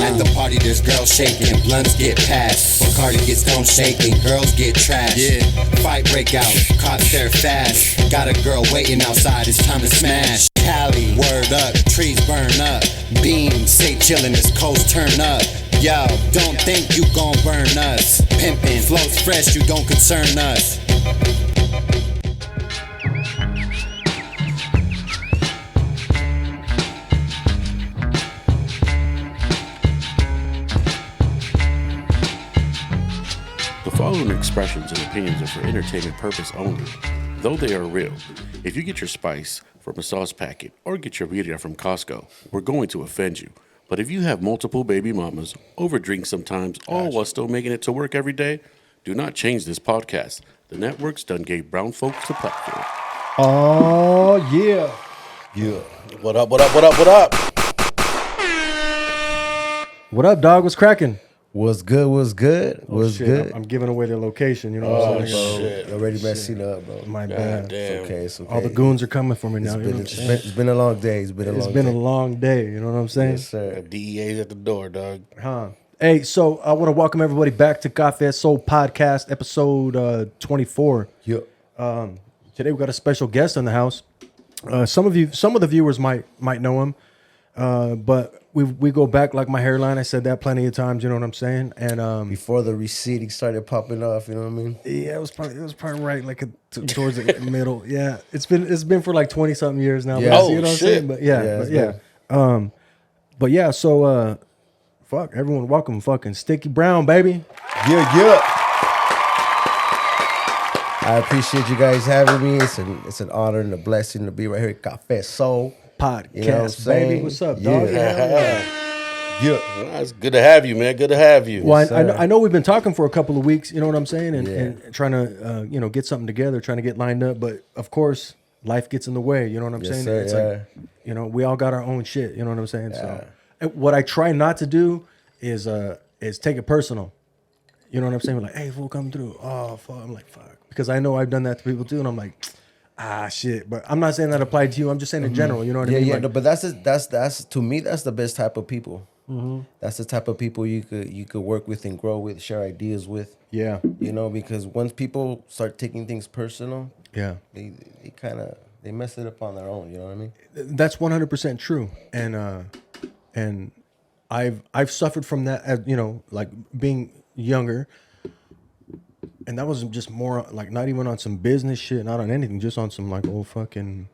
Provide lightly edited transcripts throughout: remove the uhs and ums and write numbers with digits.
At the party, there's girls shaking, blunts get passed. Bacardi gets stone shaking, girls get trashed. Fight break out, cops there fast. Got a girl waiting outside, it's time to smash. Cali, word up, trees burn up. Beam, say chillin', this coast turn up. Yo, don't think you gon' burn us. Pimpin', flows fresh, you don't concern us. The following expressions and opinions are for entertainment purpose only, though they are real. If you get your spice from a sauce packet or get your birria from Costco, we're going to offend you. But if you have multiple baby mamas, overdrink sometimes, all while still making it to work every day, do not change this podcast. The networks done gave brown folks the platform. Oh, yeah. Yeah. What up, what up, what up, what up? What up, dog? What's cracking? What's good? What's good? What's Shit, good? I'm giving away their location. You know what I'm saying? shit. You already messing up, bro. My bad. Damn. It's okay. It's okay. All the goons are coming for me now. You know what I'm It's saying? been, it's been a long day. It's been a It's long been day. a long day. You know what I'm saying? Yes, sir. DEA's at the door, dog. Huh. Hey, so I want to welcome everybody back to Cafe Soul Podcast, episode 24. Yeah. Today we got a special guest in the house. Some of the viewers might know him, but we go back like my hairline. I said that plenty of times. You know what I'm saying? And Before the receding started popping off, you know what I mean? yeah, it was probably right like towards the middle. Yeah, it's been for like 20 something years now. Yeah. But, Oh, you know what I'm shit. saying? But yeah, Yeah, but it's yeah. But yeah. So fuck everyone, welcome fucking Sticky Brown, baby. Yeah. I appreciate you guys having me. It's an honor and a blessing to be right here at Cafe Soul. Podcast, You know what I'm baby. saying? What's up, dog? Yeah. Yeah. It's good to have you, man. Good to have you. Well, sir. I know we've been talking for a couple of weeks, you know what I'm saying, and, Yeah. and trying to get something together, trying to get lined up, but of course life gets in the way. You know what I'm Yes, saying? sir, It's yeah. like we all got our own shit. You know what I'm saying? So and what I try not to do is take it personal. You know what I'm saying? We're like, hey, fool, come through. Oh, fuck. I'm like, fuck, because I know I've done that to people too, and I'm like, shit. But I'm not saying that applied to you. I'm just saying in general. You know what I Yeah, mean? yeah, Like, no, but that's to me that's the best type of people. That's the type of people you could work with and grow with, share ideas with. yeah, You know, because once people start taking things personal, yeah. they kind of they mess it up on their own. You know what I mean? That's 100% true, and I've suffered from that, as like being younger, and that was just more like not even on some business shit, not on anything, just on some like old fucking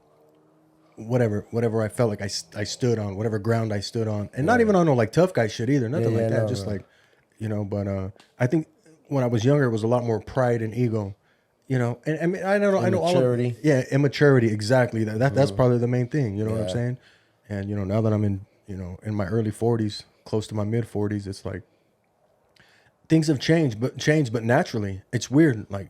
whatever I felt like I stood on, whatever ground I stood on, and not even on no like tough guy shit either, nothing Yeah, like that, no, just no. like but I think when I was younger it was a lot more pride and ego. And I mean, I know all of, Immaturity. immaturity, exactly. That's probably the main thing. You know what I'm Yeah. saying? And now that I'm in my early 40s, close to my mid 40s, it's like things have changed, but naturally. It's weird. Like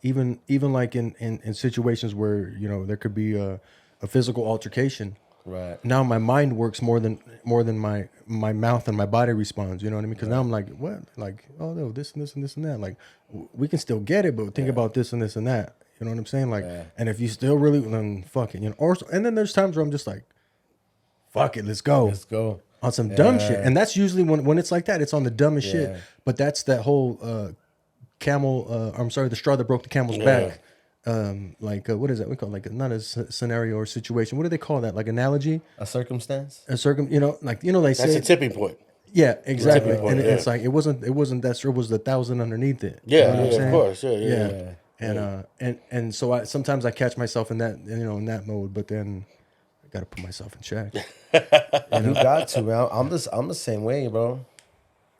even like in situations where there could be a physical altercation. Right. Now my mind works more than my mouth and my body responds. You know what I mean? Because now I'm like, what? Like, oh no, this and this and this and that. Like, we can still get it, but think about this and this and that. You know what I'm saying? Like, and if you still really, then fuck it. And then there's times where I'm just like, fuck it, let's go. Let's go. On some dumb shit. And that's usually when it's like that, it's on the dumbest shit. But that's that whole the straw that broke the camel's back. What is that? We call it like not a scenario or situation. What do they call that? Like analogy? A circumstance. They That's say a tipping point. yeah, exactly. Tipping point, And yeah. it's like it wasn't that sure, it was the 1,000 underneath it. Yeah, You know what I'm yeah, of saying? course. Yeah. And so I sometimes I catch myself in that in that mode, but then I gotta put myself in check. You got to, man. I'm the same way, bro.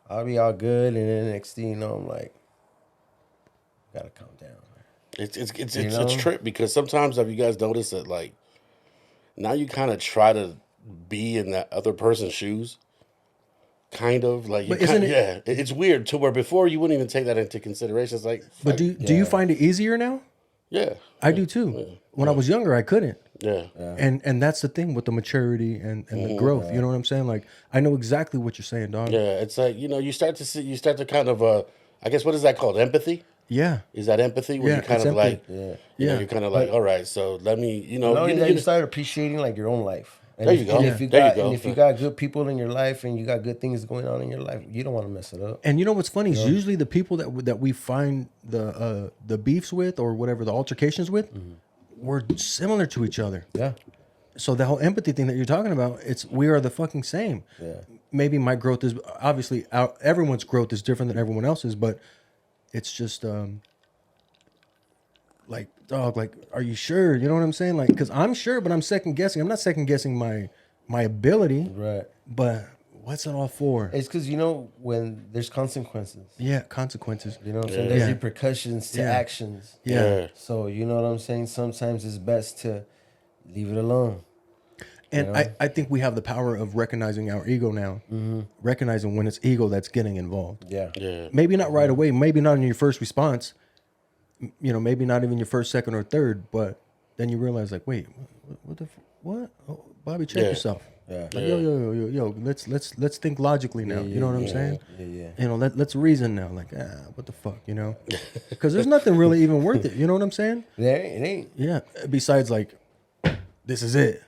I'll be all good, and then the next thing you know, I'm like, gotta calm down. It's trip because sometimes have you guys noticed that like now you kind of try to be in that other person's shoes, kind of like you But isn't it's weird to where before you wouldn't even take that into consideration. It's like, But do you find it easier now? yeah, I do too. When I was younger, I couldn't. yeah, And that's the thing with the maturity and the growth. You know what I'm saying? Like I know exactly what you're saying, dog. yeah. It's like you start to kind of I guess what is that called? Empathy. Yeah. Is that empathy? Where Yeah, you kind it's of like, empathy. you're kind of like, all right, so let me, You start appreciating like your own life. And There you go. And if you There you got go. and if you got good people in your life and you got good things going on in your life, you don't want to mess it up. And you know what's funny is usually the people that we find the beefs with or whatever the altercations with, we're similar to each other. Yeah. So the whole empathy thing that you're talking about, we are the fucking same. Yeah. Maybe my growth is obviously everyone's growth is different than everyone else's, but it's just like, dog, like, are you sure? You know what I'm saying? Like, because I'm sure, but I'm second guessing. I'm not second guessing my ability, Right. but what's it all for? It's because when there's consequences. Yeah, consequences. You know what I'm saying? There's Yeah. repercussions to Yeah. actions. Yeah. So you know what I'm saying? Sometimes it's best to leave it alone. And I think we have the power of recognizing our ego now, recognizing when it's ego that's getting involved. Yeah. Yeah. Maybe not right away, maybe not in your first response, maybe not even your first, second, or third, but then you realize, like, wait, what? Oh, Bobby, check Yeah. yourself. Yeah. Like, yo, let's think logically now. You know what I'm saying? Yeah. Let's reason now. Like, what the fuck, Because there's nothing really even worth it. You know what I'm saying? It ain't. Yeah. Besides, like, this is it.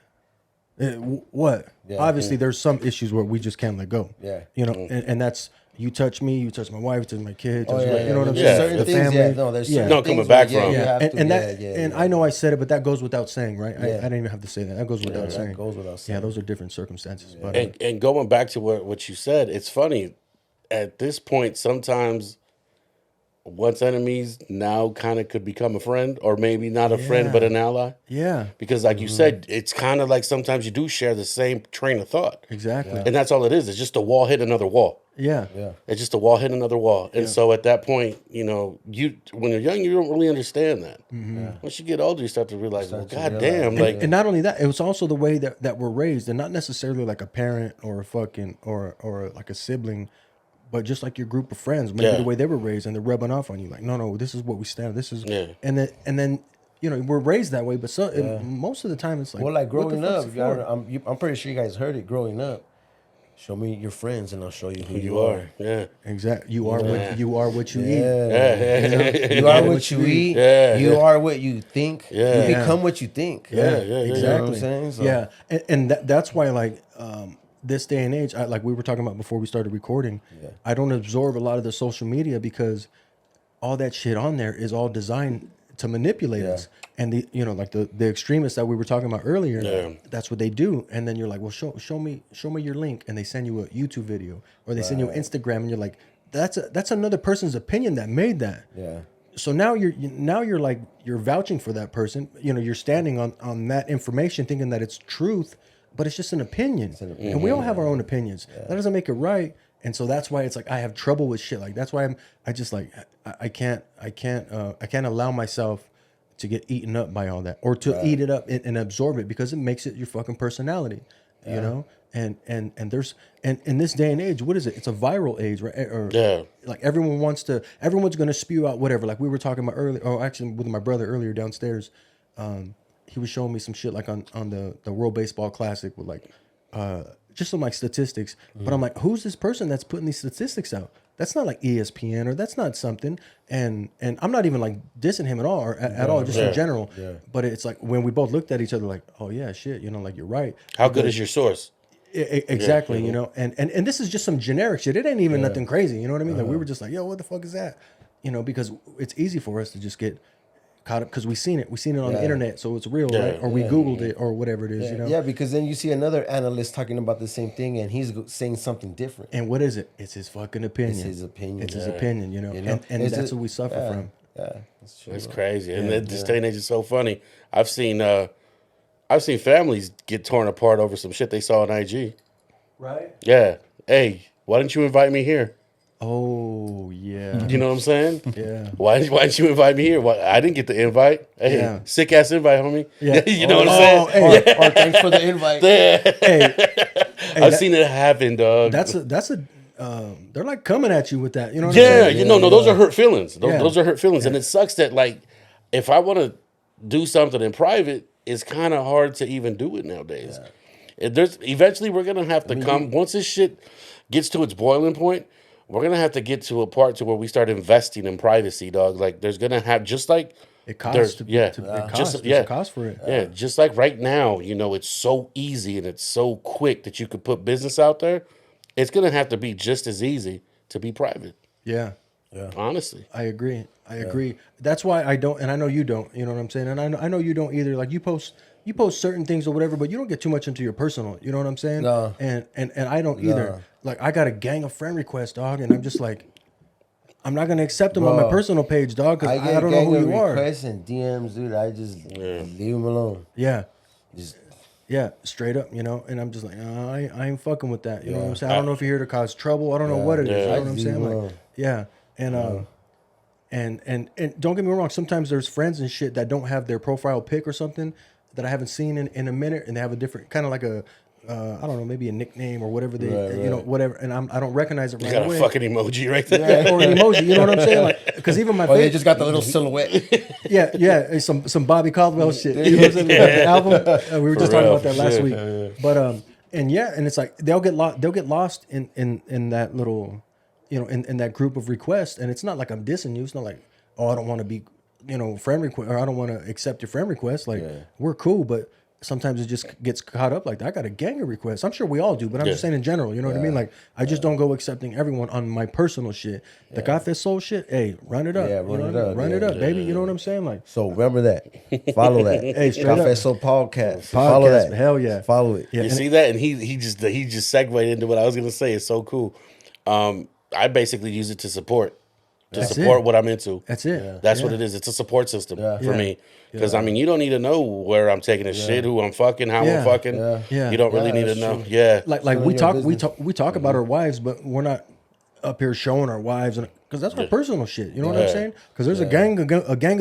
What? Yeah. Obviously, there's some issues where we just can't let go. Yeah. And that's you touch me, you touch my wife, you touch my kids. Oh, touch yeah, my, yeah. you know what I'm There's saying? certain The things, family. yeah. No, there's certain No, coming things back where, from. you Yeah, have to- and yeah. I know I said it, but that goes without saying, right? Yeah. I didn't even have to say that. That goes without that saying. goes without saying. Yeah, those are different circumstances. But And going back to what you said, it's funny. At this point, sometimes once enemies now kind of could become a friend, or maybe not a friend but an ally. yeah, Because, like you said, it's kind of like sometimes you do share the same train of thought, exactly. and that's all it is. It's just a wall hitting another wall. Yeah. Yeah. It's just a wall hitting another wall. And so at that point, you when you're young, you don't really understand that. Once you get older, you start to realize, well, to goddamn, realize, like, And not only that, it was also the way that we're raised, and not necessarily like a parent or a fucking or like a sibling, but just like your group of friends, maybe Yeah. the way they were raised, and they're rubbing off on you, like, no, this is what we stand. This is, Yeah. and then we're raised that way, but most of the time it's like, Well, like what the growing fuck's up, it for? I'm pretty sure you guys heard it growing up. Show me your friends and I'll show you who you are. Yeah. Exactly. You are what you eat. Yeah. You are what you eat. Yeah. You are what you think. Yeah. You become what you think. Yeah, Exactly. You know what I'm saying? So, Yeah, and that's why, like, this day and age, like we were talking about before we started recording, I don't absorb a lot of the social media because all that shit on there is all designed to manipulate us. And like the extremists that we were talking about earlier, that's what they do. And then you're like, well, show me your link, and they send you a YouTube video, or they send you an Instagram, and you're like, that's another person's opinion that made that. Yeah. So now you're like, you're vouching for that person. You're standing on that information, thinking that it's truth, but it's just an opinion. And we all have our own opinions. That doesn't make it right. And so that's why it's like I have trouble with shit. Like that's why I can't allow myself to get eaten up by all that, or to eat it up and absorb it, because it makes it your fucking personality. You know? And there's in this day and age, what is it? It's a viral age, right? Or like everyone's gonna spew out whatever. Like we were talking about earlier, or actually with my brother earlier downstairs. He was showing me some shit like on the World Baseball Classic with like just some like statistics. But I'm like, who's this person that's putting these statistics out? That's not like ESPN, or that's not something. And I'm not even like dissing him at all, or at all, just in general. Yeah. But it's like when we both looked at each other, like, oh yeah, shit, like you're right. How good is your source? Exactly, and this is just some generic shit. It ain't even nothing crazy, you know what I mean? Like we were just like, yo, what the fuck is that? Because it's easy for us to just get caught up because we seen it on the internet, so it's real, right? Or we Googled it, or whatever it is, Yeah, because then you see another analyst talking about the same thing, and he's saying something different. And what is it? It's his fucking opinion. It's his opinion. It's his opinion, and that's what we suffer from. Yeah, that's true. It's crazy, and this day and age is so funny. I've seen families get torn apart over some shit they saw on IG. Right? Yeah. Hey, why didn't you invite me here? Oh yeah. You know what I'm saying? Yeah. Why didn't you invite me here? Why, I didn't get the invite. Hey, sick ass invite, homie. Yeah. You know what I'm saying? Hey, Or thanks for the invite. I've seen it happen, dog. that's a they're like coming at you with that. You know what I'm Yeah, saying? no, those are hurt feelings. Yeah. Those are hurt feelings, and it sucks that like if I want to do something in private, it's kind of hard to even do it nowadays. There's eventually we're gonna have to come once this shit gets to its boiling point. We're gonna have to get to a part to where we start investing in privacy, dog. Like there's gonna have just like It costs There's There's a cost for it. Yeah, just like right now, it's so easy and it's so quick that you could put business out there. It's gonna have to be just as easy to be private. Yeah. Honestly, I agree. That's why I don't, and I know you don't. You know what I'm saying? And I know you don't either. Like you post certain things or whatever, but you don't get too much into your personal. You know what I'm saying? No. And I don't either. No. Like I got a gang of friend requests, dog, and I'm just like, I'm not gonna accept them on my personal page, dog, because I don't know who you are. Requests and DMs, dude. I just leave them alone. Yeah. Just Yeah, straight up, and I'm just like, I ain't fucking with that. You know what I'm saying? I don't know if you're here to cause trouble. I don't know what it is. You know what I'm saying? Like, yeah, and don't get me wrong. Sometimes there's friends and shit that don't have their profile pic or something that I haven't seen in a minute, and they have a different kind of like a. I don't know, maybe a nickname or whatever whatever, and I don't recognize it right you got away. a fucking emoji right there, or an emoji. You know what I'm saying? Like, because even my they face, just got the little silhouette. yeah, some Bobby Caldwell shit. You know what I'm saying? Like the album. We were just talking about that last week. But and it's like they'll get lost in that little, in that group of requests, and it's not like I'm dissing you. It's not like, oh, I don't want to be, friend request, or I don't want to accept your friend request. Like we're cool, but sometimes it just gets caught up like that. I got a gang of requests. I'm sure we all do, but I'm just saying in general, you know what I mean? Like I just don't go accepting everyone on my personal shit. The Café Soul shit, hey, run it up. Yeah, run it up, baby. You know what I'm saying? Like, So remember that. Follow that. Hey, straight Café up. Soul podcast. Follow that. Hell yeah. Follow it. Yeah, You and see that, and he just segued into what I was gonna say. It's so cool. I basically use it to support what I'm into. That's it. That's what it is. It's a support system for Yeah. me. Because you don't need to know where I'm taking a shit, who I'm fucking, how I'm fucking. Yeah. You don't really need to that's know. true. Yeah. like None we of your talk business. we talk about our wives, but we're not up here showing our wives, and because that's our personal shit. You know what I'm saying? Because there's a gang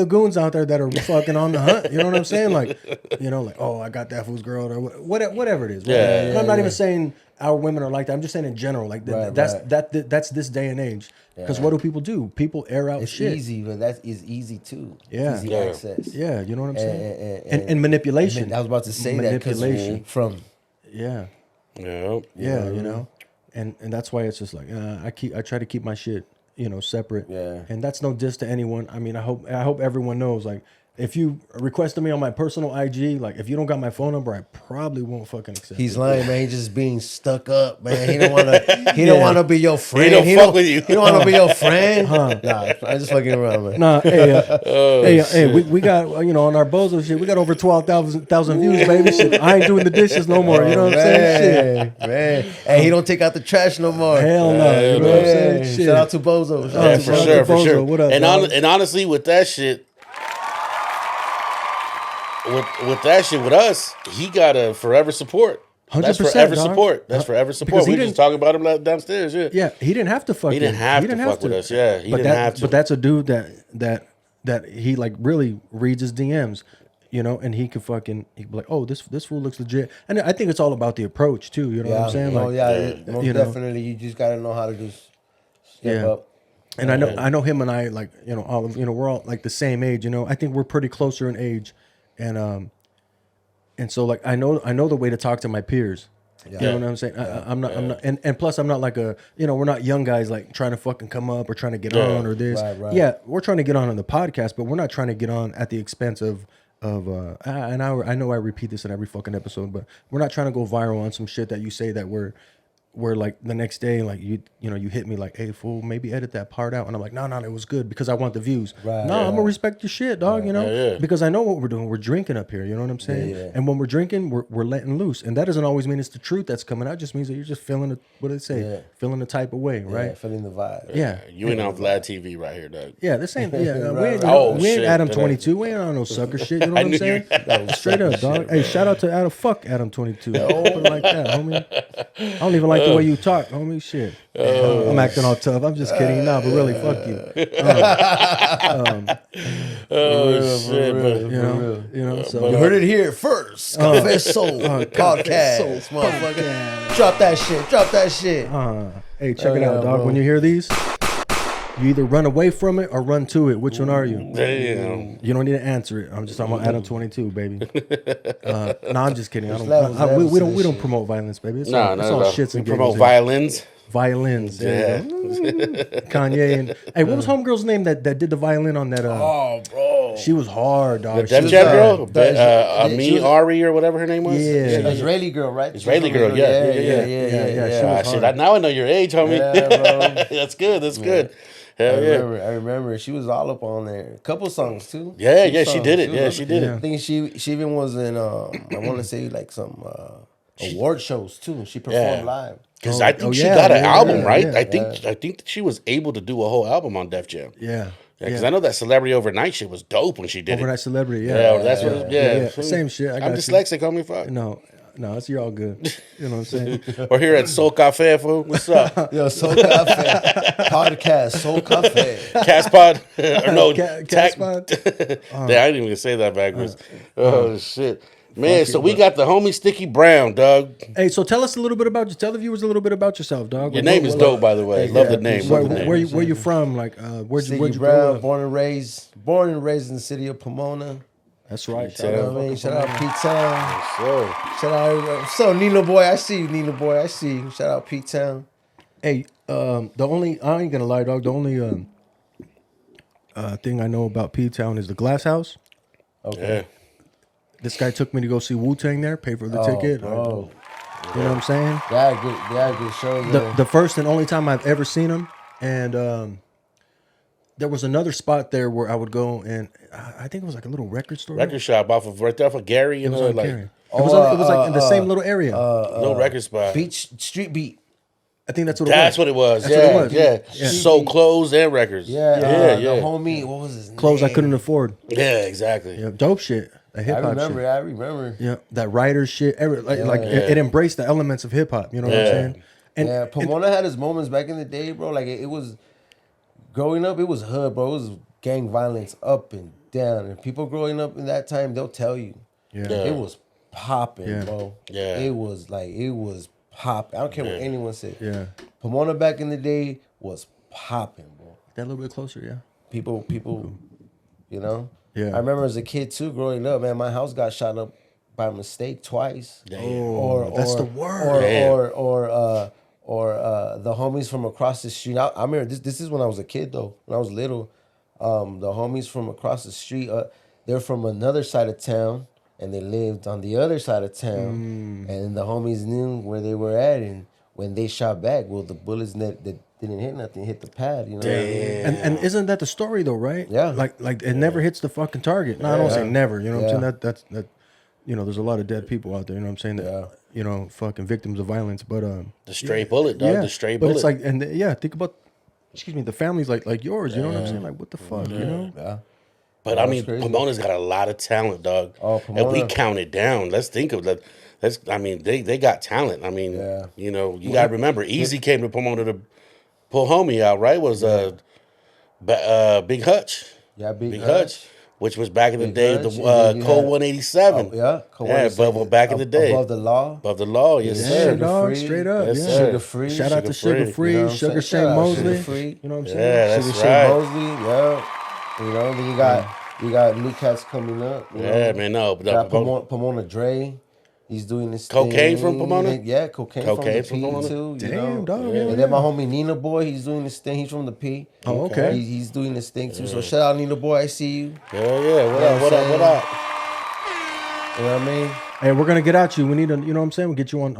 of goons out there that are fucking on the hunt. You know what I'm saying? Like, like, oh, I got that fool's girl, or whatever it is. Yeah. And I'm not even saying our women are like that. I'm just saying in general, like that's this day and age. Because what do people do? People air out It's shit. easy, but that is easy too. Yeah. Easy Yeah. access. Yeah, you know what I'm saying? And- And manipulation. I was about to say that 'cause manipulation. from Yeah. Yeah. Yeah, and that's why it's just like I try to keep my shit separate. Yeah. And that's no diss to anyone. I mean, I hope everyone knows, like, if you requested me on my personal IG, like, if you don't got my phone number, I probably won't fucking accept. He's it. lying, man. He's just being stuck up, man. He don't want to. He don't want to be your friend. don't fuck with you. He don't want to be your friend. Nah, I just fucking around, man. Nah, hey, we got on our Bozo shit, we got over 12,000 views, baby. Shit, I ain't doing the dishes no more. You know what I'm saying? Shit. Man. Hey, he don't take out the trash no more. Hell no. You know what I'm saying? Man. Shit. Shout out to Bozo. Shout Yeah, out to for shout out sure, to for Bozo. sure. What up, and dog? and honestly, with that shit, with us, he got a forever support. That's 100%, forever dog. support. That's forever support. Because he We just didn't- talking about him downstairs. Yeah. Yeah, he didn't have to fuck. He didn't have to fuck with us. Yeah, he didn't have to. But that's a dude that he like really reads his DMs, and he could he'd be like, oh, this fool looks legit. And I think it's all about the approach too. You know what I'm saying? Like, most definitely. You just gotta know how to just step up. And I know him and I, like, all of, we're all like the same age. I think we're pretty closer in age, and so, like, I know the way to talk to my peers. You know what I'm saying? I'm not, and plus I'm not like we're not young guys like trying to fucking come up or trying to get on or this. Right. Yeah, we're trying to get on the podcast, but we're not trying to get on at the expense of and I know I repeat this in every fucking episode, but we're not trying to go viral on some shit that you say that we're like the next day, like you hit me like, hey fool, maybe edit that part out, and I'm like, no, it was good because I want the views. I'm gonna respect your shit, dog. Because I know what we're doing. We're drinking up here. You know what I'm saying? Yeah. And when we're drinking, we're letting loose, and that doesn't always mean it's the truth that's coming out. It just means that you're just feeling it. What do they say? Yeah. Feeling the type of way, right? Yeah, feeling the vibe. Yeah. You ain't on Vlad TV right here, Dog. Yeah, this ain't. Yeah, Oh, we ain't shit. Adam 22. We ain't on no sucker shit. You know what I'm knew saying? you- Straight up, dog. Hey, shout out to Adam. Fuck Adam 22. Put it like that, homie. I don't even like the way you talk, homie. Shit. I'm acting all tough. I'm just kidding. Nah, but really, fuck you. Shit, but So You heard it here first. Café Soul podcast, motherfucker. Drop that shit. Drop that shit. hey, check it out, dog. bro. When you hear these, you either run away from it or run to it. Which one are you? damn. You don't need to answer it. I'm just talking about Adam 22, baby. No, I'm just kidding. levels We to this don't shit. promote violence, baby. It's Nah, all, no, it's all no. shits We and promote giggles. violins. Violins. There Yeah. you go. Kanye and hey, what was homegirl's name that did the violin on that? Oh, bro. She was hard, dog. The She Def was Jam hard. girl, she Amin was- Ari or whatever her name was. Yeah. Israeli girl, right? Israeli girl, yeah. Yeah, she Ah, was shit, hard. now I know your age, homie. Yeah, bro. That's good. That's good. Hell yeah. I remember. She was all up on there. A couple songs too. Yeah, Few yeah, she songs. did it. was Yeah, up- she did Yeah. I think she even was in I want to say like some award shows too. She performed Yeah. live. Because Oh, I think oh, she yeah, got an yeah, album, yeah, right? yeah. I think that she was able to do a whole album on Def Jam. Yeah. Because I know that Celebrity Overnight shit was dope when she did Overnight it. Celebrity. Yeah, Yeah. that's what. It, yeah. Same shit. I got I'm you. dyslexic, homie. Fuck. No, it's you're all good. You know what I'm saying? Or here at Soul Cafe, fool. What's up? Yo, Soul Cafe podcast, Soul Cafe. Caspod or no? Caspod? Damn, I didn't even say that backwards. Oh shit, man. So we got the homie Sticky Brown, dog. Hey, so tell us a little bit about you. Tell the viewers a little bit about yourself, dog. Your name is dope, by the way. Love the name. Where, Love the name. where you from? Like, where'd you Siggy grow Brown, up? born and raised in the city of Pomona. That's right. You know what I mean? Shout out P-Town. So, Shout out, so Nino Boy, I see you, Nino Boy, I see you. Shout out P-Town. Hey, I ain't gonna lie, dog. The only thing I know about P-Town is the Glass House. yeah. This guy took me to go see Wu-Tang there, pay for the ticket. Bro, You know what I'm saying? they had good shows there. The first and only time I've ever seen him, and there was another spot there where I would go, and I think it was like a little record store. Record shop off of right there off of Gary, It and was on like Gary. It was like in the same little area. no record spot. Beach Street Beat. I think that's what That's it what it was. That's Yeah, what it was. yeah. So clothes and records. Yeah, yeah, the yeah. homie, what was his name? Clothes I couldn't afford. Yeah, exactly. Yeah, dope shit. That hip I hop remember, shit. I remember. Yeah, that writer shit. It embraced the elements of hip hop. You know what I'm Yeah. saying? And, Yeah, Pomona had his moments back in the day, bro. Like it was growing up, it was hood, bro. It was gang violence up and down. And people growing up in that time, they'll tell you. Yeah. Yeah. It was popping, Yeah. bro. Yeah. It was popping. I don't care what anyone said. yeah, Pomona back in the day was popping, bro. that a little bit closer. Yeah. People, you know? Yeah. I remember as a kid too, growing up, man, my house got shot up by mistake twice. Oh, that's the word. Or the homies from across the street. I remember this is when I was a kid though. When I was little, the homies from across the street, they're from another side of town, and they lived on the other side of town. And the homies knew where they were at, and when they shot back, well, the bullets that didn't hit nothing hit the pad. You know. And isn't that the story though, right? Yeah. Like it never hits the fucking target. No, I don't say never. You know what I'm Yeah. saying? That you know, there's a lot of dead people out there. You know what I'm saying? That, you know, fucking victims of violence. But The stray bullet, dog. yeah. The stray but bullet. it's like, and think about, excuse me, the families like yours. You know what I'm saying? Like, what the fuck? You know? Yeah. But I That's mean, crazy. Pomona's got a lot of talent, dog. Oh, And we Pomona. count it down. Let's think of that. I mean, they got talent. I mean, Yeah. you know, you gotta remember, Easy came to Pomona to pull Homie out, right? Was Big Hutch. Yeah, Big Hutch, which was back in the Big day, Hutch, the and then you Code had- 187. Yeah, Code Yeah, 187. but back in the day. Above the law. Above the law, yes, Yeah, sir. Sugar dog, free. straight up. Yes, yeah. sir. Sugar free. Shout out to Sugar Sugar Free. Free, You know what I'm Sugar saying? Shane Shout out Mosley. Sugar Free. You know what I'm saying? Yeah, that's Sugar Shane right. Mosley, yeah. You know, then you got new cats coming up. You Yeah, know. man, no. But Got Pomona Dre. He's doing this Cocaine thing. from Pomona? Yeah, cocaine Cocaine from from the P Pomona? too. Damn, you know? dog, yeah, And then my homie Nina Boy, he's doing this thing. He's from the P. Oh, okay. He's doing this thing too. So shout out Nina Boy, I see you. Hell yeah. What Yeah, up, what up, what up? You know what I mean? Hey, we're gonna get at you. We need to, you know what I'm saying? We'll get you on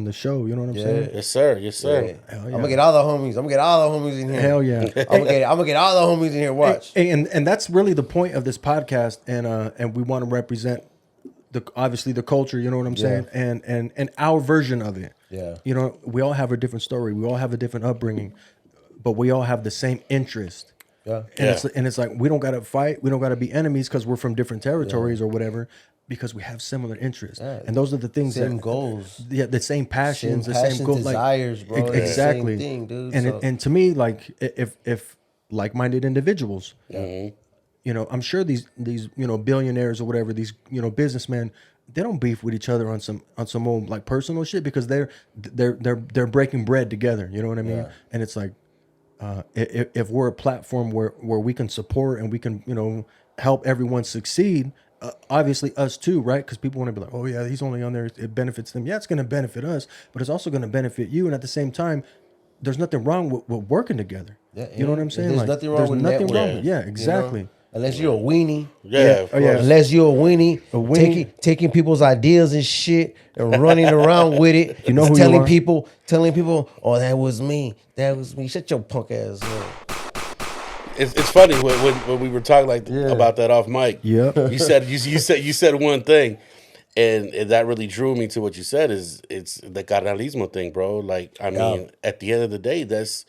the show. You know what I'm saying? Yes, sir. Yes, sir. Yeah. Hell I'm yeah. gonna get all the homies. I'm gonna get all the homies in here. Hell yeah. I'm gonna get all the homies in here. Watch. Hey, and that's really the point of this podcast, and we want to represent obviously the culture, you know what I'm saying, and our version of it. Yeah. You know, we all have a different story, we all have a different upbringing, but we all have the same interest. Yeah. And it's like we don't gotta fight, we don't gotta be enemies because we're from different territories or whatever, because we have similar interests, Yeah. and those are the things Same that goals. Yeah, the same passions, Same the passions, same goals, desires, bro. It's the exactly, same thing, dude. And So- and to me, like if like-minded individuals. Mm-hmm. You know, I'm sure these you know billionaires or whatever, these you know businessmen, they don't beef with each other on some old like personal shit because they're breaking bread together. You know what I mean? Yeah. And it's like if we're a platform where we can support and we can you know help everyone succeed, obviously us too, right? Because people want to be like, oh yeah, he's only on there, it benefits them. Yeah, it's going to benefit us, but it's also going to benefit you. And at the same time, there's nothing wrong with working together. Yeah, you know what I'm saying? There's Like, nothing wrong with nothing networking. wrong with, yeah, exactly. unless you're a weenie. Yeah, Oh, yeah. Unless you're a weenie, weenie. taking people's ideas and shit and running around with it. You know who you telling are. people, oh, that was me. Shut your punk ass up. It's funny when we were talking about that off mic. Yep. You said one thing, and that really drew me to what you said. It's the carnalismo thing, bro. Like, I mean, at the end of the day, that's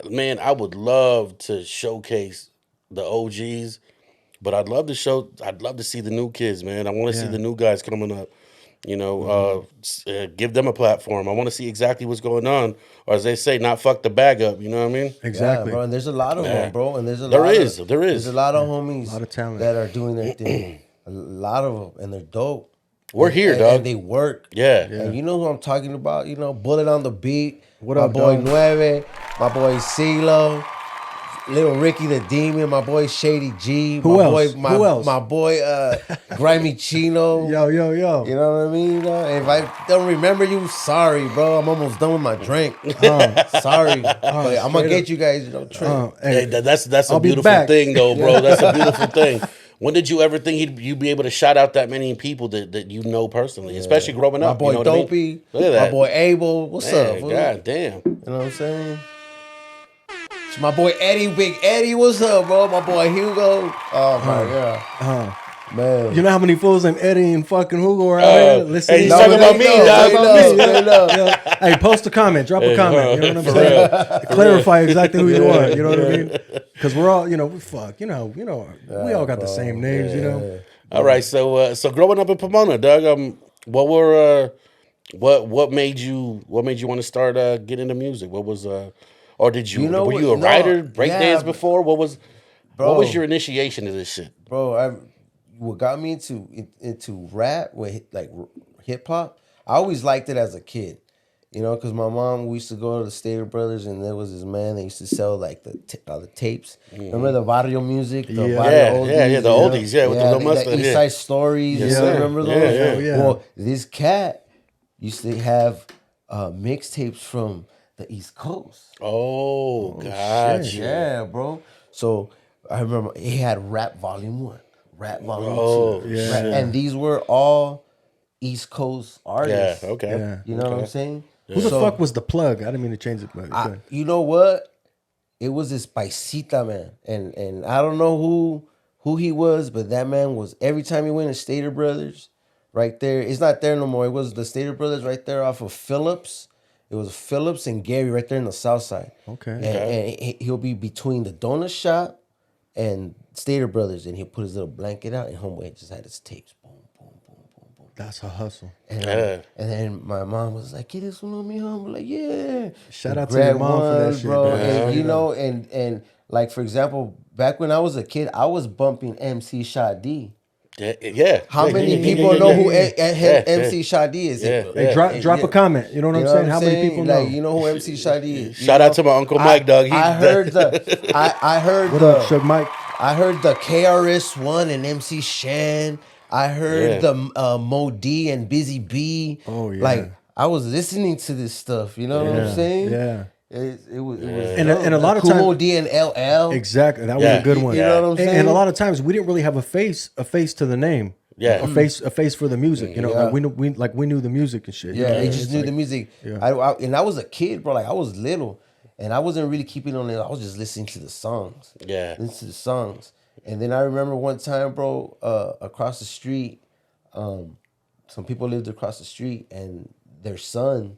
man. I would love to showcase the OGs, but I'd love to see the new kids, man. I want to see the new guys coming up. You know, give them a platform. I want to see exactly what's going on, or as they say, not fuck the bag up. You know what I mean? Exactly. Yeah, bro. And there's a lot of them, bro. And there's There is. There's a lot of homies, A lot of talent. that are doing their thing. A lot of them, and they're dope. We're here, and, dog. And they work. Yeah. And you know who I'm talking about? You know, Bullet on the Beat. What my up, boy dog? Nueve, my boy CeeLo, Little Ricky the Demon, my boy Shady G, Who my else? boy, Who else? my boy Grimy Chino. Yo. You know what I mean? If I don't remember you, sorry, bro. I'm almost done with my drink. Sorry. But I'm gonna get you guys, drink. Hey, that's a I'll be beautiful back. thing, though, bro. That's a beautiful thing. When did you ever think you'd be able to shout out that many people that you know personally, especially growing My up? boy you know what I mean? Dopey, Look at that. my boy Abel. What's Man, up? fool? God damn. You know what I'm saying? It's my boy Eddie, Big Eddie. What's up, bro? My boy Hugo. Oh my god, man. You know how many fools named Eddie and fucking Hugo are out here listening? hey, he's talking about me, dog. Yeah. Hey, post a comment, drop a comment. You know what I'm saying? Clarify exactly who you are. You know what I mean? Because we're all, we fuck. We all got the same names. You know. All right, so growing up in Pomona, Doug, what made you want to start getting into music? What was or did you were you a writer, breakdance before? What was your initiation to this shit? Bro, what got me into rap with like hip hop? I always liked it as a kid, because my mom, we used to go to the Stater Brothers, and there was this man that used to sell like the tapes. Remember the Barrio music? The Barrio oldies, the oldies, with the little mustache. The East Side Stories. Yes, sir. Remember those? Yeah. Well, this cat used to have mixtapes from the East Coast. Oh, gotcha. Yeah, bro. So I remember he had Rap Volume 1, Rap Volume 2. yeah. And these were all East Coast Yeah, artists. okay. Yeah. You know what I'm saying? Who the fuck was the plug? I didn't mean to change it, but You know what? It was this Paisita man. And I don't know who he was, but that man was, every time he went to Stater Brothers, right there, it's not there no more. It was the Stater Brothers right there off of Phillips. It was Phillips and Gary right there in the south side. Okay. And he'll be between the donut shop and Stater Brothers, and he'll put his little blanket out, and homeboy just had his tapes. Boom, boom, boom, boom, boom. That's a hustle. And then my mom was like, "Get this one on me, home." Like, yeah. Shout out to your mom for that shit, bro. bro. And like for example, back when I was a kid, I was bumping MC Shadi. Yeah. How many people know who MC Shadi is? Hey, drop a comment. You know what I'm saying? How many people know? Like, you know who MC Shadi is? Shout out to my Uncle Mike, dog. I heard What up, Suge Mike? I heard the KRS-One and MC Shan. I heard the Mo D and Busy B. Oh, yeah. Like, I was listening to this stuff. You know what I'm saying? Yeah. It was And a lot of Kumo times, D and LL. exactly, that was a good one. You know what I'm saying? And a lot of times we didn't really have a face to the name. Yeah. a face for the music. Like we knew the music and shit. Yeah, they just knew the music. And I was a kid, bro. Like I was little, and I wasn't really keeping on it. I was just listening to the songs. Yeah. Listening to the songs. And then I remember one time, bro, across the street, some people lived across the street, and their son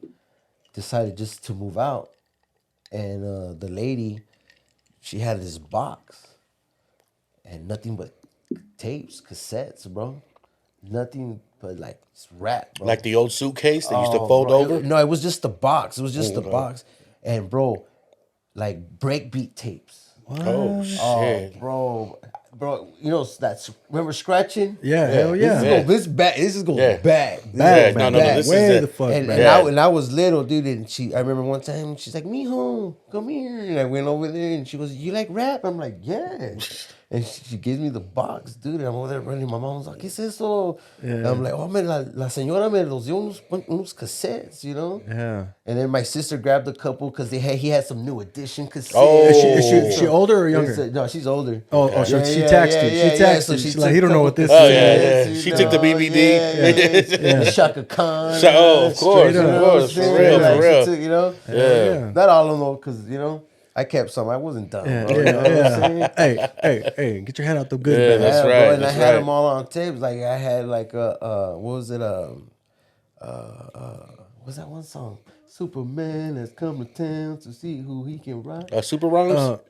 decided just to move out. And the lady, she had this box, and nothing but tapes, cassettes, bro. Nothing but like rap, bro. Like the old suitcase that used to fold bro, over? No, it was just the box. It was just the box. And bro, like breakbeat tapes. Oh, shit. Bro, that's remember scratching? Yeah, hell yeah. This is going back. Back, no, back, this way is it. the fuck And, back. and I was little, dude, and I remember one time she's like, "Mijo, come here," and I went over there, and she goes, "You like rap?" I'm like, "Yeah." And she gives me the box, dude. And I'm over there running. My mom was like, ¿Qué es eso? And I'm like, oh, man, la señora me los dio unos cassettes, you know? Yeah. And then my sister grabbed a couple because he had some new edition cassettes. Oh. Is she older or younger? No, she's older. Oh, so she texted. She texted. she She's like, took he don't know what couple this Oh, is. yeah. cassettes, She you took the know? BBD. Yeah. Shaka Khan. Oh, of course, Straight up. of course, for Like, real, for she real. took, you know? Yeah. Not all of them, though, because, you know, I kept some. I wasn't dumb. Yeah, bro, you know what I'm saying? Hey, get your hand out the good Yeah, bag. that's Bro, right, and that's I had right. them all on tapes. Like I had like what was it? What's that one song? Superman has come to town to see who he can ride. Super Wrongs?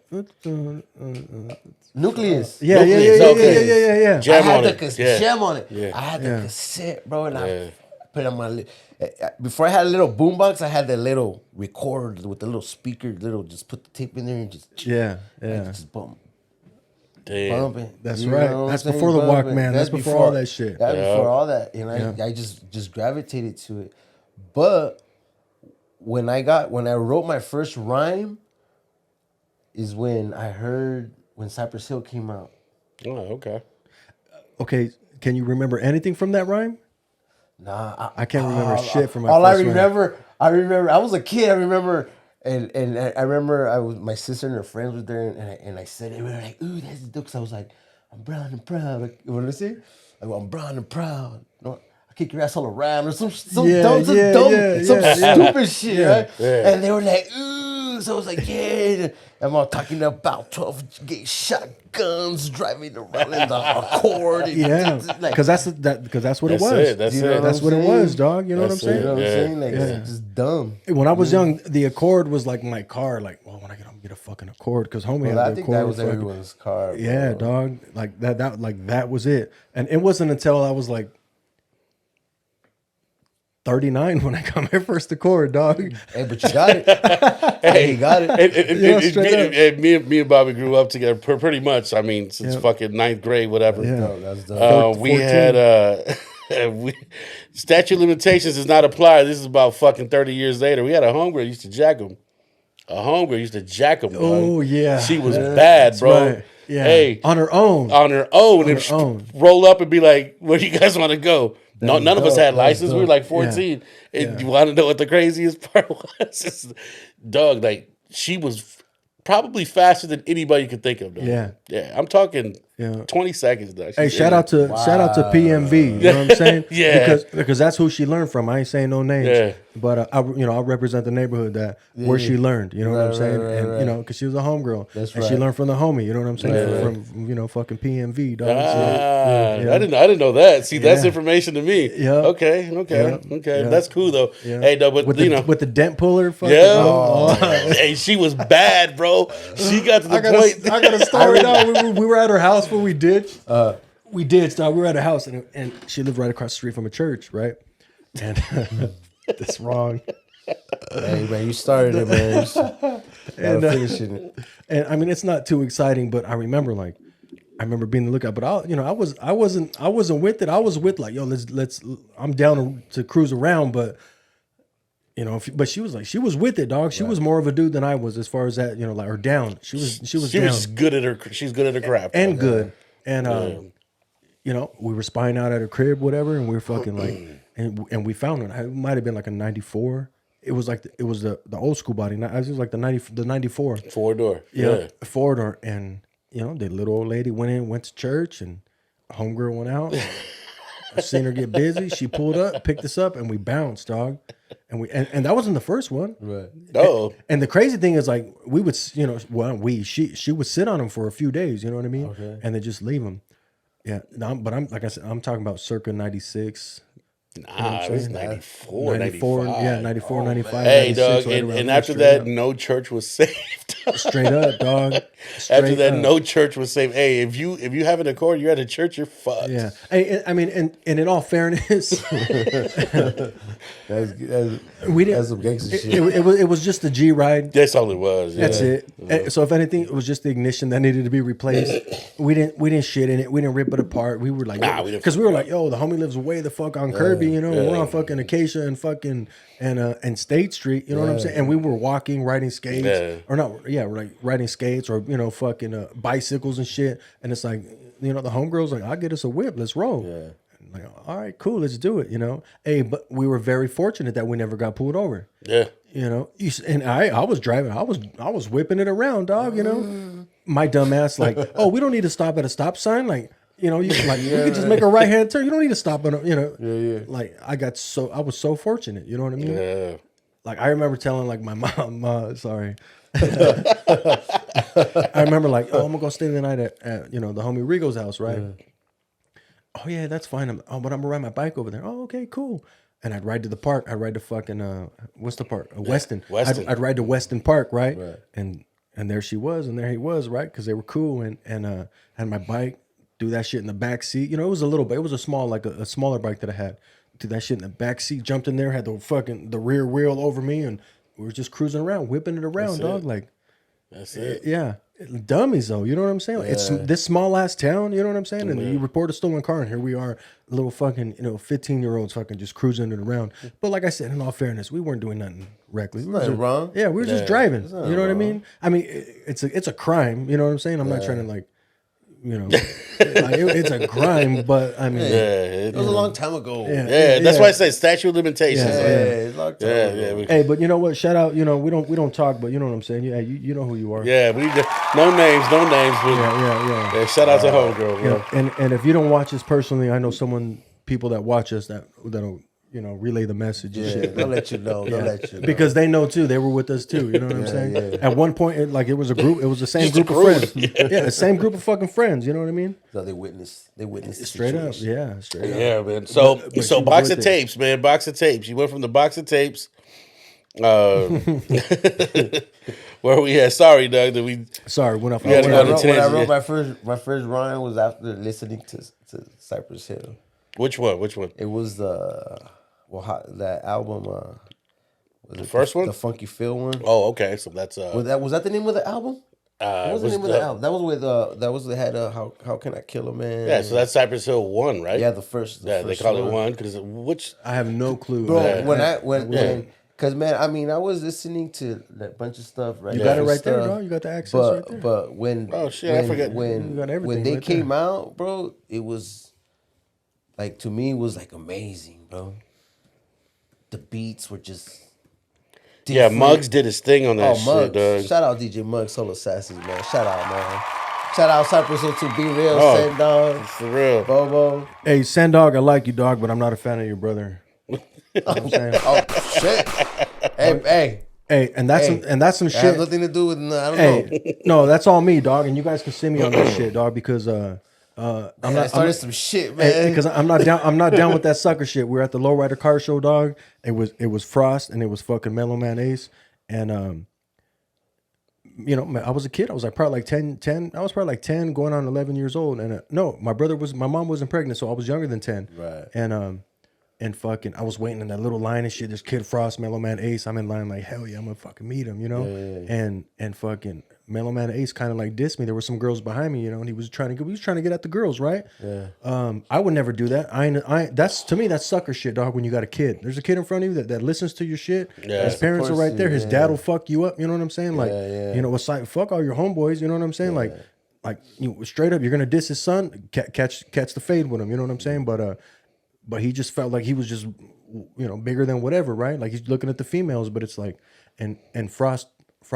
Nucleus. Yeah. Jam I had on the it. Yeah. jam on it. Yeah. I had the cassette, bro, and Yeah. I put it on my. Before I had a little boombox, I had that little recorder with the little speaker. Just put the tape in there and just Yeah. just bump. Damn. Bumping. That's You right. know what That's I'm saying? before the Bumping. Walkman. That's before all that shit. That's Yeah. before all that. And I just gravitated to it. But when I wrote my first rhyme is when I heard when Cypress Hill came out. Oh, okay. Okay, can you remember anything from that rhyme? Nah, I can't remember shit from my all first I remember, I was a kid. I remember, and I remember my sister and her friends were there, and I said it. We were like, "Ooh, that's dope." 'Cause I was like, "I'm brown and proud." Like, what did I say? I go, "I'm brown and proud." No, I kick your ass all around, or some dumb stupid shit, right? Yeah. And they were like, "Ooh," so I was like, "Yeah." I'm all talking about 12 gauge shotguns driving around in the Accord. Yeah, like, because that's what it That's was. it. That's You know it. what That's I'm what it saying? was, dog. You know That's what I'm you know saying? what I'm Yeah. saying? Like, it's just dumb. When I was young, the Accord was like my car. Like, well, when I get home, get a fucking Accord because homie Well, had I the think Accord. that was fucking- everyone's car. Bro. Yeah, dog. Like that was it. And it wasn't until I was like 39 when I got my first Accord, dog. Hey, but you got it. Hey, you got it. Yeah, straight up. Me and Bobby grew up together pretty much. I mean, since fucking ninth grade, whatever. Yeah. No, that's dumb. We had statute of limitations does not apply. This is about fucking 30 years later. We had a homegirl used to jack him. Oh, yeah. She was bad, bro. Right. Yeah. Hey, on her own. on her own, On and her own. roll up and be like, "Where do you guys want to go?" No, none of us dope. had That's license. We were dope. like 14. And you want to know what the craziest part was? It's- dog, like she was probably faster than anybody could think of. Dog. Yeah. yeah. I'm talking Yeah. 20 seconds. Dog. Hey, She's shout out to PMV. You know what I'm saying? Yeah. because that's who she learned from. I ain't saying no names. Yeah. But I represent the neighborhood where she learned. You know what I'm saying? right, and right. you know, because she was a homegirl. That's and she right. learned from the homie. You know what I'm saying? From fucking PMV. Dog. So, I didn't know that. See, that's Yeah. information to me. Yeah. Okay. Yeah. That's cool though. Yeah. Hey, no, but with you the know, with the dent puller. Fucking, yeah. oh. Hey, she was bad, bro. She got to the I got point. a story. Dog. We were at her house when we ditched. We ditched. Dog. We were at her house, and she lived right across the street from a church, right? And that's wrong. Hey, man, you started it, man. And, Gotta finish it. And I mean, it's not too exciting, but I remember being the lookout. But I wasn't with it. I was with like, yo, let's. I'm down to cruise around, but you know, but she was with it, dog. She was more of a dude than I was as far as that, you know, like, or down. She was down Good at her. She's good at her craft. and good. And you know, we were spying out at her crib, whatever, and we were fucking like, and we found her. It might have been like a 94. It was like it was the old school body. It was like the 94. 4-door. Yeah, four door. And you know, the little old lady went to church, and homegirl went out. I seen her get busy. She pulled up, picked us up, and we bounced, dog. And and that wasn't the first one. Right. Oh, And the crazy thing is, like, we would, you know, she would sit on him for a few days. You know what I mean? Okay. And then just leave him. Yeah. But I'm like I said, I'm talking about circa 96. nah, it was 94, 94, 95. yeah, 94, 95. Hey, 96, dog, right and, around and there, after straight that, up. no church was saved. Straight up, dog. After Straight that, up. no church was saved. Hey, if you have an Accord, you're at a church, you're fucked. Yeah. Hey, I mean, and in all fairness, we didn't. That's some gangster shit. It was just the G ride. That's all it was. Yeah. That's it. So if anything, it was just the ignition that needed to be replaced. We didn't shit in it. We didn't rip it apart. We were like, Nah, we didn't. because we were like, yo, the homie lives way the fuck on Kirby, you know. We're on fucking Acacia and fucking and State Street, you know what I'm saying? And we were walking, riding skates, Yeah. or not? yeah, we're like riding skates or fucking bicycles and shit. And it's like the homegirls like, I'll get us a whip, let's roll. Yeah. Like, all right, cool, let's do it. Hey, but we were very fortunate that we never got pulled over. Yeah. And I was driving, I was whipping it around, dog. My dumb ass like, oh, we don't need to stop at a stop sign, like. You could just make a right hand turn. You don't need to stop on Like I was so fortunate. You know what I mean? Yeah. Like I remember telling like my mom, sorry. I remember like, oh, I'm gonna go stay the night at the homie Rigo's house, right? Oh yeah, that's fine. But I'm gonna ride my bike over there. Oh, okay, cool. And I'd ride to the park. I'd ride to fucking what's the park? Weston. Weston. I'd ride to Weston Park, right? And there she was, and there he was, right? Because they were cool, and had my bike. Do that shit in the back seat. It was a little bit. It was a small, like a smaller bike that I had. Do that shit in the back seat. Jumped in there. Had the rear wheel over me, and we were just cruising around, whipping it around, dog. Like That's it. Yeah, dummies though. You know what I'm saying? Like, it's this small ass town. You know what I'm saying? And you report a stolen car, and here we are, little fucking 15-year-olds fucking just cruising it around. But like I said, in all fairness, we weren't doing nothing reckless. We were Nothing just, wrong. Yeah, we were just driving. You know what I mean? I mean, it's a crime. You know what I'm saying? I'm not trying to like. It's a crime, but I mean, it was a long time ago. Yeah, that's why I said statute of limitations. It's a long time ago. Hey, but you know what? Shout out. We don't talk, but you know what I'm saying. Yeah, you know who you are. Yeah, we just, no names. But, Yeah. shout out to homegirl, bro. And if you don't watch us personally, I know people that watch us that'll relay the message. And shit. They'll let you know. They'll let you know. Because they know too. They were with us too. You know what I'm saying? Yeah. At one point, it was a group. It was the same group of friends. Yeah, the same group of fucking friends. You know what I mean? So they witnessed. They witnessed the Straight up. situation. Yeah, straight up. Yeah, man. So But she so was box worth of it. tapes, man. Box of tapes. You went from the box of tapes. Where we at? Sorry, Doug. That we Sorry, went off. had to When go I to wrote, when I tangent. wrote my first rhyme was after listening to Cypress Hill. which one? Which one? It was that album. The first one? the Funky Phil one. Oh, okay. So that's Was that the name of the album? What was the name of the album? That was with they had How Can I Kill a Man? yeah. So that's Cypress Hill 1, right? yeah, the first. Yeah, they first call one. it 1 because which I have no clue. Bro, Yeah. because man, I mean, I was listening to that bunch of stuff. Right, You got it different right there, stuff, dog. You got the access But right there. but when Oh, shit, I forget. You when got everything when they right came out, bro, it was like to me it was like amazing, bro. The beats were just yeah, different. Muggs did his thing on that Oh, shit, Muggs! dog. Shout out DJ Muggs, Solo Sassies, man. Shout out, man. Shout out Cypress Hill to Be Real, Oh. Send Dog, For real. Bobo. Hey, Sandog, I like you, dog, but I'm not a fan of your brother. You know what I'm saying? Oh shit! Hey, Hey, and that's Hey, some it has shit. nothing to do with I don't know. Hey, no, that's all me, dog. And you guys can send me on that shit, dog, because I started some shit, man. because I'm not down. I'm not down with that sucker shit. We were at the Lowrider Car Show, dog. It was Frost and it was fucking Mellow Man Ace, and I was a kid. I was like probably like 10. I was probably like 10, going on 11 years old. And no, my mom wasn't pregnant, so I was younger than 10. Right. And fucking, I was waiting in that little line and shit. There's Kid Frost, Mellow Man Ace. I'm in line like, hell yeah, I'm gonna fucking meet him, And fucking Mellow Man Ace kind of like dissed me. There were some girls behind me, and he was trying to get at the girls, right? Yeah. I would never do that. That's to me, that's sucker shit, dog. When you got a kid, there's a kid in front of you that listens to your shit. Yeah. His parents are right there. His Yeah. dad will fuck you up. You know what I'm saying? Like, yeah. it's like fuck all your homeboys. You know what I'm saying? Like straight up, you're gonna diss his son. Catch the fade with him. You know what I'm saying? But he just felt like he was just, bigger than whatever, right? Like he's looking at the females, but it's like, and Frost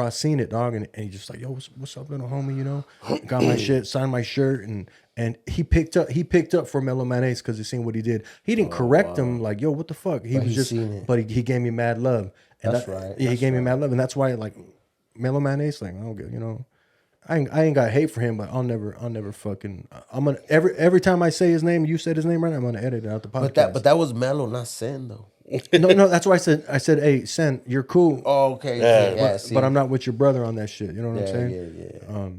seen it, dog, and he just like, yo, what's up, little homie? Got my shit, signed my shirt, and he picked up for Mellow Man Ace because he seen what he did. He didn't correct him like, yo, what the fuck? He But was he just, seen it. but he gave me mad love. And That's right. Yeah, he gave me mad love, and that's why like Mellow Man Ace, like I don't get, I ain't got hate for him, but I'll never fucking. I'm gonna every time I say his name, you said his name right, I'm gonna edit it out the podcast. But that was Mellow, not Sen though. no, that's why I said, hey, Sen, you're cool, Oh, okay. Yeah. but I'm not with your brother on that shit. You know what I'm saying? Yeah.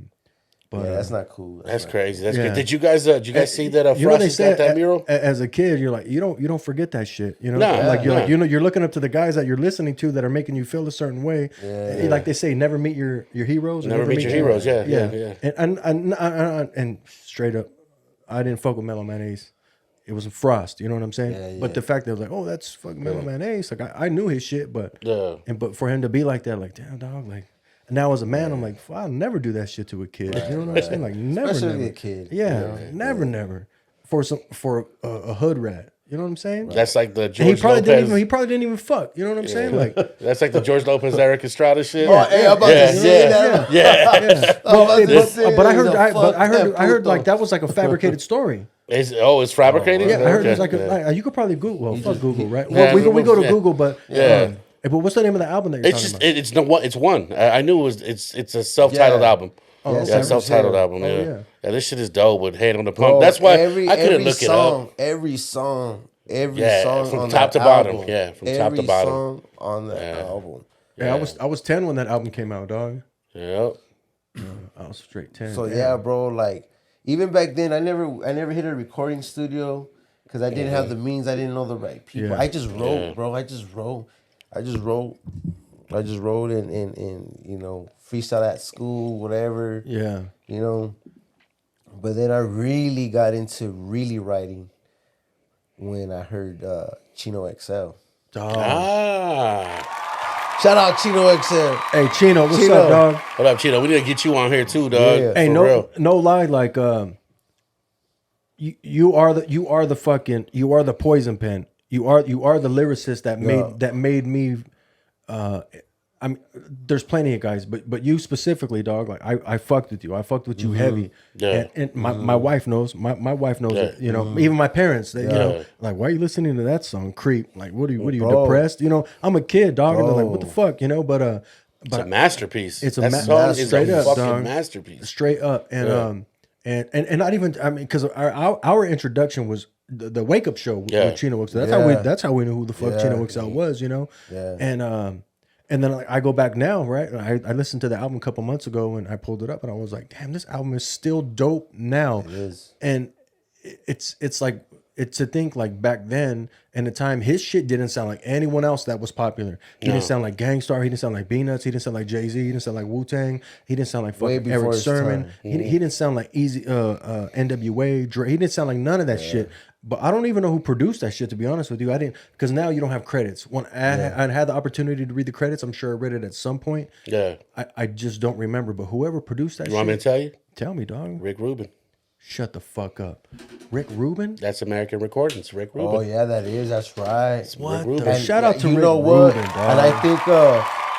But That's not cool. That's not crazy. That's Yeah. good. Did you guys see that you know they Frost say got that mural? as a kid, you're like you don't forget that shit. Nah, like nah. you're looking up to the guys that you're listening to that are making you feel a certain way. Yeah. Like they say, never meet your heroes. or Never meet your heroes. Yeah. And straight up, I didn't fuck with Mellow Man Ace. It was Frost, you know what I'm saying? Yeah, But the fact that I was like, oh, that's fucking Mellow Man Ace. Like I knew his shit, but Yeah. but for him to be like that, like damn dog, like now as a man, I'm like, I'll never do that shit to a kid. You know what I'm saying? Like never, Especially never. a kid, Yeah, never. For a hood rat. You know what I'm saying? That's like the And George he probably Lopez. didn't even fuck. You know what I'm saying? Like, That's like the George Lopez, Eric Estrada shit. Oh, hey, I'm about to say that. yeah. Well, about to say but I he's heard, a I heard fucked like up that was like a fabricated story. It's fabricated. Yeah, I heard it was Okay. like a. You could probably Google. Well, fuck Google, right? Yeah, Well, we go to yeah. Google, but Yeah. but what's the name of the album that you're It's talking just about? it's no one. It's one. I knew it was. It's a self-titled Yeah. album. Oh, Yeah, Cypress self-titled Hill. album. Yeah. yeah. Yeah, this shit is dope with Hand on the Pump. Bro, That's why every I couldn't look song, it up. Every song Yeah, from on top that to bottom. album. Yeah, from top Every to bottom. song on that album. Yeah, I was 10 when that album came out, dog. Yeah. I was straight 10. So Damn. yeah, bro, like even back then, I never hit a recording studio because I didn't have the means. I didn't know the right people. Yeah. I just wrote, bro. I just wrote and you know, freestyle at school, whatever. Yeah. You know. But then I really got into really writing when I heard Chino XL. Dog. Ah. Shout out Chino XL. Hey, Chino, what's Chino. up, dog? What up, Chino? We need to get you on here too, dog. Yeah. Hey, For no, real. no lie, like you are the poison pen. You are the lyricist that made me. I mean, there's plenty of guys, but you specifically, dog. Like I fucked with you. I fucked with you heavy. Yeah. And my wife knows. My wife knows it. You know, even my parents. They, you know, like, why are you listening to that song, Creep? Like, what are you Bro. depressed? You know, I'm a kid, dog, and they're like, what the fuck, you know? But It's a masterpiece. It's a that song is straight a up, fucking dog. masterpiece. straight up, and and not even. I mean, because our introduction was the Wake Up Show with Chino XL. That's how we knew who the fuck Chino XL was, you know. Yeah. And then like, I go back now, right? I listened to the album a couple months ago, and I pulled it up, and I was like, damn, this album is still dope now. It is. And it's like. It's to think like back then and the time his shit didn't sound like anyone else that was popular. He didn't sound like Gangstar. He didn't sound like Peanuts. He didn't sound like Jay-Z. He didn't sound like Wu-Tang. He didn't sound like Way fucking before Eric his Sermon. time. He didn't sound like Easy NWA. Dre. He didn't sound like none of that shit. But I don't even know who produced that shit, to be honest with you. I didn't, because now you don't have credits. When I had the opportunity to read the credits, I'm sure I read it at some point. Yeah. I just don't remember. But whoever produced that You want me to shit, tell you? tell me, dog. Rick Rubin. Shut the fuck up. Rick Rubin? That's American Recordings. Rick Rubin. Oh yeah, that's right. What Rubin. the? And Shout out to you Rick know what? Rubin, dog. And I think,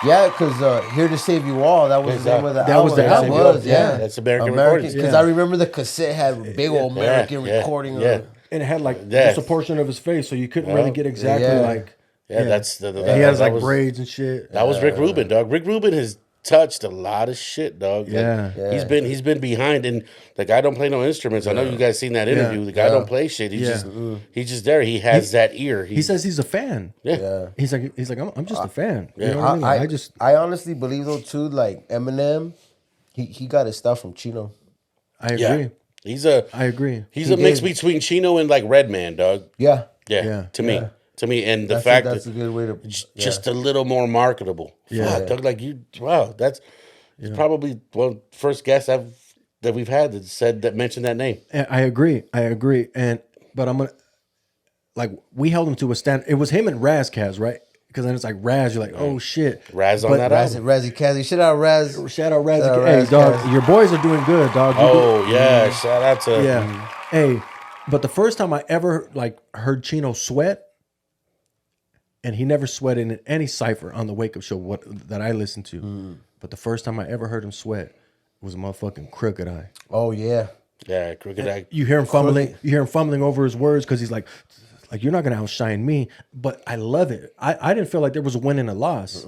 because Here to Save You All, that was the name of the That album. was the album. Yeah. That's American Recordings. Because Yeah. I remember the cassette had big old American yeah, recording. yeah. And it had like Yeah. just a portion of his face, so you couldn't really get exactly Yeah. like. Yeah, that's the. He has that like was, braids and shit. That was Rick Rubin, dog. Rick Rubin has touched a lot of shit, dog. Like, Yeah. he's been behind, and the guy don't play no instruments. I know you guys seen that interview. The guy don't play shit. He's just there. He has that ear. He says he's a fan. yeah. He's like I'm just a fan. You know what I mean? I honestly believe though too, like Eminem, he got his stuff from Chino. I agree. Yeah. I agree. He's a mix between Chino and like Redman, dog. Yeah. Yeah. To me, and the That's fact that's that a good way to just a little more marketable. Yeah. Fuck, dog, like you. Wow, that's probably one of the first guests that we've had that mentioned that name. And I agree. But I'm gonna like we held him to a stand. It was him and Razkaz, right? Because then it's like Raz. You're like, oh shit. Raz on But that album. Razzie Kazzy. Shout out Raz. Shout out Raz. Shout out Hey, Raz dog, Kaz. your boys are doing good, dog. Oh yeah, shout out to Yeah. Hey, but the first time I ever like heard Chino sweat, and he never sweated in any cipher on the Wake Up Show that I listened to. But the first time I ever heard him sweat was a motherfucking Crooked Eye. Oh yeah. Yeah, Crooked Eye. You hear him fumbling. You hear him fumbling over his words because he's like, you're not gonna outshine me. But I love it. I didn't feel like there was a win and a loss.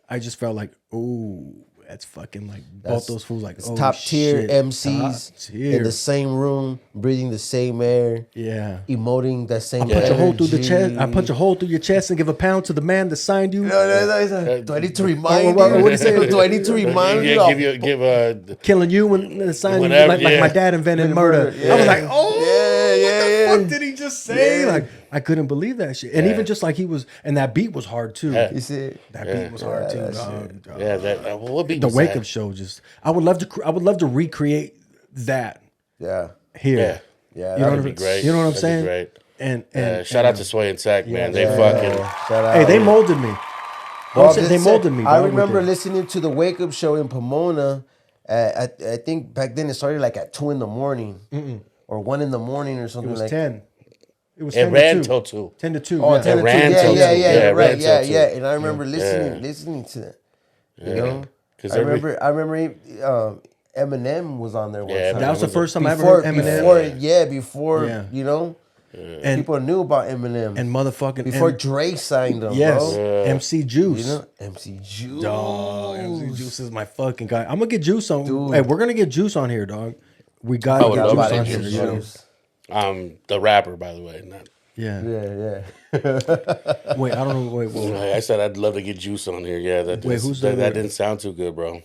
I just felt like, ooh, that's fucking like both those fools like Top tier shit, MCs top tier. in the same room, breathing the same air, Yeah. emoting that same. Punch a hole through the energy. chest. I punch a hole through your chest and give a pound to the man that signed you. No, do I need to remind what you? do you say? Do I need to remind you? Give a Killing you when the sign you Whenever, like yeah. my dad invented murder. I was like, oh, yeah. what did he just say? Yeah. Like I couldn't believe that shit. And even just like he was, and that beat was hard too. You see, That beat was hard too. that Dog. yeah. That what beat The was Wake that? Up Show just. I would love to recreate that yeah, here. Yeah. yeah. You know what that'd I'm be be great. You know what I'm That'd be saying? great. And Shout out to Sway and Sack, man. They fucking Shout out. hey, they molded me. I'm saying they molded me. I dog, with remember it. listening to the Wake Up Show in Pomona. I think back then it started like at 2 a.m. or 1 a.m. or It something was like 10. It was It 10 ran to 2. till 2. 10 to 2. Oh, yeah. 10 to 2. ran Yeah, till yeah, 2. yeah, Yeah, it you're right. ran Yeah, till yeah. 2. And I remember listening to that. You know? 'Cause I remember Eminem was on there one Yeah, time. That was the first time I ever before, heard Eminem. before Yeah. you know, And people knew about Eminem. and motherfucking before M- Dre signed him, yes, bro. MC Juice. You know, MC Juice. Dog, MC Juice is my fucking guy. I'm gonna get Juice on. Dude. Hey, we're gonna get Juice on here, dog. We got I to would get love Juice to on get here. Juice You know? The rapper, by the way. Not, Yeah. Yeah. Wait, I don't know. Wait. I said I'd love to get Juice on here. Yeah, Wait, who's the that other- didn't sound too good, bro.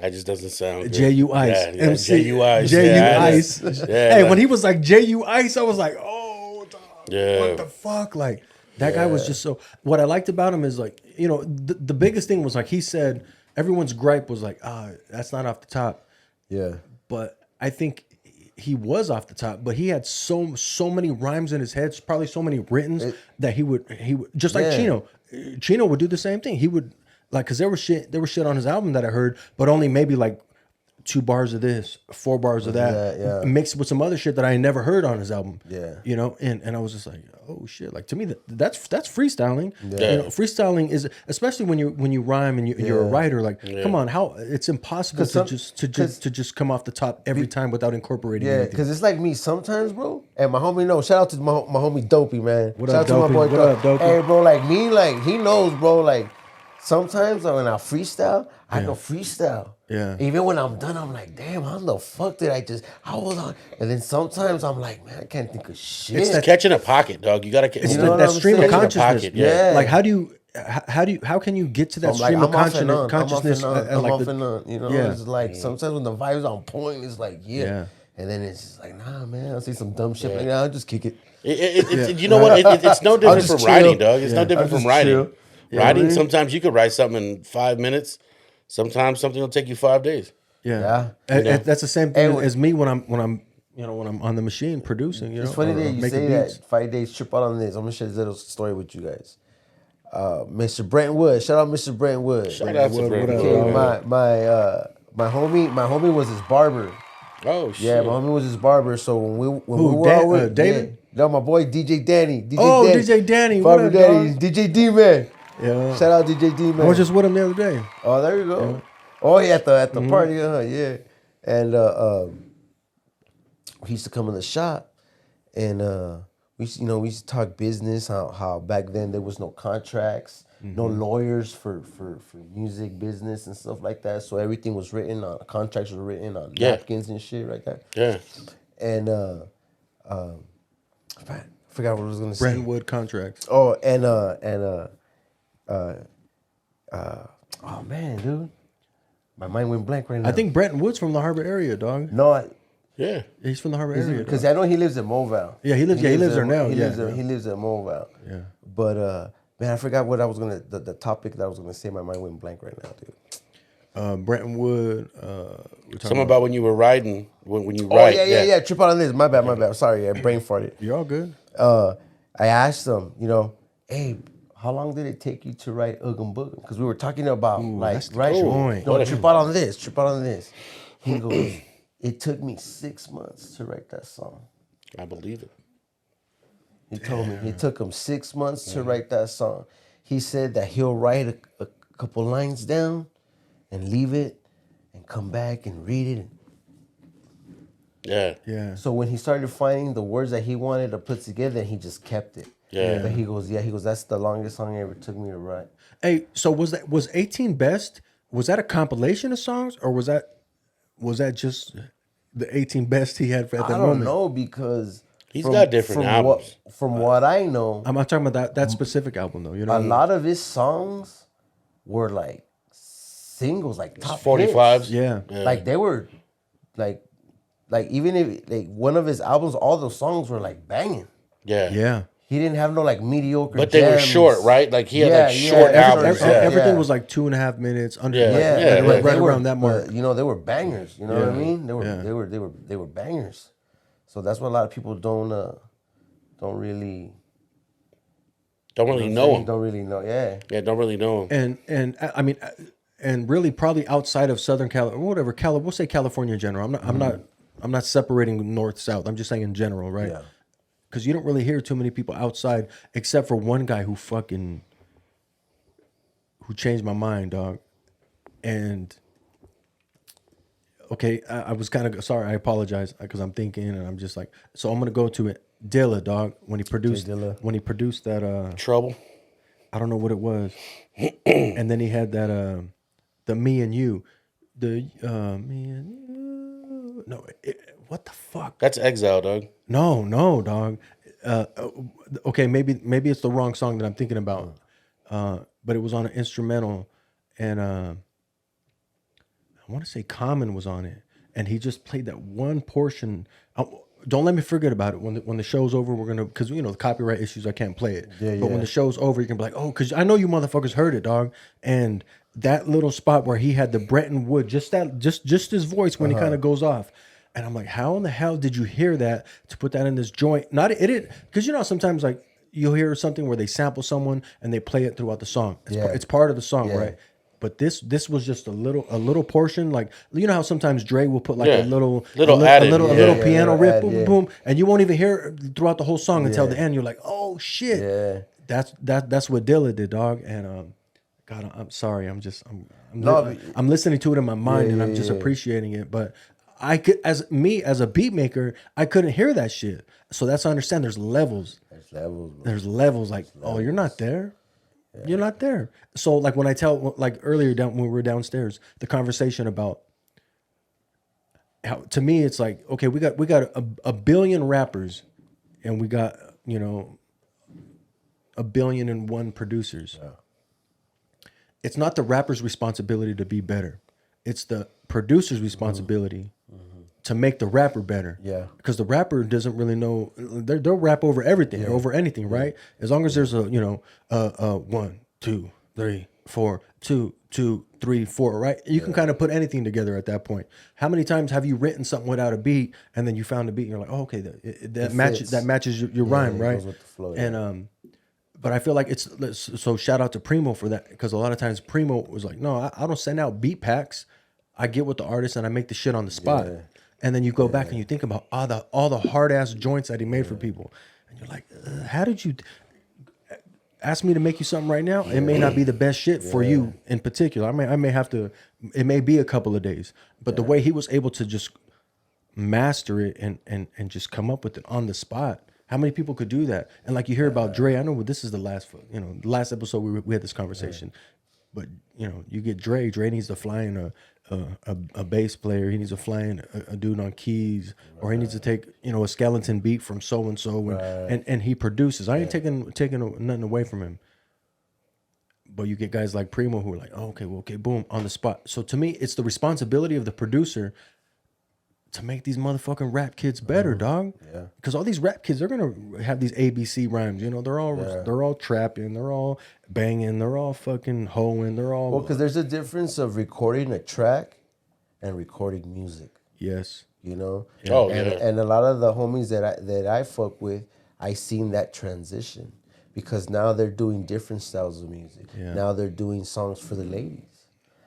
That just doesn't sound good. J.U. Ice. Yeah, MC. J.U. Ice. J.U. Yeah, Ice. yeah, Hey, like- when he was like J.U. Ice, I was like, oh, dog, Yeah. what the fuck? Like, that guy was just so. What I liked about him is like, you know, the biggest thing was like, he said, everyone's gripe was like, that's not off the top. Yeah. But I think he was off the top, but he had so many rhymes in his head, probably so many writtens that he would just like Yeah. Chino. Chino would do the same thing. He would like because there was shit on his album that I heard, but only maybe like 2 bars of this, 4 bars of that, Yeah. mixed with some other shit that I never heard on his album. Yeah. You know, and I was just like, oh shit. Like to me that's freestyling. Yeah. You know, freestyling is especially when you rhyme and you're a writer, like come on, how it's impossible 'Cause some- to just come off the top every time without incorporating Yeah, anything. because it's like me sometimes, bro. And my homie knows. Shout out to my homie Dopey, man. What Shout up, out to my Dopey? boy. What up, Dopey? Hey, bro, like me, like he knows, bro. Like sometimes when I freestyle, I can freestyle. Yeah. Even when I'm done, I'm like, damn, how the fuck did I was on? And then sometimes I'm like, man, I can't think of shit. It's catching a pocket, dog. You gotta catch. It's You know what that I'm stream of saying? consciousness. Pocket, yeah. Like how can you get to that I'm like, stream I'm of off and on. consciousness? I'm off like and on. You know, Yeah. it's like sometimes when the vibe's on point, it's like, Yeah. And then it's just like, nah, man, I'll say some dumb shit. Like, nah, I'll just kick it. You know what? It's no different just from chill. writing, dog. It's no Yeah. different I'll from just writing. chill. Writing, sometimes you could write something in 5 minutes. Sometimes something will take you 5 days. Yeah. That's the same thing as me when I'm on the machine producing. You know, It's funny or that you making say beats. that 5 days trip out on this. I'm gonna share this little story with you guys. Mr. Brentwood, shout out Mr. Brentwood. Shout out to What Brent. up, Okay, my homie was his barber. Oh shit! Yeah, my homie was his barber. So when we were Dan- out with David? yeah. No, my boy DJ Danny. DJ Danny, what Barber up, Danny, dog? DJ D man. Yeah. Shout out DJ D man. I was just with him the other day. Oh, there you go. Oh, yeah, at the party, yeah. And he used to come in the shop, and we used to talk business. How back then there was no contracts, no lawyers for music business and stuff like that. So everything was written on contracts were written on napkins and shit like that. Yeah. And I forgot what I was gonna say. Brentwood contracts. Oh, oh man, dude, my mind went blank right now. I think Brenton Wood's from the Harbor area, dog. no, Yeah. He's from the Harbor area. because dog. I know he lives in Mobile. Yeah, he lives there now, He yeah, lives there. yeah. He lives in Mobile. Yeah. But man, I forgot what I was gonna the topic that I was gonna say. My mind went blank right now, dude. Brenton Wood. Something about when you were writing, when you Oh write. yeah. Trip out on this. My bad. Sorry, I brain farted. You're all good. I asked him, hey, how long did it take you to write Ugum Boogum? Because we were talking about that's the right. point. No, trip out on this. He goes, it took me 6 months to write that song. I believe it. He told me it took him 6 months to write that song. He said that he'll write a couple lines down and leave it and come back and read it. Yeah. Yeah. So when he started finding the words that he wanted to put together, he just kept it. Yeah. But he goes, that's the longest song it ever took me to write. Hey, so was 18 Best? Was that a compilation of songs, or was that just the 18 Best he had at that I don't moment? know because He's got different albums. From what I know, I'm not talking about that specific album though. You know, a lot of his songs were like singles, like top 45s. hits. Yeah. Like they were, like even if like one of his albums, all those songs were like banging. Yeah. Yeah. He didn't have no like mediocre. But they were gems. short, right? Like he had like Yeah, short yeah, albums. every- Yeah. Everything Yeah. was like 2.5 minutes under. Yeah. like, Yeah, Yeah, right, they right were- around that mark. they were bangers. You know what I Yeah. mean? They were Yeah. they were bangers. So that's what a lot of people don't really Don't really You know You him. don't really know. Yeah. Yeah, don't really know him. And I mean, and really probably outside of Southern Cal or whatever, we'll say California in general. I'm not separating north south. I'm just saying in general, right? Yeah. Because you don't really hear too many people outside, except for one guy who changed my mind, dog. And okay, I was kind of sorry. I apologize because I'm thinking, and I'm just like, so I'm gonna go to it. Dilla, dog, when he produced that Trouble. I don't know what it was. And then he had that the Me and You. The Me and You. No, what the fuck? That's Exile, dog. No, dog. Okay, maybe it's the wrong song that I'm thinking about. But it was on an instrumental, and I want to say Common was on it, and he just played that one portion. Don't let me forget about it. When the show's over, we're gonna, because the copyright issues, I can't play it. Yeah, but when yeah. the show's over, you can be like, oh, because I know you motherfuckers heard it, dog. And that little spot where he had the Bretton Wood, just his voice when he kind of goes off. And I'm like, how in the hell did you hear that to put that in this joint? Not it, because sometimes like you'll hear something where they sample someone and they play it throughout the song. It's part of the song, right? But this was just a little portion, like how sometimes Dre will put like Yeah. a little Added, piano little riff, add, boom, yeah. boom, and you won't even hear it throughout the whole song until the end. You're like, oh shit, Yeah. that's what Dilla did, dog. And God, I'm sorry, I'm No, I'm listening to it in my mind, and I'm just yeah. appreciating it, but. I could, as a beat maker, I couldn't hear that shit. So that's I understand. There's levels. There's levels, bro. There's levels. Like, oh, you're not there. You're not there. So like when I tell, like earlier when we were downstairs, the conversation about how, to me it's like, okay, we got a billion rappers, and we got 1,000,000,001 producers. Yeah. It's not the rapper's responsibility to be better. It's the producer's responsibility to make the rapper better. Yeah. Because the rapper doesn't really know. They'll rap over everything, over anything, right? As long as there's a 1, 2, 3, 4, 2, 2, 3, 4, right? You can kind of put anything together at that point. How many times have you written something without a beat, and then you found a beat, and you're like, oh, okay, that matches your rhyme, it right? goes with the flow, And but I feel like it's so shout out to Primo for that, because a lot of times Primo was like, no, I don't send out beat packs. I get with the artist and I make the shit on the spot. Yeah. And then you go back and you think about all the hard ass joints that he made for people, and you're like, how did you ask me to make you something right now? It may not be the best shit for you in particular. I may have to. It may be a couple of days, but the way he was able to just master it and just come up with it on the spot. How many people could do that? And like you hear about Dre, I know this is the last episode we had this conversation, but you get Dre. Dre needs to fly in a bass player. He needs to fly in a dude on keys, or he needs to take a skeleton beat from so and so, and he produces. I ain't taking nothing away from him. But you get guys like Primo who are like, oh, okay, boom, on the spot. So to me, it's the responsibility of the producer to make these motherfucking rap kids better, dog. Yeah. Because all these rap kids, they're gonna have these ABC rhymes. They're all trapping, they're all banging, they're all fucking hoeing, they're all. Well, because there's a difference of recording a track and recording music. Yes. Oh, And a lot of the homies that I fuck with, I seen that transition, because now they're doing different styles of music. Yeah. Now they're doing songs for the ladies.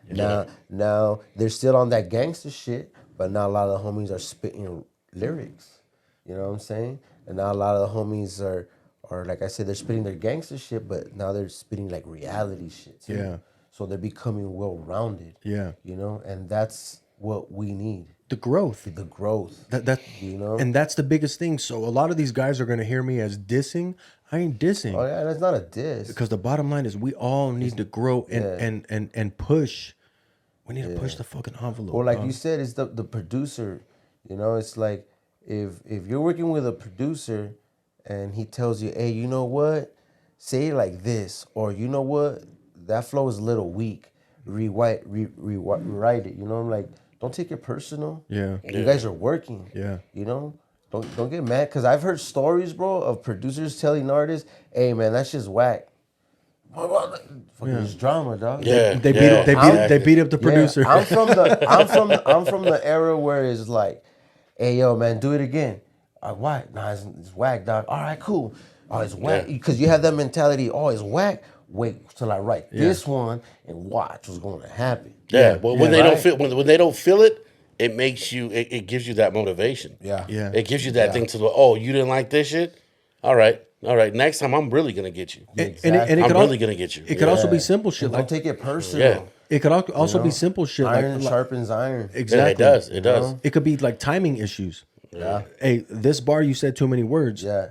Now they're still on that gangster shit, but now a lot of the homies are spitting lyrics. You know what I'm saying? And now a lot of the homies are like I said, they're spitting their gangster shit, but now they're spitting like reality shit too. Yeah. So they're becoming well-rounded. Yeah. And that's what we need. The growth. The growth. That and that's the biggest thing. So a lot of these guys are gonna hear me as dissing. I ain't dissing. Oh yeah, that's not a diss. Because the bottom line is we all need to grow and push. We need to push the fucking envelope. Well, like you said, it's the producer. It's like if you're working with a producer and he tells you, hey, you know what? Say it like this, or you know what? That flow is a little weak. Rewrite it. I'm like, don't take it personal. Yeah. You guys are working. Yeah. Don't get mad, because I've heard stories, bro, of producers telling artists, hey man, that's just whack. Fucking it's drama, dog. Yeah. They beat up the producer. Yeah, I'm from the era where it's like, hey yo man, do it again. Why? Nah, it's whack, dog. All right, cool. Oh, it's whack. Because you have that mentality, oh, it's whack. Wait till I write this one and watch what's going to happen. Yeah, well, when they right? don't feel when they don't feel it, it makes you. It gives you that motivation. Yeah. Yeah. It gives you that thing to go. Oh, you didn't like this shit. All right. Next time, I'm really gonna get you. And I'm could really gonna get you. It could also be simple shit. Don't Like take it personal. Yeah. it could also be simple shit. Iron like sharpens iron. Yeah, exactly. it does. It does. It could be like timing issues. Yeah. Hey, this bar you said too many words. Yeah.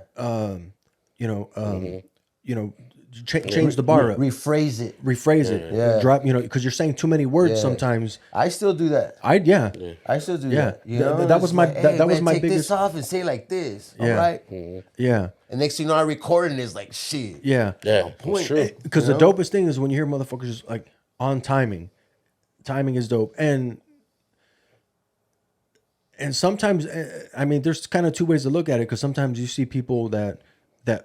Change the bar up. Rephrase it. Rephrase it. Yeah. Drop. Because you're saying too many words sometimes. I still do that. Yeah. I still do Yeah. that. You Th- know, that was It's my- like, that hey, was man, my take biggest- this off and say like this. Yeah. All right. Yeah. And next thing you know, I record and it's like shit. Yeah. Yeah, it's true. Because the dopest thing is when you hear motherfuckers like on timing. Timing is dope, and sometimes I mean, there's kind of two ways to look at it. Because sometimes you see people that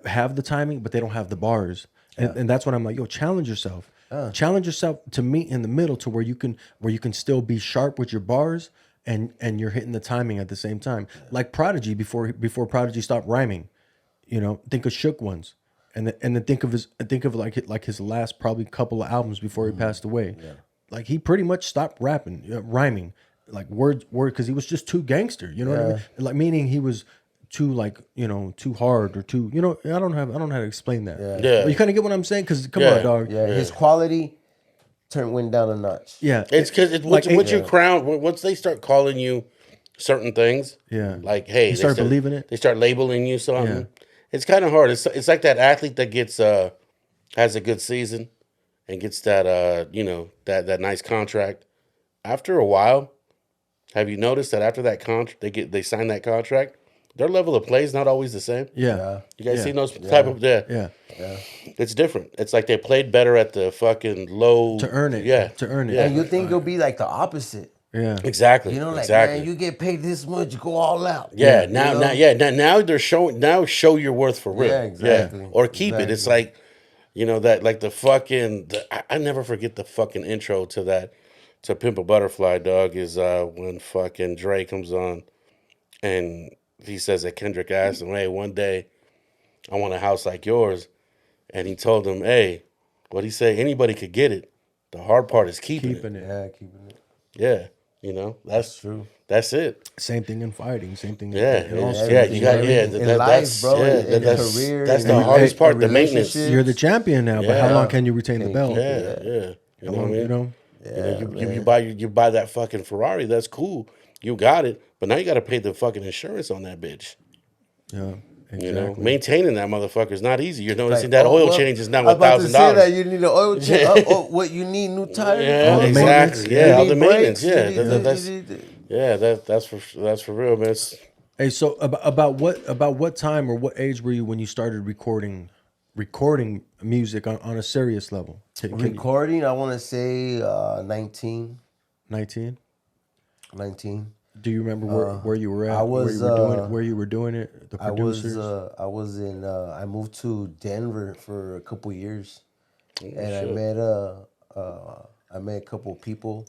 have the timing, but they don't have the bars, and that's when I'm like, yo, challenge yourself. Challenge yourself to meet in the middle to where you can still be sharp with your bars and you're hitting the timing at the same time. Like Prodigy before Prodigy stopped rhyming. Think of Shook Ones, and then think of his last probably couple of albums before he passed away. Like he pretty much stopped rhyming, like word because he was just too gangster. You know what I mean? Like meaning he was too too hard or too I don't know how to explain that. Yeah. But you kind of get what I'm saying? Because come Yeah. on, dog. Yeah. His quality went down a notch. Yeah. It's because once you crown, once they start calling you certain things, like hey, You start start believing it? They start labeling you something. It's kind of hard. It's like that athlete that gets has a good season and gets that that nice contract. After a while, have you noticed that after that contract they sign that contract, their level of play is not always the same? Yeah. You guys seen those type of Yeah. It's different. It's like they played better at the fucking low To earn it. Yeah, To earn it. Yeah. And you think it'll be like the opposite. Yeah. Exactly. You know, like exactly. man, you get paid this much, you go all out. Yeah, You now, know? now they're showing. Now show your worth for real. Yeah, exactly. Or keep it. It's like, that like the fucking. I never forget the fucking intro to that. To Pimp a Butterfly, dog, is when fucking Dre comes on, and he says that Kendrick asked him, "Hey, one day, I want a house like yours," and he told him, "Hey, what'd he say? Anybody could get it. The hard part is keeping it." Yeah, keeping it. Yeah, that's true. That's it. Same thing in fighting. Same thing. Yeah, in all yeah, you got in life, that's bro, in that's career, that's in the hardest part. in The maintenance. relationships. You're the champion now, but how Yeah. long can you retain the belt? Yeah. You know what I mean? You You buy that fucking Ferrari. That's cool. You got it, but now you got to pay the fucking insurance on that bitch. Yeah, exactly. You know, maintaining that motherfucker is not easy. You're noticing Like, that oil well, change is now I was about to say that $1,000. you need an oil change. What you need new tires? Yeah, All the exactly. maintenance. Yeah, You all need the maintenance. brakes, Yeah, you need- that's for real, man. Hey, so about what time or what age were you when you started recording music on a serious level? Recording, I want to say 19. 19? 19. Do you remember where you were at? I was, where you were doing it. The producers. I was in. I moved to Denver for a couple years, and shit. I met a couple people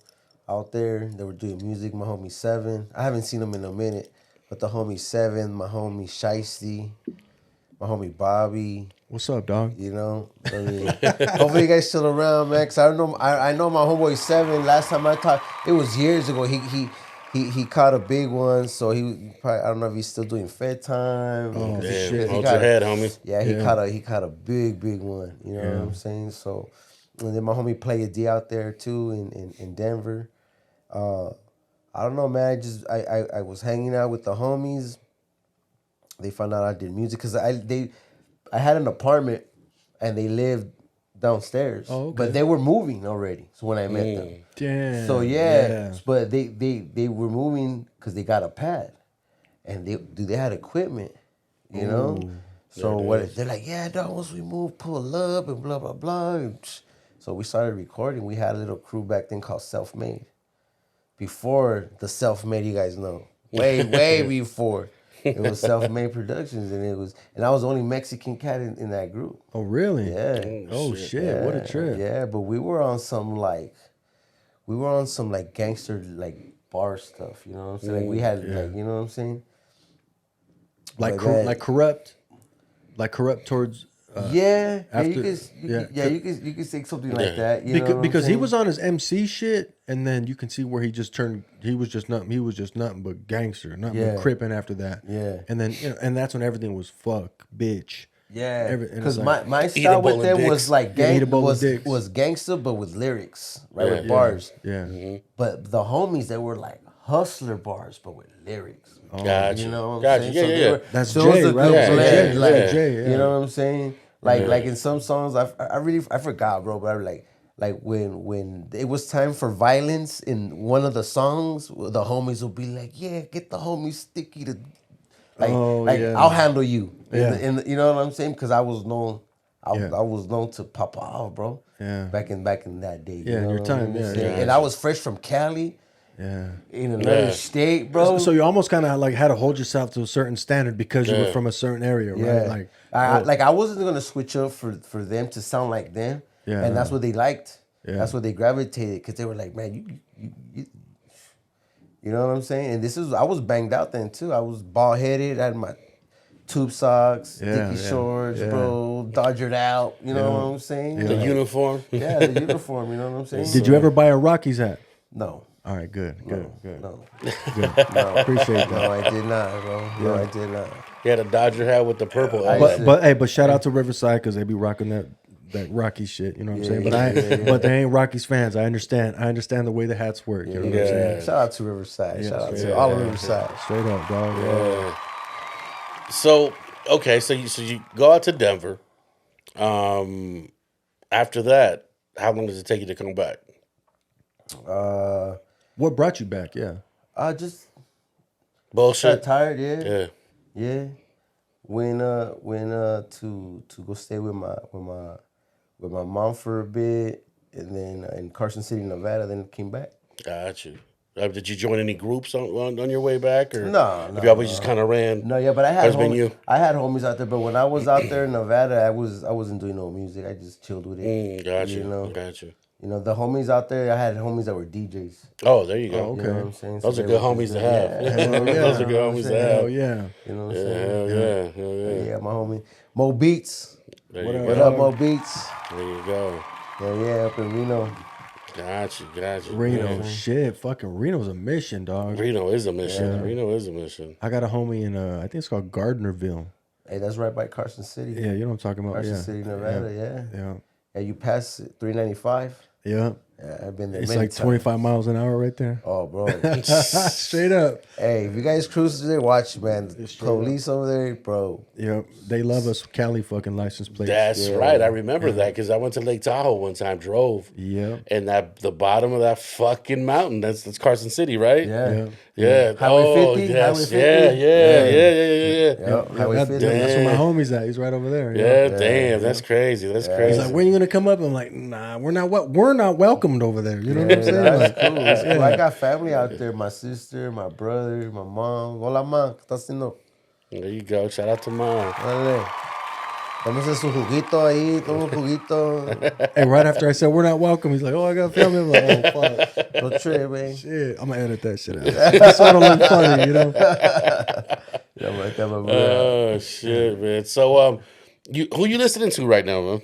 out there that were doing music. My homie Seven. I haven't seen him in a minute, but the homie Seven, my homie Shiesty, my homie Bobby. What's up, dog? You know, I mean, hopefully you guys still around, man. Cause I know my homeboy Seven. Last time I talked, it was years ago. He caught a big one, so he probably, I don't know if he's still doing Fed Time. Oh, Cause shit. he Hold got- your head, homie. Yeah, he Yeah. caught a big one. You know what I'm saying? So, and then my homie Playa D out there too in Denver. I don't know, man. I was hanging out with the homies. They found out I did music because I had an apartment and they lived downstairs. Oh, okay. But they were moving already. So when I met them. Damn. So yeah, but they were moving because they got a pad, and they had equipment, you know. So they're like, yeah, dog, once we move, pull up and blah blah blah. So we started recording. We had a little crew back then called Self Made. Before the Self Made, you guys know, way before. It was Self Made Productions, and I was the only Mexican cat in that group. Oh, really? Yeah. Oh shit! What a trip. Yeah, but we were on some gangster like bar stuff, you know what I'm saying? Like we had like, you know what I'm saying? Like Like that. like corrupt. like corrupt towards. Yeah, after- you yeah. you could say something like that. You know Because, what I'm because he saying? was on his MC shit, and then you can see where he just turned. He was just nothing but gangster, nothing Yeah. but cripping after that. Yeah. and then and that's when everything was fuck, bitch. Yeah, and it's because like, my Eat a style bowl with of them was dicks. like Yeah, eat a bowl of dicks. was gangster, but with lyrics, right, Yeah. with bars. Yeah, But the homies, they were like hustler bars, but with lyrics. Gotcha. You know what I'm Gotcha. saying? Yeah, So yeah, they yeah. were- That's so it was Jay, a right? good Yeah, blend, yeah, like, yeah. Jay, yeah. you know what I'm saying? Like in some songs, I forgot, bro, but like when it was time for violence in one of the songs, the homies will be like, "Yeah, get the homies sticky to." Like yeah. I'll handle you. Yeah. You know what I'm saying? Because I was known, Yeah. I was known to pop off, bro. Yeah. Back in that day. Yeah, in know your what time, I'm yeah, saying? yeah. And I was fresh from Cali yeah. in another Yeah. state, bro. So you almost kind of like had to hold yourself to a certain standard because you were Yeah. from a certain area, right? yeah, Like, I wasn't gonna switch up for them to sound like them. Yeah, and that's what they liked. Yeah. That's what they gravitated because they were like, man, you know what I'm saying? And I was banged out then too. I was bald headed. I had my tube socks, Yeah, dicky yeah, shorts, yeah. bro, dodgered out. You know what I'm saying? The uniform. Yeah, the uniform. You know what I'm saying? did you ever buy a Rockies hat? No, All right, good. no, Appreciate no, that. I did not, bro. No, I did not. He had a Dodger hat with the purple. I- L. But shout out to Riverside because they be rocking that Rockies shit. You know what I'm saying? But but they ain't Rockies fans. I understand the way the hats work. You know what I'm saying? Shout out to Riverside. Shout out straight to all of Riverside. Straight up, dog. Yeah. So okay, so you go out to Denver. After that, how long does it take you to come back? What brought you back? Yeah. I just got Bullshit. tired. Yeah. Yeah. Yeah, went to go stay with my mom for a bit, and then in Carson City, Nevada. Then came back. Got you. Did you join any groups on your way back, or No, Have you always just kind of ran? No, yeah, but I had That's been you. I had homies out there. But when I was out there in Nevada, I wasn't doing no music. I just chilled with it. Got you. You know. Got you. You know, the homies out there. I had homies that were DJs. Oh, there you go. Oh, okay. You know what I'm saying? Those So are they good were homies just to like, have. yeah, Hell yeah. Those are good homies to Hell have. yeah. You know what I'm Yeah, saying? hell yeah, hell yeah. Yeah, my homie Mo Beats. There What you up? What go. up, Mo Beats? There you go. Yeah, up in Reno. Got you. Got you. Reno, Yeah. shit, fucking Reno's a mission, dog. Reno is a mission. Reno is a mission. I got a homie in I think it's called Gardnerville. Hey, that's right by Carson City. Yeah, you know what I'm talking about. Carson Yeah. City, Nevada. Yeah. Yeah. Yeah, you pass 395. Yeah. Yeah, I've been there. It's many like times. 25 miles an hour right there. Oh, bro. Straight up. Hey, if you guys cruise there, watch, man. Police over there, bro. Yep. They love us Cali fucking license plates. That's right. I remember that because I went to Lake Tahoe one time, drove. Yep. And the bottom of that fucking mountain, that's Carson City, right? Yeah. Yeah. Highway Oh, 50, yes. Highway 50. Yeah. Yep, Highway That- 50. that's where my homie's at. He's right over there. Yeah, damn, that's crazy. That's He's crazy. like, when you gonna come up? I'm like, nah, we're not welcomed over there. You know what I'm saying? That's Like, cool. That's cool. I got family out there. My sister, my brother, my mom. Hola, ma. ¿Qué estás haciendo? There you go. Shout out to mom. Dale. Tómese su juguito ahí. Toma un juguito. hey, right after I said we're not welcome, he's like, oh, I got family. I'm like, oh, fuck. Don't trip, man. Shit, I'm gonna edit that shit out. So I don't look funny, you know? Yeah, I'm like that, my brother. Oh shit, man. So who you listening to right now, man?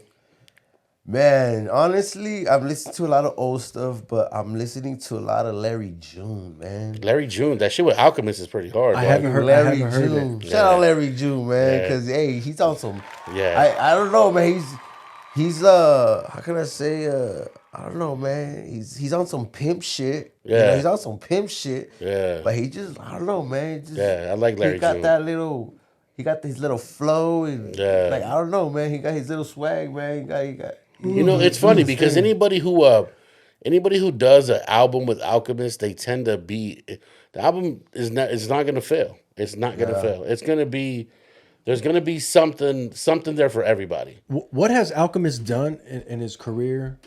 Man, honestly, I'm listening to a lot of old stuff, but I'm listening to a lot of Larry June, man. Larry June. That shit with Alchemist is pretty hard. I dog. haven't heard- Larry heard June. it. Shout out Larry June, man, Yeah. because hey, he's on some. Yeah. I don't know, man. He's how can I say I don't know, man. He's on some pimp shit. You know, Yeah. he's on some pimp shit. Yeah. But he just I don't know, man. Just, Yeah, I like Larry He got June. that little. He got his little flow and Yeah. like I don't know, man. He got his little swag, man. He got. You know, it's funny because anybody who does an album with Alchemist, they tend to be the album is not gonna fail. It's not gonna fail. It's gonna be there's gonna be something there for everybody. What has Alchemist done in his career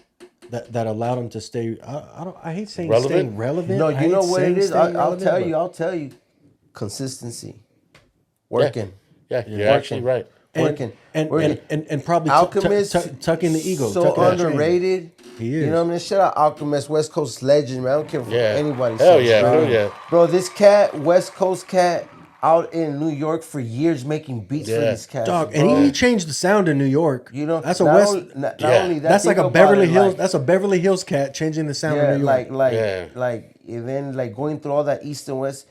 that allowed him to stay? I hate saying Relevant? staying relevant. No, I you know hate what it saying is. staying I'll relevant, tell but- you. I'll tell you. Consistency. Working. Yeah, you're actually right. Working. and Working. and probably Alchemist tucking the ego. so tucking that chain. underrated. He You is. know what I mean? Shout out Alchemist, West Coast legend, man. I don't care what Yeah. anybody Hell says. yeah, bro. hell yeah. Bro, this cat, West Coast cat, out in New York for years making beats for Yeah. these cats. Dog, bro. and he changed the sound in New York. You know, that's a not West. only, not Yeah. only that, That's like think a about Beverly it, Hills. like, That's a Beverly Hills cat changing the sound yeah, of New York. Yeah. and then like going through all that East and West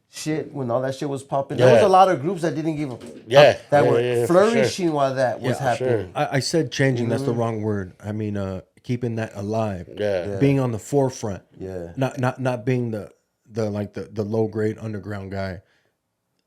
shit when all that shit was popping. Yeah. There was a lot of groups that didn't give a Yeah. that Yeah, were yeah, for flourishing while that was Yeah, happening. I said changing. That's the Mm-hmm. wrong word. I mean, keeping that alive. Yeah. Being on the forefront. Yeah. Not being the low grade underground guy.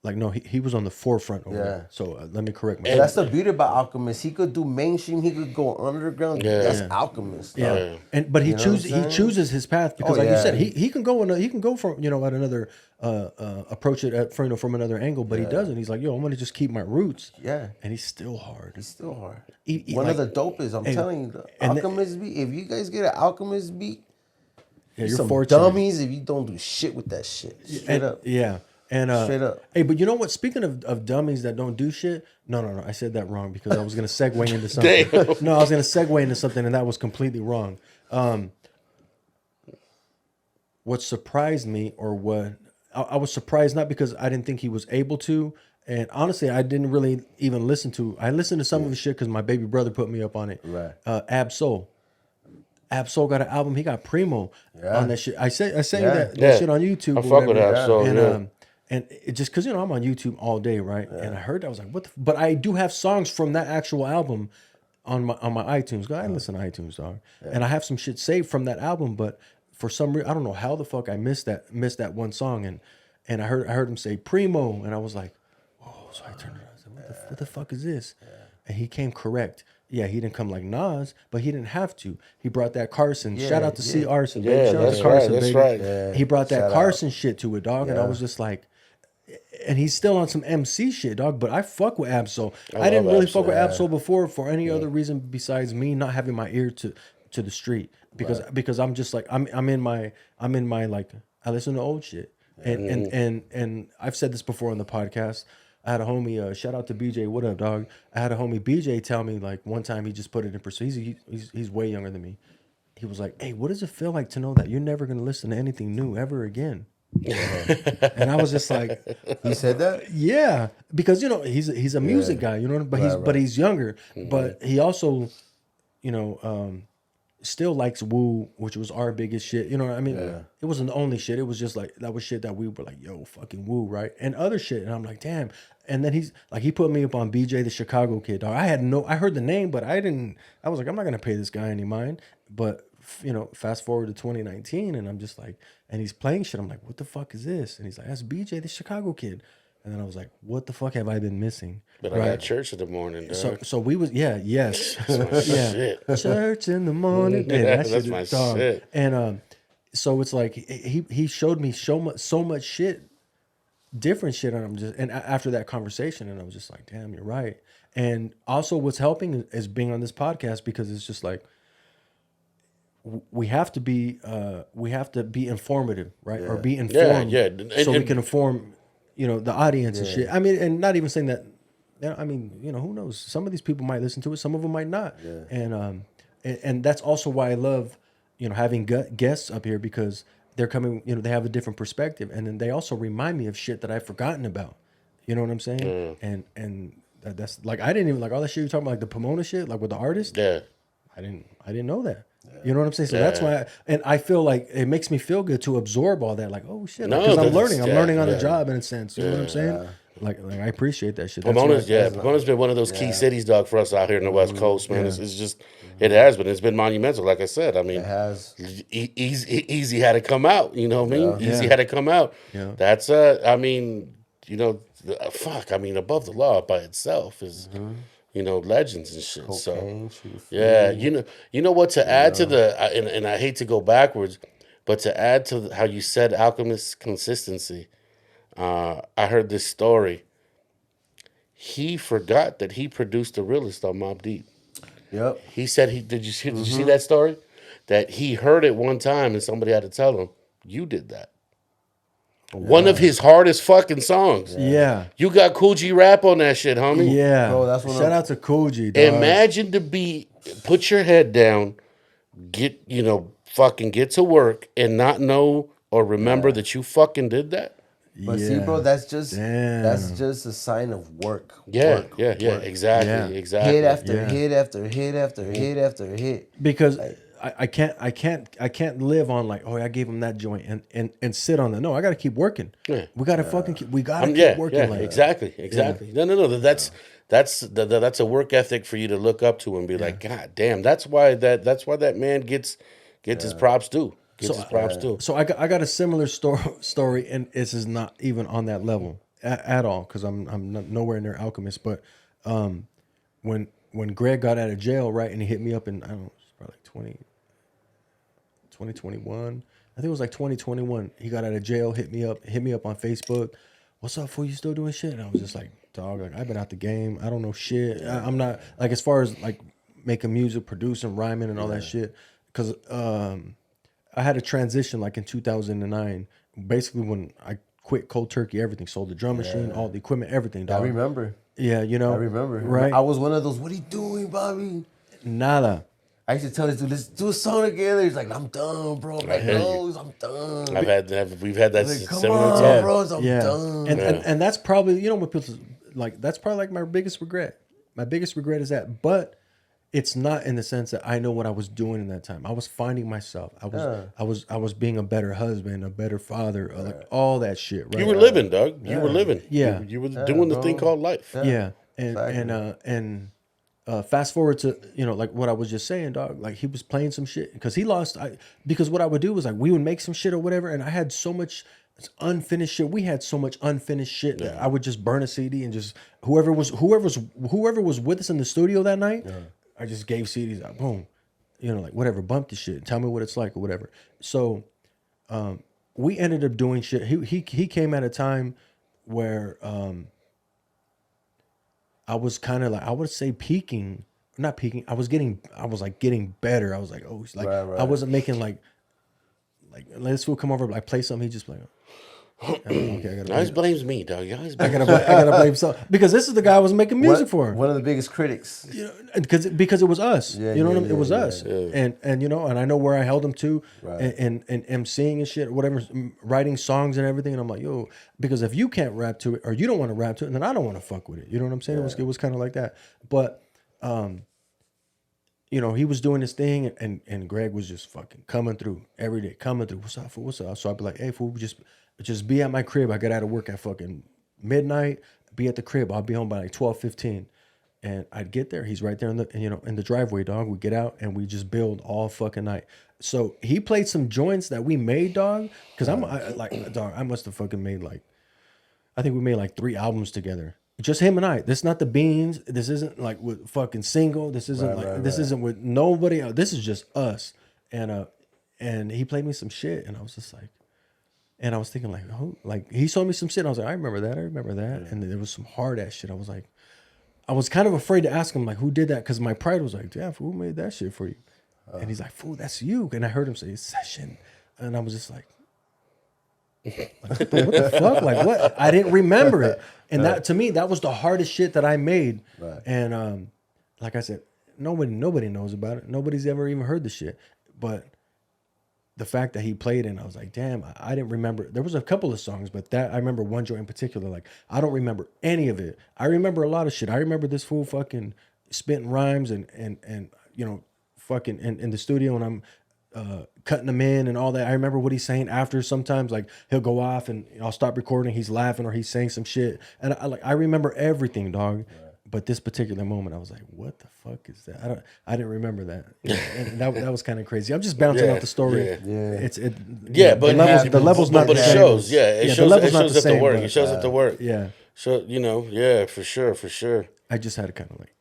Like no, he was on the forefront over there. So let me correct But myself. that's the beauty about Alchemist. He could do mainstream. He could go underground. Yeah. That's Yeah. Alchemist. Yeah, Yeah. but he You know what I'm he saying? chooses his path because, Oh, like you yeah. said, he can go he can go from at another approach it from another angle, but he doesn't. He's like, yo, I'm gonna just keep my roots. Yeah. And he's still hard. It's still hard. He- One like- of the dopest. I'm and- telling you, the and Alchemist beat. If you guys get an Alchemist beat, Yeah, you're some fortunate. dummies. If you don't do shit with that shit, straight And- up. Yeah. And Straight up. Hey, but you know what? Speaking of dummies that don't do shit, no, I said that wrong because I was gonna segue into something. Damn. No, I was gonna segue into something, and that was completely wrong. What surprised me, or what I was surprised, not because I didn't think he was able to, and honestly, I didn't really even listen to. I listened to some of his shit because my baby brother put me up on it. Right. Ab-Soul. Ab-Soul got an album. He got Primo on that shit. I sent you Yeah. that Yeah. shit on YouTube. I or fuck with whatever. Ab-Soul, And yeah. and it just because I'm on YouTube all day, right? And I heard that, I was like, what? But I do have songs from that actual album on my iTunes. 'Cause I listen to iTunes, dog, and I have some shit saved from that album. But for some reason, I don't know how the fuck I missed that one song, and I heard him say Primo, and I was like, oh, so I turned it on. I said, what the fuck is this? And he came correct. Yeah, he didn't come like Nas, but he didn't have to. He brought that Carson. Shout out to C. Arson. baby. Yeah, Shout out that's to Carson, right. That's baby. right. Yeah. He brought that Shout out. Carson shit to it, dog, and I Yeah. was just like, and he's still on some MC shit, dog. But I fuck with Ab-Soul. I love didn't really Ab-Soul, fuck with Ab-Soul before for any other reason besides me not having my ear to the street because I'm just like I'm in my like I listen to old shit and I've said this before on the podcast. I had a homie, shout out to BJ. What up, dog? I had a homie BJ tell me like one time he just put it in perspective. He's way younger than me. He was like, "Hey, what does it feel like to know that you're never gonna listen to anything new ever again?" And I was just like, He said that. yeah, because he's a music guy, but he's younger, but he also, still likes Woo, which was our biggest shit. You know what I mean? It wasn't the only shit. It was just like that was shit that we were like, yo, fucking Woo, right? And other shit, and I'm like, damn. And then he's like, he put me up on BJ the Chicago Kid. Dog. I heard the name, but I was like, I'm not gonna pay this guy any mind. But fast forward to 2019, and I'm just like, and he's playing shit. I'm like, what the fuck is this? And he's like, that's BJ the Chicago Kid. And then I was like, what the fuck have I been missing? But I got church in the morning, dog. So we was yes shit. church in the morning. Yeah, that That's shit my is dog. shit. And so it's like he showed me so much shit, different shit, and after that conversation, and I was just like, damn, you're right. And also, what's helping is being on this podcast because it's just like we have to be informative, right, or be informed, yeah. so we And- can inform the audience and shit. I mean, and not even saying that. I mean, who knows? Some of these people might listen to it, some of them might not. And that's also why I love, having guests up here because they're coming. They have a different perspective, and then they also remind me of shit that I've forgotten about. You know what I'm saying? And that's like I didn't even like all that shit you're talking about, like the Pomona shit, like with the artist. Yeah. I didn't know that. You know what I'm saying? So that's why, and I feel like it makes me feel good to absorb all that. Like, oh shit, No, because I'm that's- learning on yeah. the job in a sense. You know what I'm saying? Like I appreciate that shit. That's Pomona's, why- Pomona's been one of those key cities, dog, for us out here in the West Coast, man. It's just, it has been. It's been monumental, like I said. I mean, It has. Easy had to come out. You know what I mean? Easy had to come out. Yeah. That's I mean, fuck. I mean, Above the Law by itself is, legends and shit. So Cocaine, shoot, yeah, you know what? To add to the, and I hate to go backwards, but to add to how you said Alchemist's consistency, I heard this story. He forgot that he produced The Realest on Mobb Deep. Yep. He said did you see that story? That he heard it one time and somebody had to tell him, you did that. One of his hardest fucking songs. Yeah. You got Kool G Rap on that shit, homie. Yeah. Bro, that's one Shout of- out to Kool G, dog. Imagine put your head down, fucking get to work and not know or remember that you fucking did that. But see, bro, Yeah. that's just Damn. a sign of work. Yeah, work, yeah, yeah, work. exactly, Yeah. exactly. Hit after Yeah. hit after hit after hit after hit. Because I can't live on like, oh, I gave him that joint and sit on that. No, I got to keep working. Yeah. We got to fucking we got to keep Yeah, working. yeah, like, exactly, exactly. No. That's a work ethic for you to look up to and be like, God damn, that's why that man gets his props due. Gets his props due. So I got a similar story, and this is not even on that level at all because I'm not, nowhere near Alchemist. But when Greg got out of jail, right, and he hit me up in, I don't know, it's probably like 2021. I think it was like 2021. He got out of jail, hit me up on Facebook. What's up, fool? You still doing shit? And I was just like, dog, like I've been out the game. I don't know shit. I'm not like as far as like making music, producing, rhyming, and all that shit. Because I had a transition like in 2009, basically when I quit cold turkey, everything, sold the drum machine, all the equipment, everything. Dog. I remember. Yeah, you know. I remember. Right? I was one of those. What are you doing, Bobby? Nada. I used to tell this dude, let's do a song together. He's like, I'm done, bro. I'm like, hear you. no, I'm done. We've had that I was like, come similar on, talk. bro. I'm Yeah. done. And that's probably, you know what people like, that's probably like my biggest regret. My biggest regret is that, but it's not in the sense that I know what I was doing in that time. I was finding myself. I was being a better husband, a better father, like all that shit, right? You were living, Doug. You were living. Yeah. You were doing the thing called life. Yeah. Exactly. And fast forward to, you know, like what I was just saying, dog, like he was playing some shit because he lost. Because what I would do was like, we would make some shit or whatever. And I had so much unfinished shit. We had so much unfinished shit that I would just burn a CD and just whoever was with us in the studio that night, I just gave CDs out, boom, you know, like whatever, bump the shit, tell me what it's like or whatever. So we ended up doing shit. He came at a time where I was kind of like, I would say peaking, not peaking. I was like getting better. I was like, oh, like Right. I wasn't making like let's go come over, like play something. He just like, okay, I gotta Always blames me, Doug. You always I blame gotta blame something because this is the guy I was making music for. One of the biggest critics. You know, because it was us. Yeah, you know what I yeah, mean? It was yeah, us. And you know, and I know where I held him to, Right. and MCing and shit, whatever, writing songs and everything. And I'm like, yo, because if you can't rap to it or you don't want to rap to it, then I don't want to fuck with it. You know what I'm saying? It was kind of like that. But you know, he was doing his thing, and Greg was just fucking coming through every day, coming through. What's up, fool? What's up? So I'd be like, hey, fool, just be at my crib. I get out of work at fucking midnight. Be at the crib. I'll be home by like 12:15. And I'd get there. He's right there in the driveway, dog. We get out and we just build all fucking night. So he played some joints that we made, dog. Because I must have fucking made like, I think we made like 3 albums together. Just him and I. This is not the Beans. This isn't like with fucking Single. This isn't this isn't with nobody else. This is just us. And he played me some shit, and I was just like, and I was thinking like, oh, like he showed me some shit. And I was like, I remember that. And there was some hard ass shit. I was like, I was kind of afraid to ask him like, who did that? Because my pride was like, damn, who made that shit for you? And he's like, fool, that's you. And I heard him say Session, and I was just like what the fuck? Like what? I didn't remember it. And that to me, that was the hardest shit that I made. Right. And like I said, nobody knows about it. Nobody's ever even heard the shit. But the fact that he played it, and I was like, damn, I didn't remember. There was a couple of songs, but that I remember one joint in particular. Like I don't remember any of it. I remember a lot of shit. I remember this fool fucking spitting rhymes and you know, fucking in the studio, and I'm cutting them in and all that. I remember what he's saying after. Sometimes like he'll go off and I'll stop recording. He's laughing or he's saying some shit, and I remember everything, dog. Right. But this particular moment, I was like, "What the fuck is that?" I didn't remember that, and that was kind of crazy. I'm just bouncing off the story. Yeah. But the levels not but the it same. shows. Yeah, it shows. It shows up to work. But, it shows up to work. Yeah. So you know, yeah, for sure. I just had to kind of like.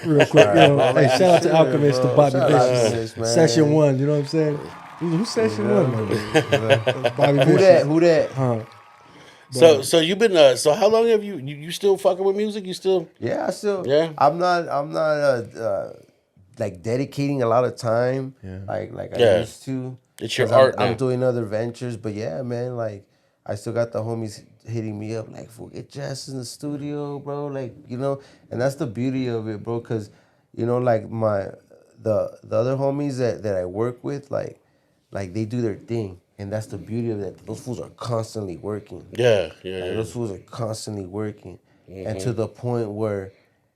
Real quick, you know, hey, shout out to Alchemist, to Bobby Vicious, Session 1. You know what I'm saying? Who's Session 1? Bobby Vicious. Who that? So you've been so how long have you still fucking with music? You still? Yeah, I still. Yeah. I'm not like dedicating a lot of time like I used to. It's your 'Cause art I'm now. doing other ventures, but yeah, man, like I still got the homies hitting me up like, "Fool, get Jess in the studio, bro." Like, you know, and that's the beauty of it, bro. Cause, you know, like the other homies that I work with, like they do their thing. And that's the beauty of that. Those fools are constantly working. Yeah. Like, those fools are constantly working. And to the point where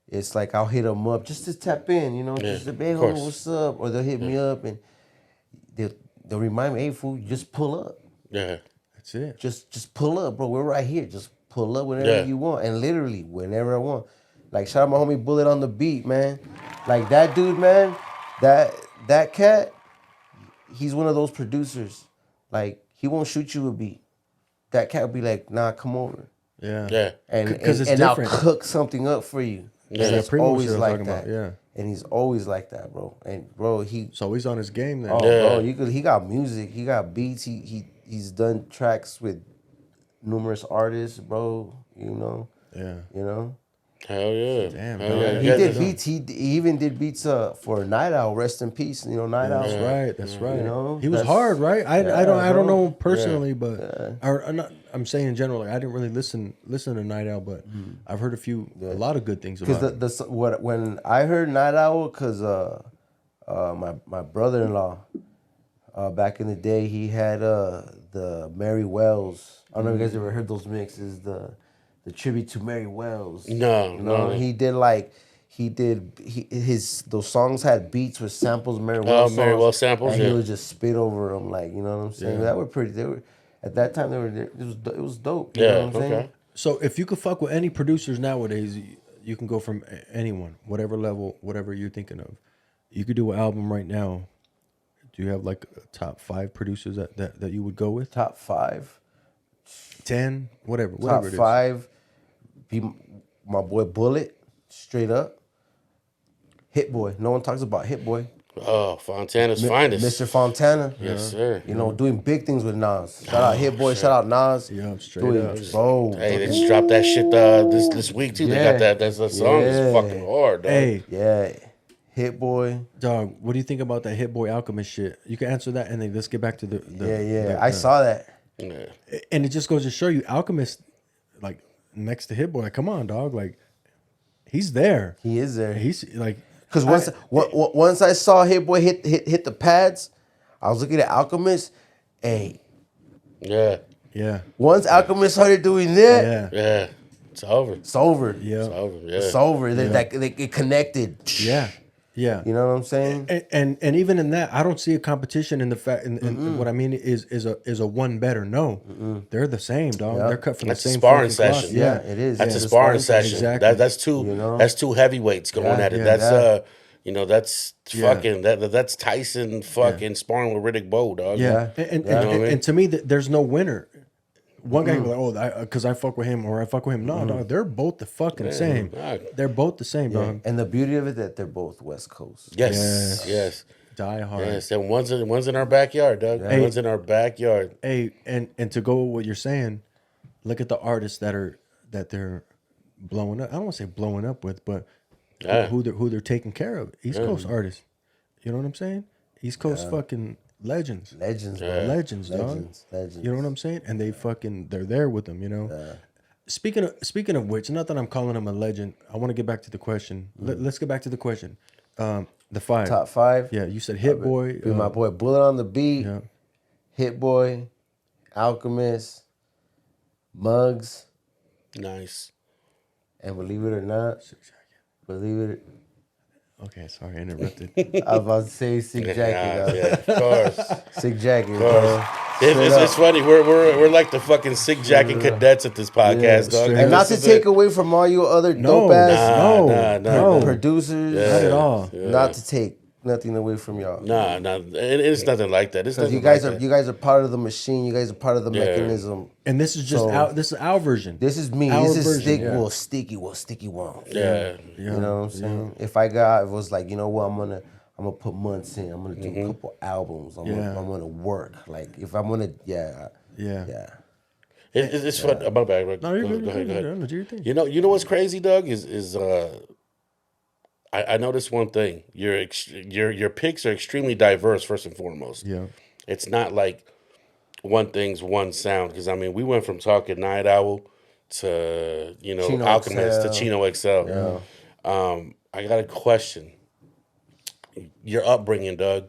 it's like I'll hit them up just to tap in, you know, just to be, hey, course. what's up? Or they'll hit me up and they'll remind me, hey, fool, just pull up. Yeah. That's it. Just pull up, bro. We're right here. Just pull up whenever you want. And literally, whenever I want. Like, shout out my homie Bullet on the beat, man. Like, that dude, man, that cat, he's one of those producers. Like, he won't shoot you a beat. That cat will be like, nah, come over. Yeah. Yeah. And, 'Cause it's and I'll different. cook something up for you. Yeah, And it's Primo always shit I was like talking that. about, yeah. And he's always like that, bro. And, bro, So he's on his game then. Oh, Yeah. bro, he got music, he got beats, he's done tracks with numerous artists, bro. You know, Yeah. Hell yeah. Damn, Hell dog. yeah. he You guys did are- beats. He even did beats for Night Owl. Rest in peace. You know, Night Owl. That's right. That's right. You know, he was that's- hard, right? I don't bro. know him personally, but I'm saying in general. Like, I didn't really listen to Night Owl, but I've heard a lot of good things about Because it. when I heard Night Owl, because my brother-in-law back in the day, he had the Mary Wells. I don't know if you guys ever heard those mixes. The tribute to Mary Wells. No, You know, no. he did his those songs had beats with samples of Mary Wells. Mary songs, Wells samples, and yeah. he would just spit over them, like, you know what I'm saying. That were pretty. They were at that time. It was dope. You Yeah, know what I'm saying? okay. So if you could fuck with any producers nowadays, you can go from anyone, whatever level, whatever you're thinking of. You could do an album right now. Do you have like a top 5 producers that you would go with? Top 5. 10, whatever Top it is. 5. Be my boy Bullet, straight up. Hit Boy. No one talks about Hit Boy. Oh, Fontana's finest. Mr. Fontana. Yes, sir. You know, doing big things with Nas. Shout out Hit Boy. Shout out Nas. Yeah, straight Doing, up. bro. Hey, they just dropped that shit this week too. They Yeah. got that song is Yeah. fucking hard, dog. Hey, Yeah. Hit Boy. dog, what do you think about that Hit Boy Alchemist shit? You can answer that, and then let's get back to the Yeah. I saw that. Yeah. And it just goes to show you, Alchemist, like next to Hit Boy, like, come on, dog, like he's there. He is there. He's like, Because once I saw Hit Boy hit the pads, I was looking at Alchemist. Hey, Yeah. yeah, once Alchemist started doing that, yeah, Yeah. It's over. it's over. yeah, It's over. Yeah. It's over. It connected. yeah, yeah. You know what I'm saying? And even in that, I don't see a competition in the fact. And what I mean is a one better. No, they're the same, dog. Yeah. They're cut from That's the a same sparring fucking cloth. session. Yeah, It is. That's yeah. a sparring session. Exactly. That's two. You know? That's two heavyweights going at it. yeah, That's that's Yeah. fucking that's Tyson fucking sparring with Riddick Bowe, dog. yeah. Yeah. And, You know what I mean? and to me, there's no winner. One guy can be like, oh, because I fuck with him or I fuck with him. No, dog, they're both the fucking same. nah. They're both the same, dog. And the beauty of it that they're both West Coast. Yes. Yes. Die hard. Yes. And one's in our backyard, dog. Hey. One's in our backyard. Hey, and to go with what you're saying, look at the artists that they're blowing up. I don't want to say blowing up with, but Yeah. who they're taking care of. East Coast artists. You know what I'm saying? East Coast fucking legends. Legends, bro. Legends, dog. Legends. You know what I'm saying? And they're there with them, you know. Speaking of which, not that I'm calling him a legend, I want to get back to the question. Let's get back to the question. The 5. Top 5. Yeah, you said Hit Boy. Be my boy Bullet on the beat. Yeah. Hit Boy. Alchemist. Muggs. Nice. And believe it or not, believe it. Okay, sorry, I interrupted. I was about to say Sick Jacket. Yeah, of course. Sick Jacket, bro. It's funny. We're like the fucking sick jacket cadets at this podcast, dog. straight And not This to is take away from all you other No, dope ass no. producers. Not at all. Not to take nothing away from y'all. Nah, it's nothing like that. It's Because nothing you guys are part of the machine. You guys are part of the mechanism. And this is just this is our version. This is me. Our This is version, sticky. yeah. Well, sticky one. Yeah. You know what I'm saying? If I was like, you know what, I'm gonna put months in. I'm gonna do a couple albums. I'm gonna work. Like if I'm gonna, yeah. It's fun. My bad. Rick. No, you're Go good. ahead, go ahead. No, do your thing. You know what's crazy, Doug? Is I noticed one thing. Your picks are extremely diverse. First and foremost, Yeah. it's not like one thing's one sound. Because I mean, we went from talking Night Owl to Chino Alchemist XL. to Chino XL. I got a question. Your upbringing, Doug.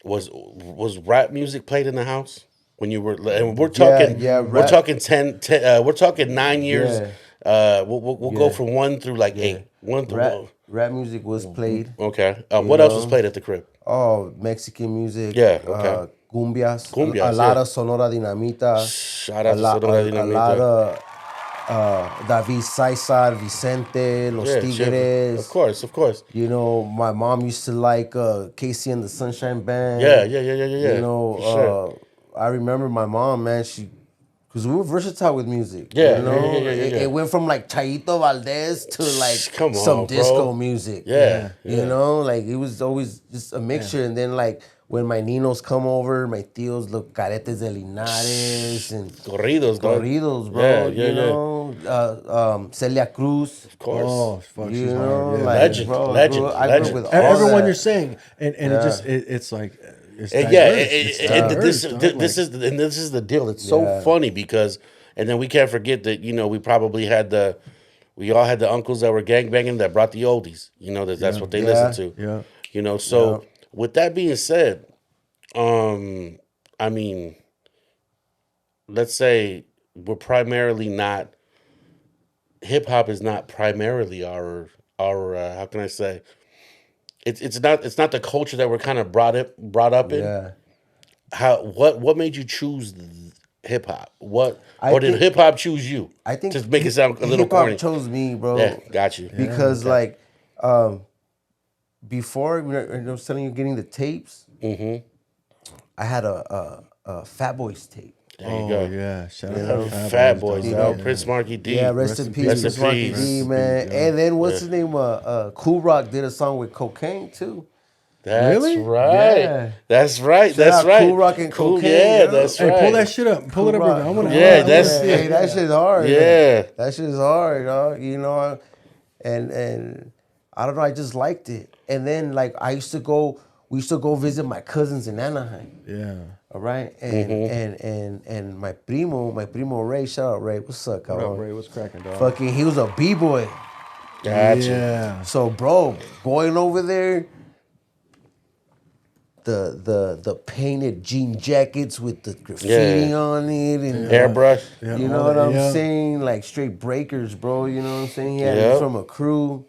was rap music played in the house when you were? And we're talking, we're rap. talking 10 we're talking 9 years. We'll go from 1 through like 8. 1 through Rap music was played. Okay. What else was played at the crib? Oh, Mexican music. Yeah, okay. Cumbias. Cumbias, A lot yeah. of Sonora Dinamita. Shout out to Sonora A Dinamita. lot of David Cesar, Vicente, Los Tigres. Of course. You know, my mom used to like Casey and the Sunshine Band. Yeah. You know, For sure. I remember my mom, man, because we were versatile with music. Yeah, you know, yeah. It went from like Chaito Valdez to like Come on, some disco bro. music. Yeah. You know, like it was always just a mixture. And then like when my ninos come over, my tios look Caretes de Linares and Corridos, dog. corridos, bro. Yeah, you know, Celia Celia Cruz. Cruz. Of course. Oh, fuck, You she's know, hard. Yeah. like Legend, bro, legend, I grew up legend. with all Everyone that. you're saying, and it's like it's And diverse. yeah, It's and diverse, this dog. this is the deal. It's so funny because, and then we can't forget that we probably we all had the uncles that were gangbanging that brought the oldies. You know that's what they listened to. Yeah. You know, so with that being said, I mean, let's say we're primarily not. Hip hop is not primarily our how can I say? It's not the culture that we're kind of brought up in. Yeah. What made you choose hip hop? Or did think- hip hop choose you? I think to make it sound a little hip-hop corny. chose me, bro. Yeah, got you. Because like before I was telling you getting the tapes, I had a Fat Boys tape. There you Oh go. yeah, shout know, out Fat Boys, dog. dog. Prince Marky D. Yeah, rest in peace, Rest in Marky peace. D, man. And then what's his name? Cool Rock did a song with Cocaine too. That's Really? right. Yeah. That's right. Shout That's out right. Cool Rock and Cocaine, Yeah, yo. that's Hey, right. pull that shit up. Pull it up. Rock. I wanna, Yeah, I wanna that's- see Hey, it. that shit's hard. Yeah. Man. That shit's hard, dog. You know, and I don't know. I just liked it. And then like we used to go visit my cousins in Anaheim. Yeah. All right, and my primo Ray, shout out Ray, what's up, What up, cabrón? Ray? What's cracking, dog? Fucking, he was a b-boy. Gotcha. Yeah. So, bro, going over there, the painted jean jackets with the graffiti on it, and Airbrush. Yeah, you know all what that, I'm yeah. saying? Like straight breakers, bro. You know what I'm saying? Yeah, Yeah. he's from a crew.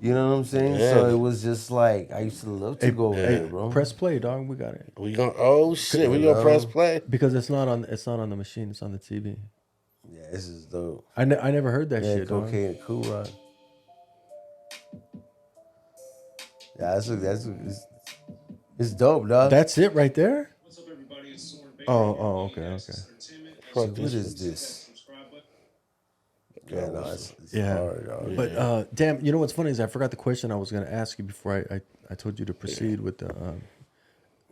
You know what I'm saying? Yeah. So it was just like I used to love to go over Hey, there, bro. press play, dog. We got it We gonna we gonna press play. because it's not on the machine. It's on the TV. Yeah, this is dope. I never heard that Yeah, shit, dog. Cocaine and Cool Rock. Yeah, it's dope, dog. That's it right there. What's up, everybody? It's Soren Baker. Oh, okay. Entertainment. What is this? Subscribe button. Yeah, no, it's Yeah. hard, dog. But damn, you know what's funny is I forgot the question I was gonna ask you before I told you to proceed with the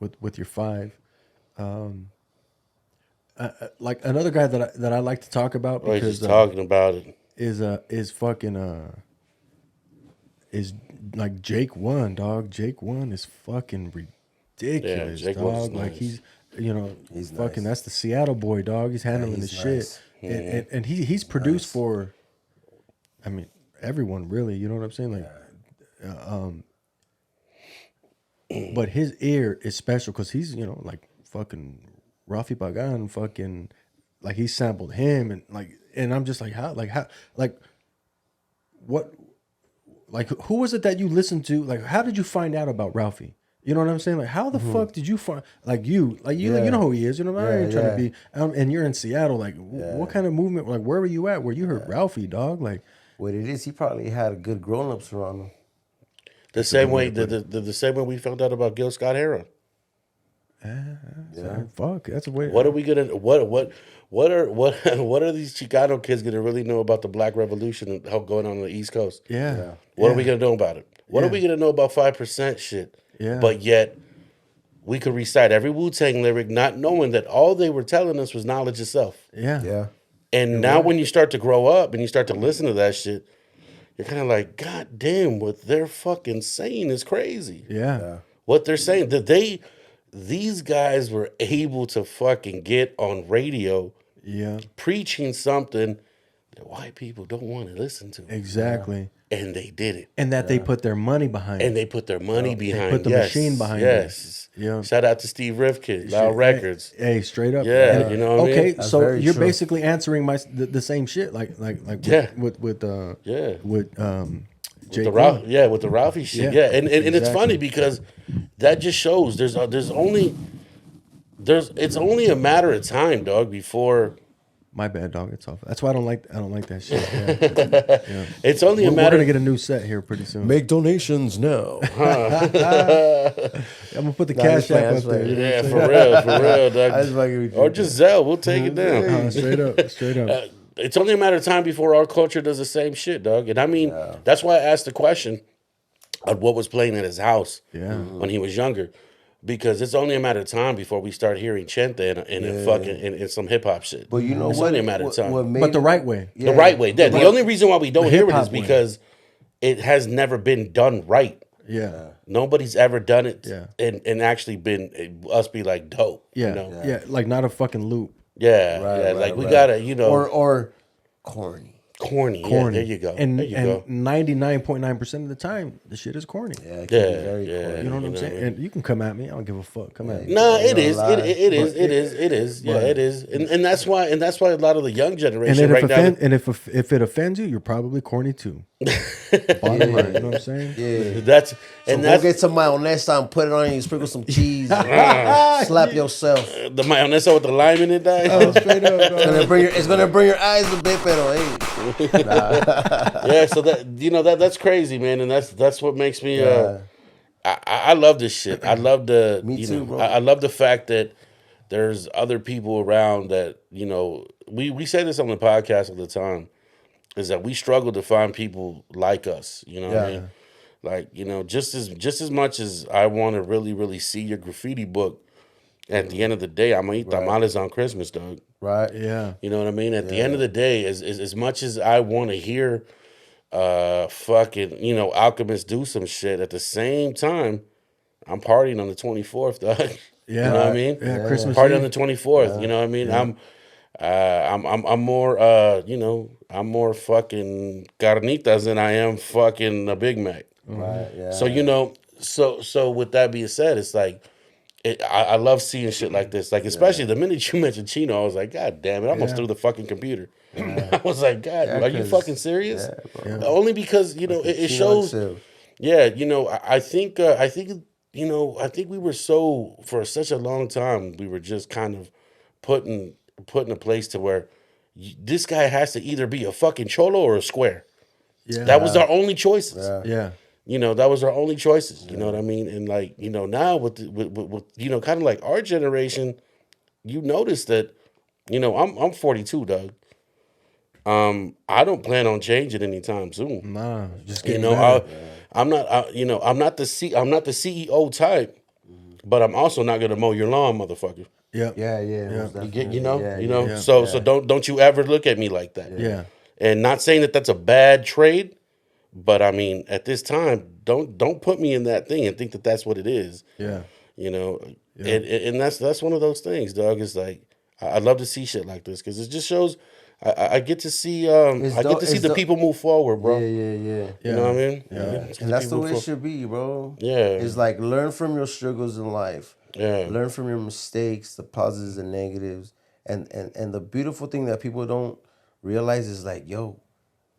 with your 5. Like another guy that I like to talk about We're because just talking about it. is fucking is like Jake One, dog. Jake One is fucking ridiculous, Jake One's dog. Like nice. he's He's fucking nice. that's the Seattle boy, dog. He's handling he's the shit. nice. And he's produced for, I mean, everyone really. You know what I'm saying? Like, but his ear is special because he's like fucking Rafi Pagan, fucking like he sampled him and I'm just like how what like who was it that you listened to? Like how did you find out about Ralphie? You know what I'm saying? Like how the fuck did you find you know who he is? You know I ain't trying to be and you're in Seattle. Like what kind of movement? Like where were you at? Where you heard Ralphie, dog? Like What it is, he probably had good grown-ups around him. The same way the same way we found out about Gil Scott Heron. fuck, that's a way. What are we gonna what are these Chicano kids gonna really know about the Black Revolution and how going on the East Coast? Yeah. What are we gonna know about it? What are we gonna know about 5% shit? Yeah. But yet we could recite every Wu-Tang lyric not knowing that all they were telling us was knowledge itself. Yeah. Yeah. And now when you start to grow up and you start to listen to that shit, you're kind of like, God damn, what they're fucking saying is crazy. Yeah. What they're saying, these guys were able to fucking get on radio Yeah. preaching something that white people don't want to listen to. Exactly. and they did it. And that they put their money behind. And they put their money behind. put the machine behind it. Yes. Yeah. Shout out to Steve Rifkin, Loud Records. Hey, straight up. Yeah, And- you know what I okay, mean? That's so very you're true. basically answering the same shit, like Yeah. with Yeah. Jay The Cole. with the Ralphie shit. Yeah. Yeah, and it's funny because that just shows it's only a matter of time, dog, before My bad, dog. It's off. That's why I don't like that shit. Yeah. it's only a We're matter. gonna get a new set here pretty soon. Make donations now. I'm gonna put the cash that's app fine, up there. You know Yeah, what I'm for real, dog. I was fucking with you. Or just Zelle, we'll take it down. saying? Straight up. It's only a matter of time before our culture does the same shit, dog. And I mean, that's why I asked the question of what was playing at his house when he was younger. Because it's only a matter of time before we start hearing Chente and some hip hop shit. But you know it's what? only a matter of time. But the right way. The right way. The only reason why we don't hear it is hip-hop way. because it has never been done right. Yeah. Nobody's ever done it Yeah. and actually been us be like dope. Yeah. You know? Yeah. Like not a fucking loop. Yeah. Right, Like right, we right. gotta, you know, or corny. corny. Yeah, Corny. there you go. And there you go. 99.9% of the time, the shit is corny. Yeah, it can Yeah, be very yeah. corny. You know what I'm know saying? what I mean? And you can come at me. I don't give a fuck. Come at me. No, You it know, is. lie. It is. Yeah, it is. And that's why a lot of the young And generation then right if it offends you, you're probably corny too. Bottom line, you know what I'm saying? Yeah. that's So and go that's get some mayonnaise and put it on you, sprinkle some cheese, slap yourself. the mayonnaise with the lime in it. Dog. Straight up, dog. It's gonna bring your eyes a bit, pero hey. Yeah, so that's crazy, man, and that's what makes me. I love this shit. I love the. Me too, bro. I love the fact that there's other people around that we say this on the podcast all the time, is that we struggle to find people like us. You know what I Yeah. mean? Like just as much as I want to really really see your graffiti book. At the end of the day, I'm gonna eat tamales on Christmas, dog. Right? Yeah. You know what I mean? At the end of the day, as much as I want to hear fucking, Alchemist do some shit, at the same time, I'm partying on the 24th, dog. Yeah. You know what I mean? Yeah, Christmas Party Eve. on the 24th, you know what I mean? I'm more I'm more fucking carnitas than I am fucking a Big Mac. Right. Yeah. So so with that being said, it's like I love seeing shit like this. Like, especially the minute you mentioned Chino, I was like, God damn it. I almost threw the fucking computer. I was like, God, are you 'cause- fucking serious? Only because, it Chino shows. XL. Yeah, I think we were for such a long time, we were just kind of put in a place to where this guy has to either be a fucking cholo or a square. Yeah. That was our only choices. Yeah. That was our only choices. You know what I mean? And like, now with kind of like our generation, you notice that, I'm 42, Doug. I don't plan on changing anytime soon. Nah. Just getting better. I'm not. I'm not the CEO type, but I'm also not gonna mow your lawn, motherfucker. Yeah. Yeah. Yeah. You get, Yeah. So don't you ever look at me like that. Yeah. And not saying that that's a bad trade, but I mean, at this time, don't put me in that thing and think that that's what it is. Yeah. And that's one of those things, dog. Is like I love to see shit like this because it just shows I get to see the people move forward, bro. Yeah. You know what I mean? Yeah. And that's the way it should be, bro. Yeah. It's like learn from your struggles in life. Yeah. Learn from your mistakes, the positives and negatives. And the beautiful thing that people don't realize is like, yo,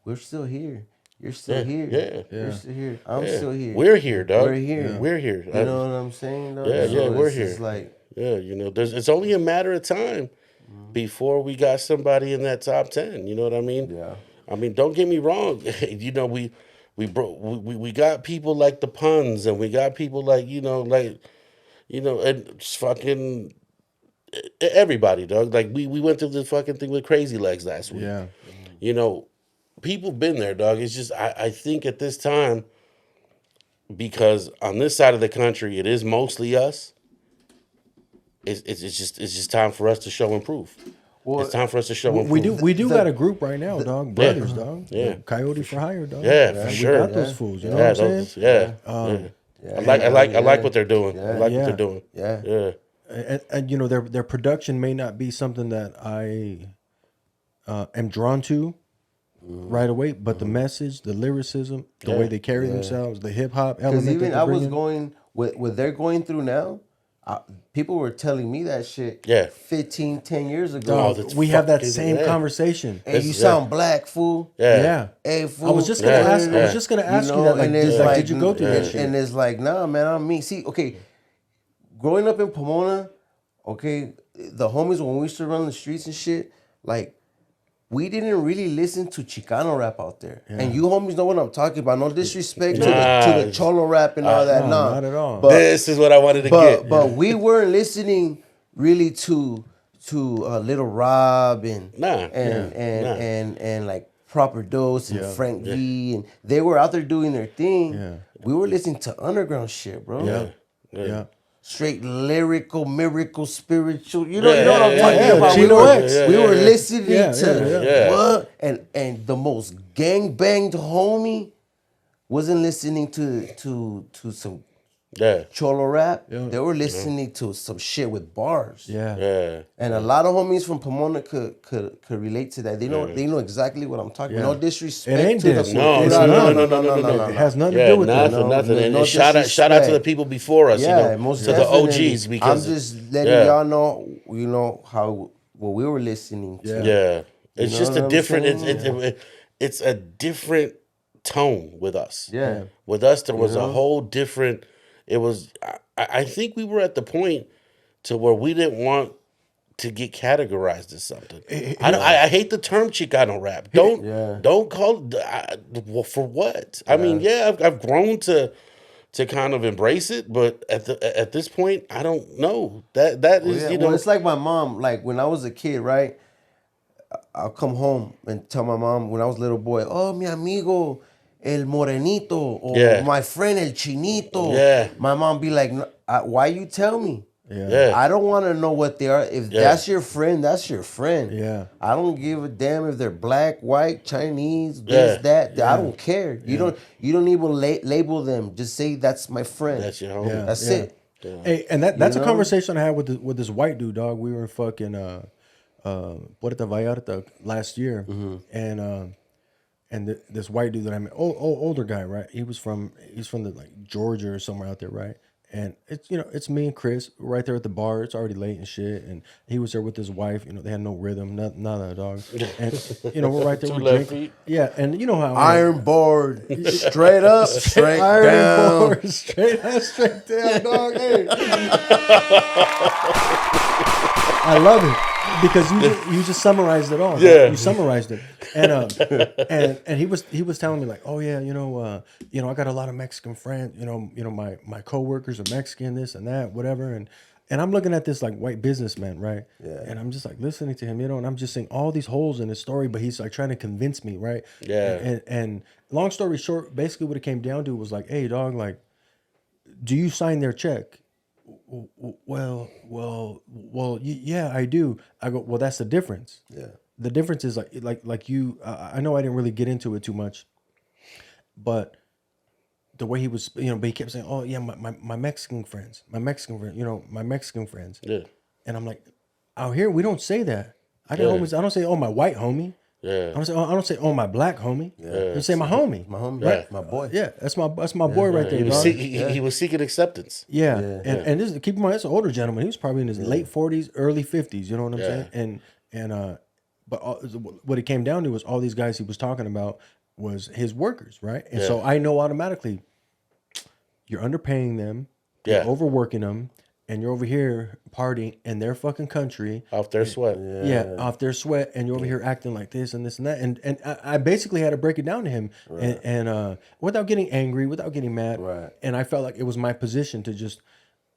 we're still here. You're still here. Yeah. You're still here. I'm still here. We're here, dog. We're here. Yeah. We're here. You know what I'm saying? Dog? Yeah, we're it's here. just like, Yeah, it's only a matter of time before we got somebody in that top 10. You know what I mean? Yeah. I mean, don't get me wrong. We got people like the Puns, and we got people like and it's fucking everybody, dog. Like we went through the fucking thing with Crazy Legs last week. Yeah. People been there, dog. It's just I think at this time, because on this side of the country it is mostly us. It's just time for us to show and prove. Well, it's time for us to show and We prove. do got a group right now, dog. Brothers, dog. Yeah. Coyote for Hire, dog. Yeah, for We sure. got those fools. You know Yeah, what I'm saying? I like what they're doing. I like what Yeah. they're doing. Yeah. Yeah. And their production may not be something that I am drawn to, right away, but the message, the lyricism, the way they carry themselves, the hip hop element. Because even that I they was bring in. going with what they're going through now. People were telling me that shit. Yeah. 15, 10 years ago. Dog, that's we have that fucking- same yeah. conversation. Hey, you sound black, fool. Yeah. Hey, fool. I was just gonna ask. I was just gonna ask you that. Like, and it's did you go through that shit? And it's like, nah, man, I'm me. See, okay, growing up in Pomona, okay, the homies when we used to run the streets and shit, like, we didn't really listen to Chicano rap out there. And you homies know what I'm talking about. No disrespect to the Cholo rap and all that. no, Nah, not at all. But, This is what I wanted to get. but we weren't listening really to Little Rob and and like Proper Dose and Frank V, and they were out there doing their thing. Yeah. We were listening to underground shit, bro. Yeah. Straight lyrical, miracle, spiritual. You know what I'm yeah, talking yeah, about. Chino X. We were listening Yeah, to yeah. what, and the most gang banged homie wasn't listening to some Yeah. Cholo rap. They were listening to some shit with bars. Yeah. And a lot of homies from Pomona could relate to that. They know exactly what I'm talking about. No disrespect It ain't to this. the No, It's no, not. no. It has nothing to Yeah, do with that. nothing. And no shout out to the disrespect. people before us, Yeah, you know, most to the definitely. OGs because I'm just letting y'all know, you know, how what we were listening to. yeah, it's know just what a I'm different. saying? It's a different tone with us. Yeah. With us, there was a whole different. It was. I think we were at the point to where we didn't want to get categorized as something. I hate the term Chicano rap. Don't call well, for what? I mean, I've grown to kind of embrace it, but at this point, I don't know. That is Yeah, you know. well, it's like my mom. Like when I was a kid, right? I'll come home and tell my mom when I was a little boy, "Oh, mi amigo, el morenito," or my friend el chinito. Yeah. My mom be like, "No, why you tell me? Yeah. I don't want to know what they are. If that's your friend, that's your friend. Yeah. I don't give a damn if they're black, white, Chinese, this, that. I don't care. You don't even label them. Just say that's my friend. That's your homie. That's it. Hey, and that's You a know? conversation I had with this white dude, dog. We were in fucking Puerto Vallarta last year, and this white dude that I met, older guy, right? He's from the like Georgia or somewhere out there, right? And it's me and Chris right there at the bar. It's already late and shit, and he was there with his wife. They had no rhythm, none of that, dog. And we're right there, we're left drinking. feet. Yeah, and you know how Iron board, straight up, straight Iron down. board, straight up, straight down, dog. Hey. I love it because you just summarized it all. Yeah. You summarized it, and he was telling me like, oh yeah, I got a lot of Mexican friends. My coworkers are Mexican, this and that, whatever, and I'm looking at this like white businessman, right? Yeah. And I'm just like listening to him, and I'm just seeing all these holes in his story, but he's like trying to convince me, right? Yeah. And long story short, basically what it came down to was like, hey, dog, like, do you sign their check? Well, yeah, I do. I go, well, that's the difference. Yeah. The difference is like you. I know I didn't really get into it too much, but the way he was, but he kept saying, "Oh yeah, my Mexican friends, my Mexican friends." Yeah. And I'm like, out here we don't say that. I don't say, "Oh, my white homie." Yeah. I don't say, "Oh, my black homie." I say, "My homie." My homie, Yeah. my boy. Yeah, that's my boy right there. He was, dog. he was seeking acceptance. Yeah, and this keep in mind, it's an older gentleman. He was probably in his late 40s, early 50s. You know what I'm saying? But what it came down to was all these guys he was talking about was his workers, right? And so I know automatically you're underpaying them, you're overworking them, and you're over here partying in their fucking country. Off their sweat. Yeah, off their sweat, and you're over here acting like this and this and that, and I basically had to break it down to him, and without getting angry, without getting mad, Right. and I felt like it was my position to just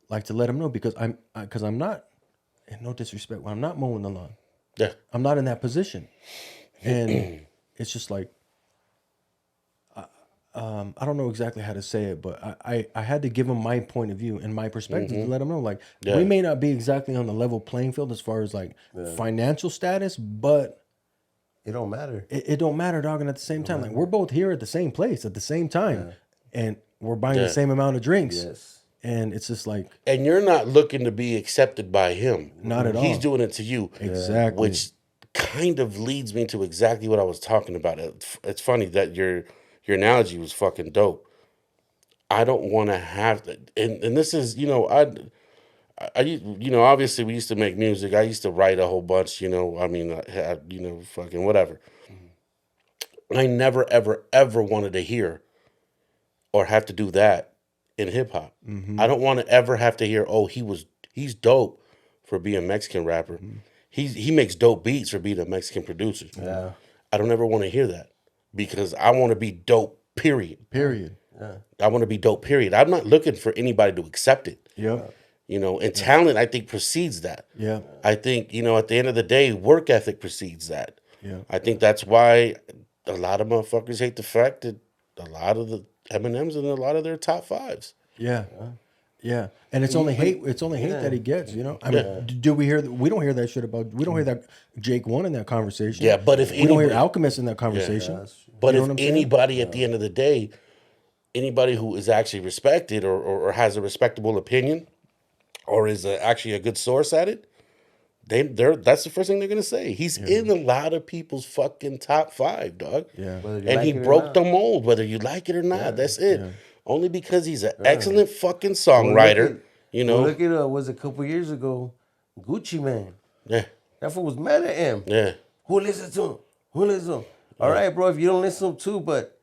like to let him know because I'm not, and no disrespect, I'm not mowing the lawn, I'm not in that position, and it's just like I don't know exactly how to say it, but I had to give him my point of view and my perspective to let him know, like, we may not be exactly on the level playing field as far as like financial status, but It don't matter. it don't matter, dog. And at the same time, like, we're both here at the same place at the same time, and we're buying the same amount of drinks. Yes. And it's just like, And you're not looking to be accepted by him. Not at all. He's doing it to you. Exactly. Which kind of leads me to exactly what I was talking about. It's funny that your analogy was fucking dope. I don't want to have that, and this is, you know, you know, obviously we used to make music. I used to write a whole bunch, you know. I mean, I had, you know, fucking whatever. I never, ever, ever wanted to hear or have to do that in hip hop. I don't want to ever have to hear, oh, he's dope for being a Mexican rapper. He makes dope beats for being a Mexican producer. Yeah. I don't ever want to hear that because I want to be dope, period. Period. I want to be dope, period. I'm not looking for anybody to accept it. Yep. You know, and talent, I think, precedes that. Yeah. I think, you know, at the end of the day, work ethic precedes that. Yeah. I think that's why a lot of motherfuckers hate the fact that a lot of the Eminems in a lot of their top fives. Yeah. Yeah. And it's only hate. It's only hate that he gets. You know. I mean, do we hear? We don't hear that shit about. We don't hear that Jake One in that conversation. Yeah, but if we don't hear anybody- Alchemist in that conversation. But You know if what I'm saying? anybody at the end of the day, anybody who is actually respected or has a respectable opinion or is actually a good source at it, that's the first thing they're going to say. He's in a lot of people's fucking top five, dog. Yeah. Whether you And like he it or broke not. the mold, whether you like it or not. That's it. Only because he's an excellent fucking songwriter. You know? Look at was a couple years ago, Gucci Man. Yeah. That fool was mad at him. Yeah. Who listens to him? Who listens to him? All right, bro. If you don't listen to him too, but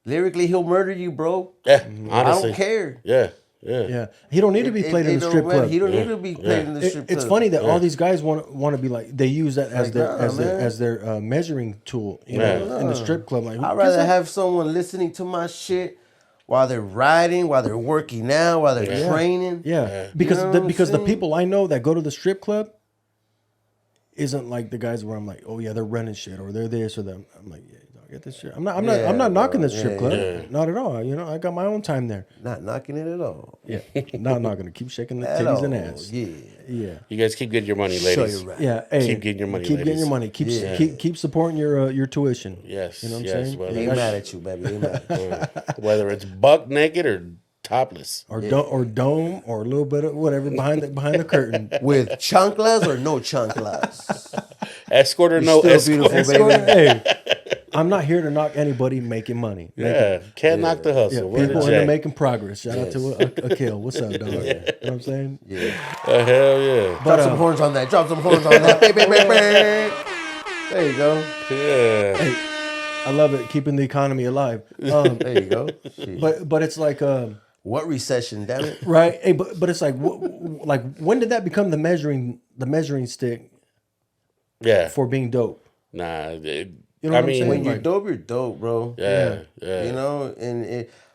lyrically he'll murder you, bro. Yeah. I Honestly. don't care. Yeah. Yeah. Yeah. He don't need to be played in the don't strip matter. club. He don't need to be played in the strip club. It's funny that all these guys want to be like they use that as Like, their nah, as their man. as their measuring tool, you know, in the strip club. Like, I'd rather have someone listening to my shit while they're riding, while they're working out, while they're training. yeah, because You know the, what I'm because the saying? people I know that go to the strip club isn't like the guys where I'm like, oh yeah, they're running shit or they're this or them. I'm like, yeah, dog, get this shit. I'm not Yeah, knocking bro. the strip Yeah, club, yeah. not at all. You know, I got my own time there. Not knocking it at all. Yeah, not gonna keep shaking the At titties all. and ass. Yeah. Yeah. You guys keep getting your money, Show ladies. you right. Yeah, hey, Keep getting your money, Keep getting ladies. your money. Keep Yeah. keep supporting your tuition. Yes. You know what I'm yes. saying? Whether, Ain't mad at you, baby. Ain't mad at you. whether it's buck naked or topless. Or dome or a little bit of whatever behind the curtain. With chanclas or no chanclas? Escort or You're no still escort. beautiful, baby. Hey, I'm not here to knock anybody making money. Yeah. Can't knock the hustle. Yeah, Where people the into check? making progress. Shout out to Akil. What's up, dog? You know what I'm saying? Yeah. Hell yeah. But Drop some horns on that. Drop some horns on that. Hey, baby, baby. There you go. Yeah. I love it, keeping the economy alive. There you go. Shit. But it's like What recession, damn it? right. Hey, but it's like like when did that become the measuring stick Yeah. for being dope? Nah. You know I what I'm mean, saying? When you're Like- dope, bro. yeah. Yeah. You know,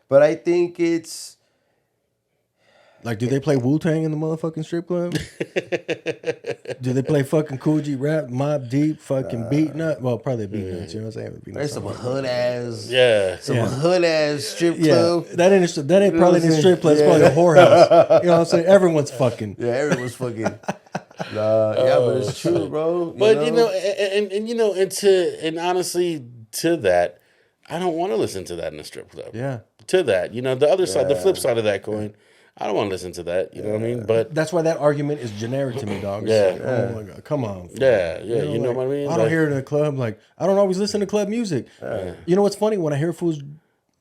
but I think it's Like, do they play Wu-Tang in the motherfucking strip club? Do they play fucking Cool G Rap, Mob Deep, fucking Beat Nut? Well, probably Beat Nuts, you know what I'm saying? Beat there's Nuts some song. hood ass, Yeah. hood ass strip Yeah, club. that ain't probably what I'm in the strip saying? club. It's probably a whorehouse. You know what I'm saying? Everyone's fucking. Yeah, everyone's fucking. Yeah, but it's true, bro. But you know, and you know, and honestly, to that, I don't want to listen to that in a strip club. Yeah. To that, you know, the other side, the flip side of that coin, I don't want to listen to that. You know what I mean? But That's why that argument is generic to me, dog. It's Yeah. like, oh my god, come on. yeah, you know like, what I mean? I don't Like, hear it in the club. Like, I don't always listen to club music. You know what's funny? When I hear fools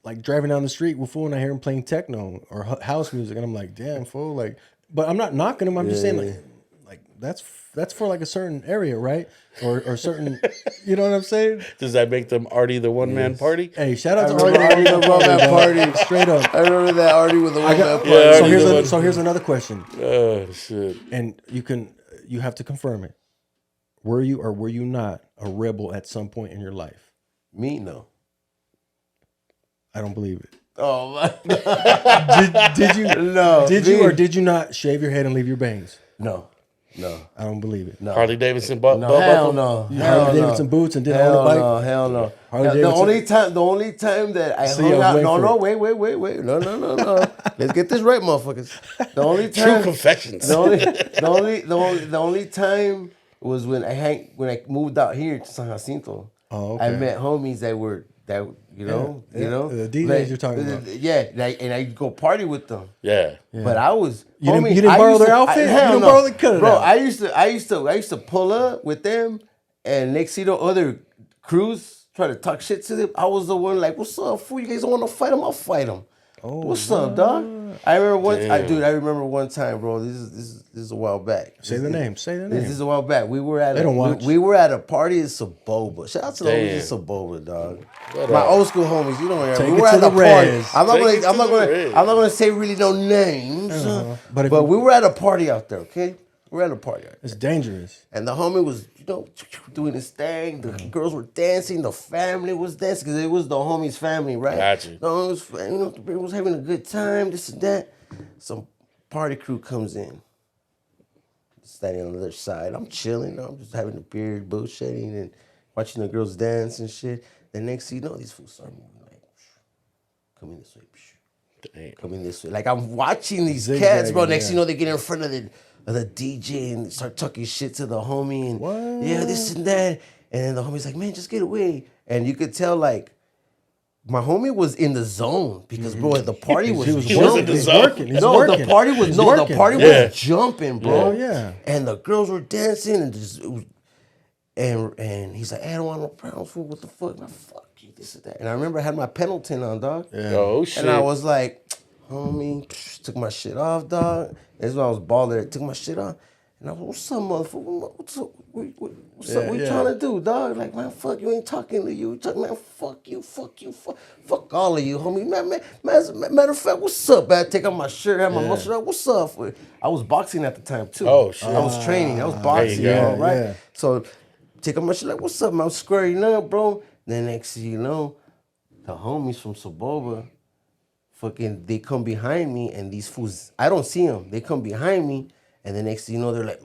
like driving down the street with fool and I hear them playing techno or house music, and I'm like, damn, fool. Like, but I'm not knocking them. I'm just saying, like that's for like a certain area, right? Or certain, you know what I'm saying? Does that make them Artie the one man party? Hey, shout out to remember Artie the one-man party. Straight up. I remember that already with the one that Yeah, So Artie the one- here's another question, Oh shit! and you have to confirm it. Were you or were you not a rebel at some point in your life? Me, no. I don't believe it. Oh my. Did you? No. Did you me. or did you not shave your head and leave your bangs? No. I don't believe it. No. Harley Davidson, No, hell buckle? no. You Hell Harley no. Davidson boots and did Hell on the bike. no, hell no. Harley The Davidson. only time that I See, hung I was out. waiting No, for no, it. wait. No. Let's get this right, motherfuckers. The only True time. confessions. The only time was when I moved out here to San Jacinto. Oh, okay. I met homies that you know, the DJs you're talking about. Yeah, and I go party with them. Yeah. But I was You didn't- homie, you didn't I borrow used their to- outfit? You hell didn't no. borrow the- cut it Bro, out. I used to pull up with them And next thing you know, other crews try to talk shit to them. I was the one like, "What's up, fool? You guys don't want to fight him? I'll fight him." Oh, What's up, dog? I remember Damn. I remember one time, bro. This is a while back. Say the name. Say the This name. is a while back. We were at They don't watch. we were at a party in Saboba. Shout out to the Damn. homies in Saboba, dog. What My up? old school homies. You know, Take we it were to at the a party. res. I'm not Take gonna it to the res. I'm not gonna say really no names. But if But you- we were at a party out there. Okay, we're at a party out there. It's dangerous. And the homie was, doing his thing. The girls were dancing. The family was dancing because it was the homie's family, right? Gotcha. The homie was having a good time, this and that. Some party crew comes in. Standing on the other side. I'm chilling. I'm just having a beer, bullshitting, and watching the girls dance and shit. The next thing you know, these fools start moving like, come in this way. Damn. Coming this way. Like I'm watching these Zigzagging, cats, bro. Next yeah. thing you know, they get in front of the DJ and start talking shit to the homie and What? yeah, this and that. And then the homie's like, man, just get away. And you could tell like my homie was in the zone because bro, the party was He was was in working. the He's zone. working. He's no, working. the party was He's the working. party Yeah. was jumping, bro. Yeah. And the girls were dancing and just and he's like, hey, I don't want no problems, fool. What the fuck? Man, fuck you, this and that. And I remember I had my Pendleton on, dog. Oh shit. And I was like, homie, took my shit off, dog. That's when I was baller. Took my shit off. And I was, what's up, motherfucker? What's up? What's up? What you trying to do, dog? Like, man, fuck you, ain't talking to you. Man, fuck you, fuck all of you, homie. Matter of fact, what's up, man? Take off my shirt, have my muscle out. What's up? I was boxing at the time, too. Oh, shit. I was training. I was boxing, go. all right? Yeah. So, take off my shirt, like, what's up, man? I'm squaring up, bro. Then next thing you know, the homies from Saboba, fucking, they come behind me, and these fools, I don't see them. They come behind me, and the next thing you know, they're like,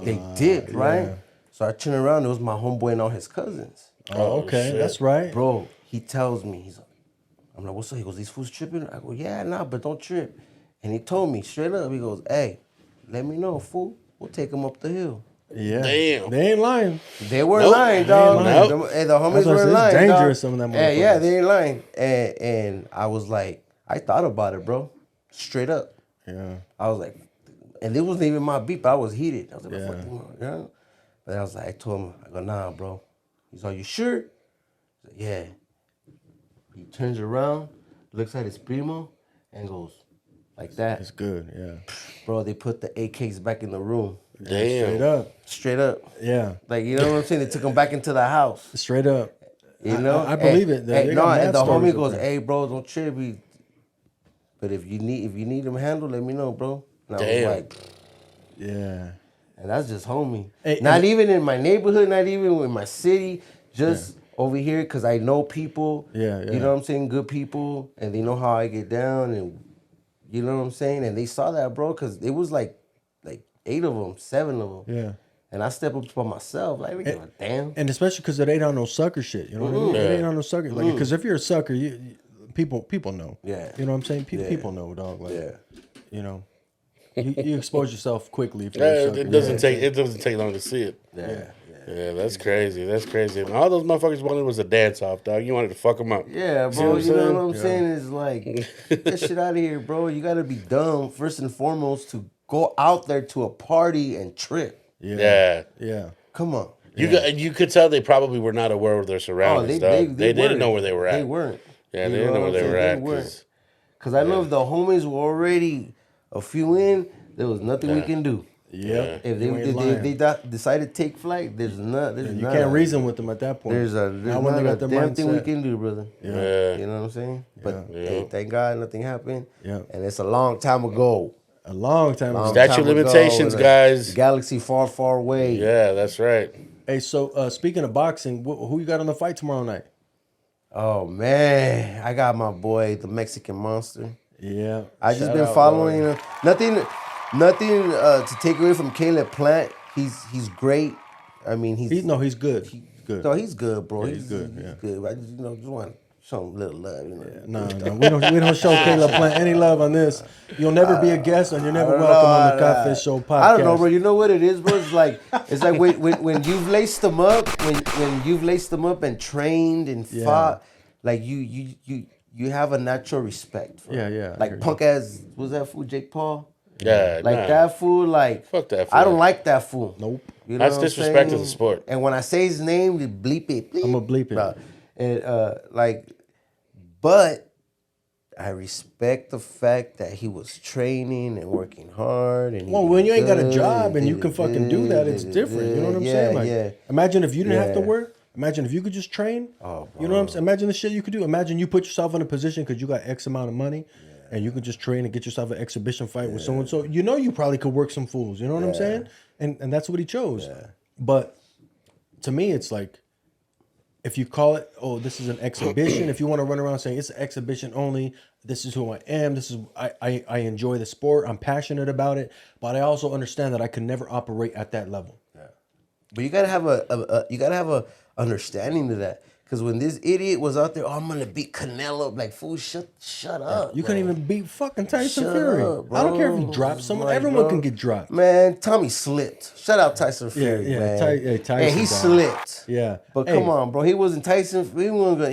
they dipped, right? So I turn around, it was my homeboy and all his cousins. Oh, okay. shit. That's right. Bro, he tells me, I'm like, what's up? He goes, these fools tripping? I go, yeah, nah, but don't trip. And he told me straight up, he goes, hey, let me know, fool. We'll take him up the hill. Yeah. Damn. They ain't lying. They weren't Nope. lying, They dog. ain't lying. Them- Hey, the homies That's why I said weren't it's lying, dangerous, dog. some of them Yeah, yeah, motherfuckers. they ain't lying. And I was like, I thought about it, bro. Straight up. Yeah. I was like, and it wasn't even my beat, but I was heated. I was like, Yeah. what the fuck, you know? But I was like, I told him, I go, nah, bro. He's like, you sure? I said, yeah. He turns around, looks at his primo, and goes, like that. It's good. Yeah. Bro, they put the AKs back in the room. Damn. Straight up. Straight up. Yeah. Like, you know what I'm saying? They took him back into the house. Straight Straight up. You know, I believe it. They no, got mad and the stories homie up goes, there. "Hey, bro, don't trip me. But if you need him handled, let me know, bro." And I Damn. was like, Yeah. and that's just homie. Hey, not and- even in my neighborhood, not even in my city, just over here because I know people. Yeah, yeah. You know what I'm saying? Good people, and they know how I get down, and you know what I'm saying. And they saw that, bro, because it was like 8 of them, 7 of them. Yeah. And I step up by myself, like, we give a damn. And especially because it ain't on no sucker shit. You know what I mean? It ain't on no sucker. Like, because if you're a sucker, people know. Yeah. You know what I'm saying? People know, dog. Like, you know, you expose yourself quickly if you're a sucker. It doesn't take long to see it. Yeah. Yeah, that's crazy. That's crazy. And all those motherfuckers wanted was a dance off, dog. You wanted to fuck them up. Yeah, See bro. what I'm You know saying? what I'm saying? Is like, get that shit out of here, bro. You gotta be dumb first and foremost to go out there to a party and trip. Yeah. Yeah. Come on. You could tell they probably were not aware of their surroundings, dog. They didn't weren't. know where they were at. They weren't. Yeah, You they didn't know where what they I'm were saying? at. weren't. 'Cause- Cause I know if the homies were already a few in, there was nothing we can do. Yeah. If they You ain't if lying. they decide to take flight, there's not. There's You not can't reason with them at that point. There's Not when not they a got their damn thing we mindset. can do, brother. Yeah. You know what I'm saying? But Yeah. hey, thank God nothing happened. Yeah. And it's a long time ago. A long time ago. Statute Time ago, limitations, in a guys. Galaxy far, far away. Yeah, that's right. Hey, so speaking of boxing, who you got on the fight tomorrow night? Oh man, I got my boy, the Mexican Monster. Yeah. I just Shout been out, following Lord. him. Nothing to take away from Caleb Plant. He's great. I mean, he's He's good. He's good. no, he's good, bro. he's good, yeah. He's good. I just just want to show him a little love. You know? No, we don't show Caleb Plant any love on this. You'll never be a guest, and you're never welcome on the Catfish Show podcast. I don't know, bro. You know what it is, bro? It's like when you've laced them up, when you've laced them up and trained and fought, like you have a natural respect. For Yeah, yeah, I Like hear punk ass was that fool Jake Paul? Yeah, Like nah. that fool, like Fuck that I fool. don't like that fool. Nope. You know That's what I'm disrespect to saying? the sport. And when I say his name, you bleep it. Bleep. I'ma bleep it. Bro. And like, but I respect the fact that he was training and working hard. And he Well, when you ain't got a did job and you did can fucking do that, it's different. You know what I'm saying? Like, yeah. imagine if you didn't have to Yeah. work. Imagine if you could just train. Oh, you know what I'm saying? Imagine the shit you could do. Imagine you put yourself in a position because you got X amount of money, and you could just train and get yourself an exhibition fight with someone. So you know you probably could work some fools. You know what I'm saying? And that's what he chose. But to me, it's like, if you call it, oh, this is an exhibition. If you want to run around saying it's an exhibition only, this is who I am. This is I enjoy the sport. I'm passionate about it, but I also understand that I could never operate at that level. But you gotta have a understanding to that. Because when this idiot was out there, oh, I'm gonna beat Canelo, like fool, shut up. You bro. couldn't even beat fucking Tyson Shut Fury. up, I don't care if bro. he drops someone. Like, Everyone bro, can get dropped. Man, Tommy slipped. Shout out Tyson Fury, yeah, man. Tyson, Hey, he dog. slipped. Yeah. But Hey. come on, bro. He wasn't Tyson. He wasn't gonna.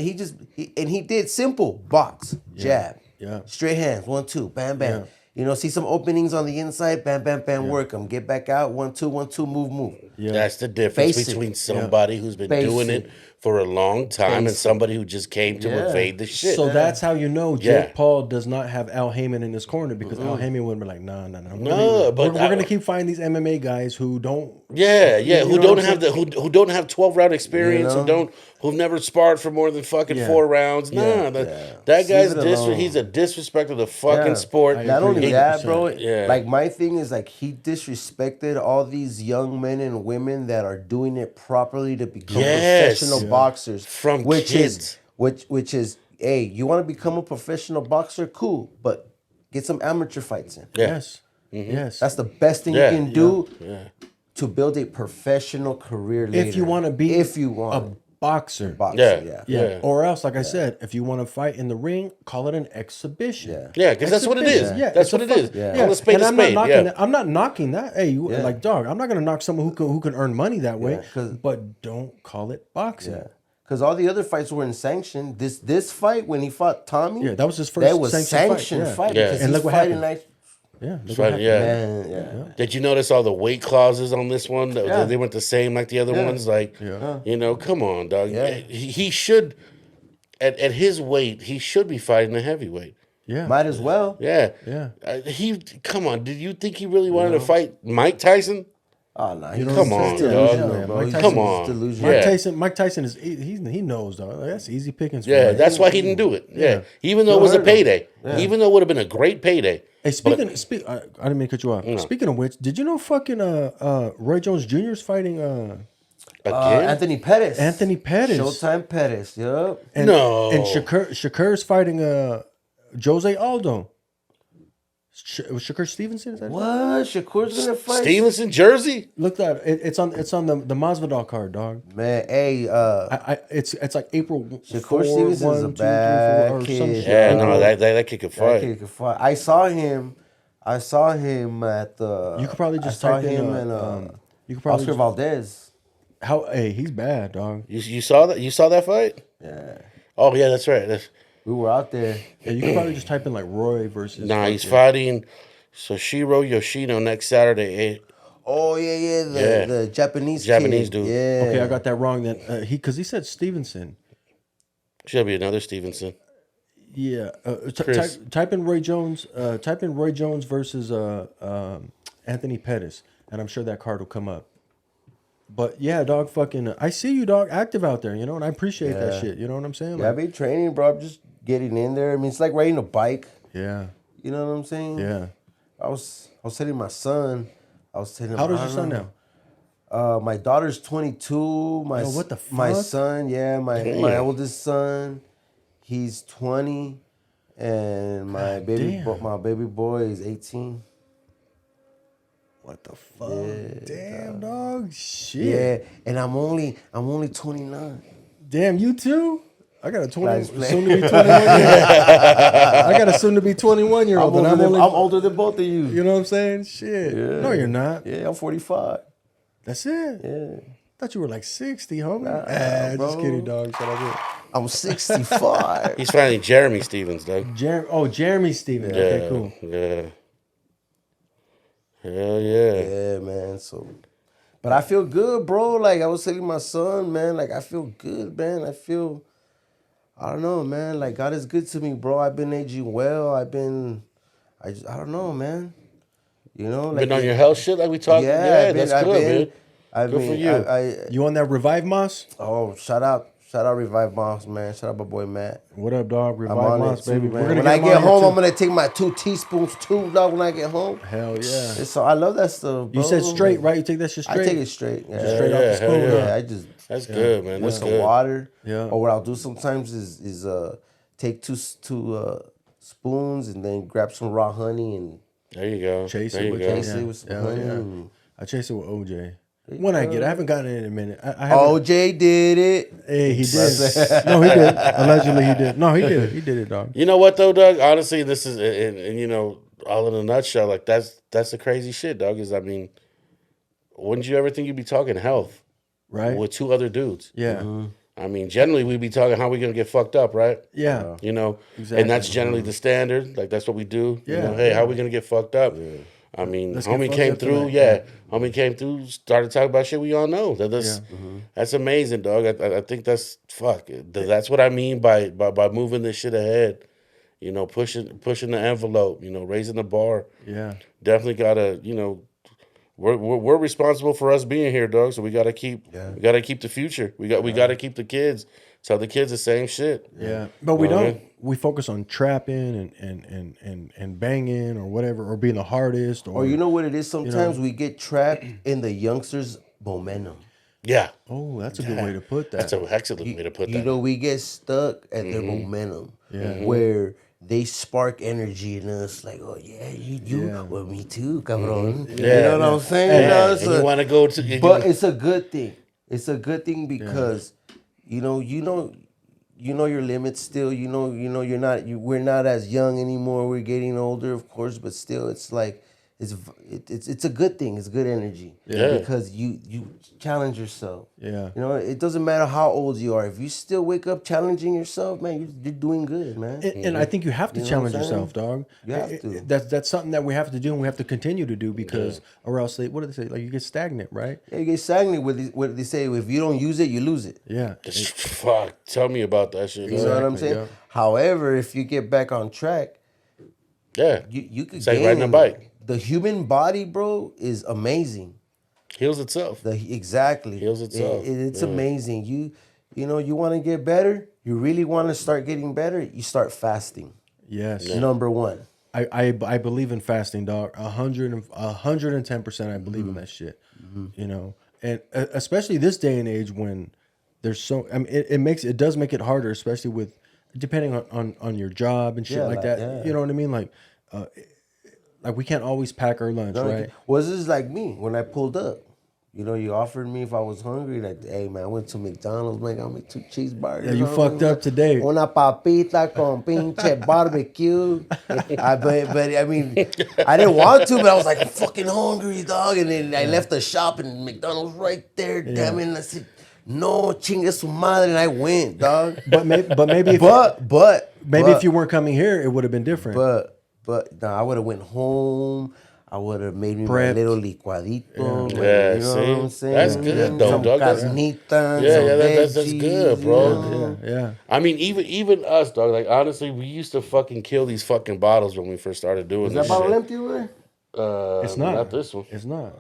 He did simple box, jab, Yeah. straight hands, 1-2, bam, bam. Yeah. You know, see some openings on the inside, bam, bam, bam, work them. Get back out, 1-2, 1-2, move. Yeah. That's the difference Basic. between somebody who's been doing Basic. it for a long time and Basic. somebody who just came to Yeah. invade the shit. So that's how you know Jake Yeah. Paul does not have Al Heyman in his corner, because Al Heyman would be like, no. No, but we're gonna keep finding these MMA guys who don't. Yeah, You who know don't what I'm have who don't have 12-round experience, You know? who've never sparred for more than fucking Yeah. 4 rounds. Nah, Yeah. that guy's Leave it alone. he's a disrespect of the fucking Yeah. sport. Not only He- that, bro. Yeah. Like my thing is like he disrespected all these young men and women that are doing it properly to become Yes. professional Yeah. boxers. From which kids. is which is, hey, you want to become a professional boxer? Cool, but get some amateur fights in. Yeah. Yes. Yes. That's the best thing Yeah. you can do Yeah. to build a professional career later. If you want to be if you a want boxer. boxer, Yeah. yeah. Yeah. Or else, like I said, if you want to fight in the ring, call it an exhibition. Yeah. Yeah, because that's what it is. Exhibition. Yeah, That's it's a what it is. fuck- Call a spade and a I'm not spade, knocking yeah. that. I'm not knocking that. Hey, you, Yeah. like, dog, I'm not gonna knock someone who can earn money that way. 'cause- But don't call it boxing. Yeah. Because all the other fights were in sanction. This fight, when he fought Tommy, Yeah, that was his first that was sanctioned sanctioned fight, fight. yeah. Yeah. Because And he's look what fighting happened. like, Yeah. look Right, what happened. yeah. man, yeah. Did you notice all the weight clauses on this one? Yeah. They weren't the same like the other Yeah. ones. Like, you know, come on, dog. Yeah. He should, at his weight, he should be fighting a heavyweight. Yeah. Might as well. Yeah. Yeah. Come on. Did you think he really wanted to fight Mike Tyson? Oh no, he's Come on, just dog. delusional, bro. Mike He's Tyson Come just on. delusional. Yeah. Mike Tyson is he knows, dog. Like, that's easy pickings. For Yeah, him. that's why he didn't do it. Yeah. Yeah. Even though it was a hurt him. payday. Even though it would have been a great payday. Hey, I didn't mean to cut you off. Speaking of which, did you know fucking Roy Jones Jr. is fighting Again? Anthony Pettis. Anthony Pettis? Showtime Pettis. Yup. And, No. and Shakur's fighting Jose Aldo. Shakur Stevenson, is that? What? Shakur's gonna fight? Stevenson, Jersey? Look that it's on the Masvidal card, dog. Man, hey, It's like April. Shakur 4, Stevenson's 1, a 2, 3, 4, bad or some kid. shit. Yeah, no, that kid could that fight. kid can fight. I saw him at the. You could probably just I saw type in, him and you could probably Oscar just- Valdez. Hey, he's bad, dog. You saw that? You saw that fight? Yeah, Oh yeah, that's right. we were out there. Yeah, you could probably just type in like Roy versus. Nah, he's fighting Soshiro Yoshino next Saturday. Oh yeah, Yeah. the Japanese Japanese kid. dude. Yeah. Okay, I got that wrong. Then because he said Stevenson. Should be another Stevenson. Yeah, Chris. type in Roy Jones. Type in Roy Jones versus Anthony Pettis, and I'm sure that card will come up. But yeah, dog, fucking, I see you, dog, active out there, you know, and I appreciate that shit. You know what I'm saying? Yeah, I've been training, bro. I'm just getting in there. I mean, it's like riding a bike. yeah, You know what I'm saying? yeah. I was telling my son. I was telling him. How old is I your don't son know. now? My daughter's 22. My Yo, what the My fuck? son, yeah, my Damn. oldest son, he's 20, and my baby boy is 18. What the fuck? Damn, dog. Shit. Yeah, and I'm only 29. Damn, you too. I got a 20, Nice play. soon to be 21 year. I got a soon to be 21-year-old, and I'm I'm only. older than both of you. You know what I'm saying? Shit. No, you're not. Yeah, I'm 45. That's it. Yeah, Thought you were like 60, homie. Just bro. kidding, dog. Shut up. I'm 65. He's fighting Jeremy Stevens, dog. Jeremy Stevens. Okay, cool. Yeah. Hell yeah. Yeah, man. So, but I feel good, bro. Like I was telling my son, man. Like I feel good, man. I don't know, man. Like God is good to me, bro. I've been aging well. I don't know, man. You know, like Been on your health shit like we talked. Yeah, that's good, man. I Good mean, for you. You on that Revive Moss? Oh, shout out Revive Moss, man. Shout out my boy Matt. What up, dog? I'm Revive on Moss, it too, baby. man. We're gonna When I him get on here, home, too. I'm gonna take my 2 teaspoons too, dog. When I get home, Hell yeah. so I love that stuff. Bro. You said straight, right? You take that shit I straight? take it straight. Yeah. Straight off Yeah, the spoon. hell huh? yeah. I just That's good, man. with That's some good. water. Yeah. Or what I'll do sometimes is take two spoons and then grab some raw honey and There you go. Chase there it you with go. chase it with some Hell honey. yeah. and- I chase it with OJ. When I haven't gotten it in a minute. I haven't. OJ did it. Hey, he did. No, he did. Allegedly, he did. No, he did it. He did it, dog. You know what though, Doug? Honestly, this is and you know, all in a nutshell, like that's the crazy shit, Doug. Is I mean, wouldn't you ever think you'd be talking health Right? with 2 other dudes? Yeah. I mean, generally we'd be talking how we gonna get fucked up, right? Yeah. You know, Exactly. and that's generally the standard. Like that's what we do. You Yeah. know, hey, how we gonna get fucked up? I mean, Let's get homie fucked came up through. tonight. Yeah, homie came through. Started talking about shit we all know. That's amazing, dog. I think that's fuck. That's what I mean by moving this shit ahead. You know, pushing the envelope. You know, raising the bar. Yeah. Definitely gotta. You know, we're responsible for us being here, dog. So we gotta keep the future. We gotta keep the kids. Tell the kids the same shit. Yeah. But we Know what I don't. mean? We focus on trapping and banging or whatever, or being the hardest. Or you know what it is? Sometimes we get trapped in the youngsters' momentum. Yeah, Oh, that's a good way to put that. that's an excellent way to put You that. know, we get stuck at their momentum. Yeah. Where they spark energy in us, like, oh yeah, you Yeah. well, me too, cabron. Yeah. You know what I'm saying? Yeah, You know, it's and you a- want to go to, but it's a good thing. It's a good thing because you know your limits still. You know we're not as young anymore. We're getting older, of course, but still, it's like it's a good thing. It's good energy. Yeah. Because you challenge yourself. Yeah. You know, it doesn't matter how old you are. If you still wake up challenging yourself, man, you're doing good, man. And I think you have to You know what challenge I'm saying? yourself, dog. You have to. That's something that we have to do, and we have to continue to do because, or else what do they say? Like you get stagnant, right? Yeah, you get stagnant with what they say. If you don't use it, you lose it. Yeah. fuck. Tell me about that shit. You know what I'm Exactly, saying? yeah. However, if you get back on track, Yeah, you could It's like gain. riding a bike. The human body, bro, is amazing. heals itself. Exactly. Heals itself. It's amazing. You know, you want to get better. You really want to start getting better. You start fasting. Yes. Number one. I believe in fasting, dog. 110%. I believe in that shit. You know, and especially this day and age when there's so. I mean, it does make it harder, especially with depending on your job and shit Yeah, like like, that. yeah. You know what I mean? Like we can't always pack our lunch, right? Well, this is like me when I pulled up. You know, you offered me if I was hungry, like, hey man, I went to McDonald's, man, got me 2 cheeseburgers. Yeah, you fucked up today. Una papita con pinche barbecue. But I mean, I didn't want to, but I was like, I'm fucking hungry, dog. And then I left the shop and McDonald's right there. Damn it. And I said, no, chinga su madre. And I went, dog. But maybe if But if you weren't coming here, it would have been different. But I would have went home. I would have made me Prepped. my little licuadito. Yeah, you know see? what I'm saying? That's good, though, Some dog. That's- carnitas, Yeah, some yeah, that's veggies, good, you bro. know? yeah. I mean, even us, dog. Like honestly, we used to fucking kill these fucking bottles when we first started doing Is this that bottle shit. empty over there? It's not. this one. It's not.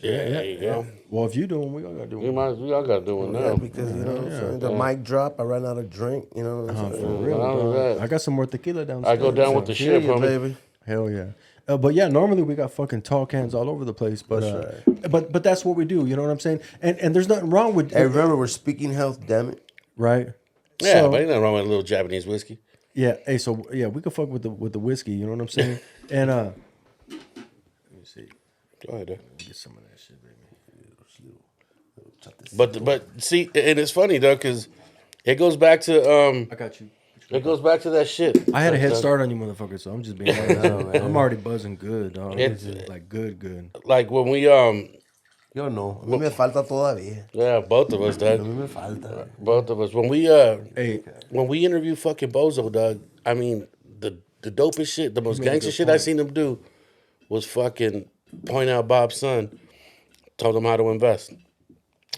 Yeah, there you go. Well, if you do them, we all gotta do them. We all gotta do one Yeah, now. because you know what I'm saying? The mic drop, I ran out of drink, you know what I'm saying? For real, Not only dog. that, I got some more tequila downstairs. I go down with the Hear ship, you, homie. baby. Hell yeah. But yeah, normally we got fucking tall cans all over the place. But but that's what we do. You know what I'm saying? And there's nothing wrong with Hey, remember, we're speaking health, damn it. right. Yeah, So, but ain't nothing wrong with a little Japanese whiskey. yeah. Hey, so yeah, we can fuck with the whiskey. You know what I'm saying? And let me see. Go ahead, dog. Get some of that shit, baby. But see, and it's funny though, because it goes back to I got you. it goes back to that shit. I had a head Like, start on you, motherfucker. So I'm just being honest. I'm already buzzing good, dog. It's- Like good. Like when we Yo, no. A mí me falta todavía. yeah, both of us, A dog. mí me falta. Both of us. When we Hey, when we interview fucking Bozo, dog, I mean the dopest shit, the most gangster shit I seen him do was fucking point out Bob's son, told him how to invest.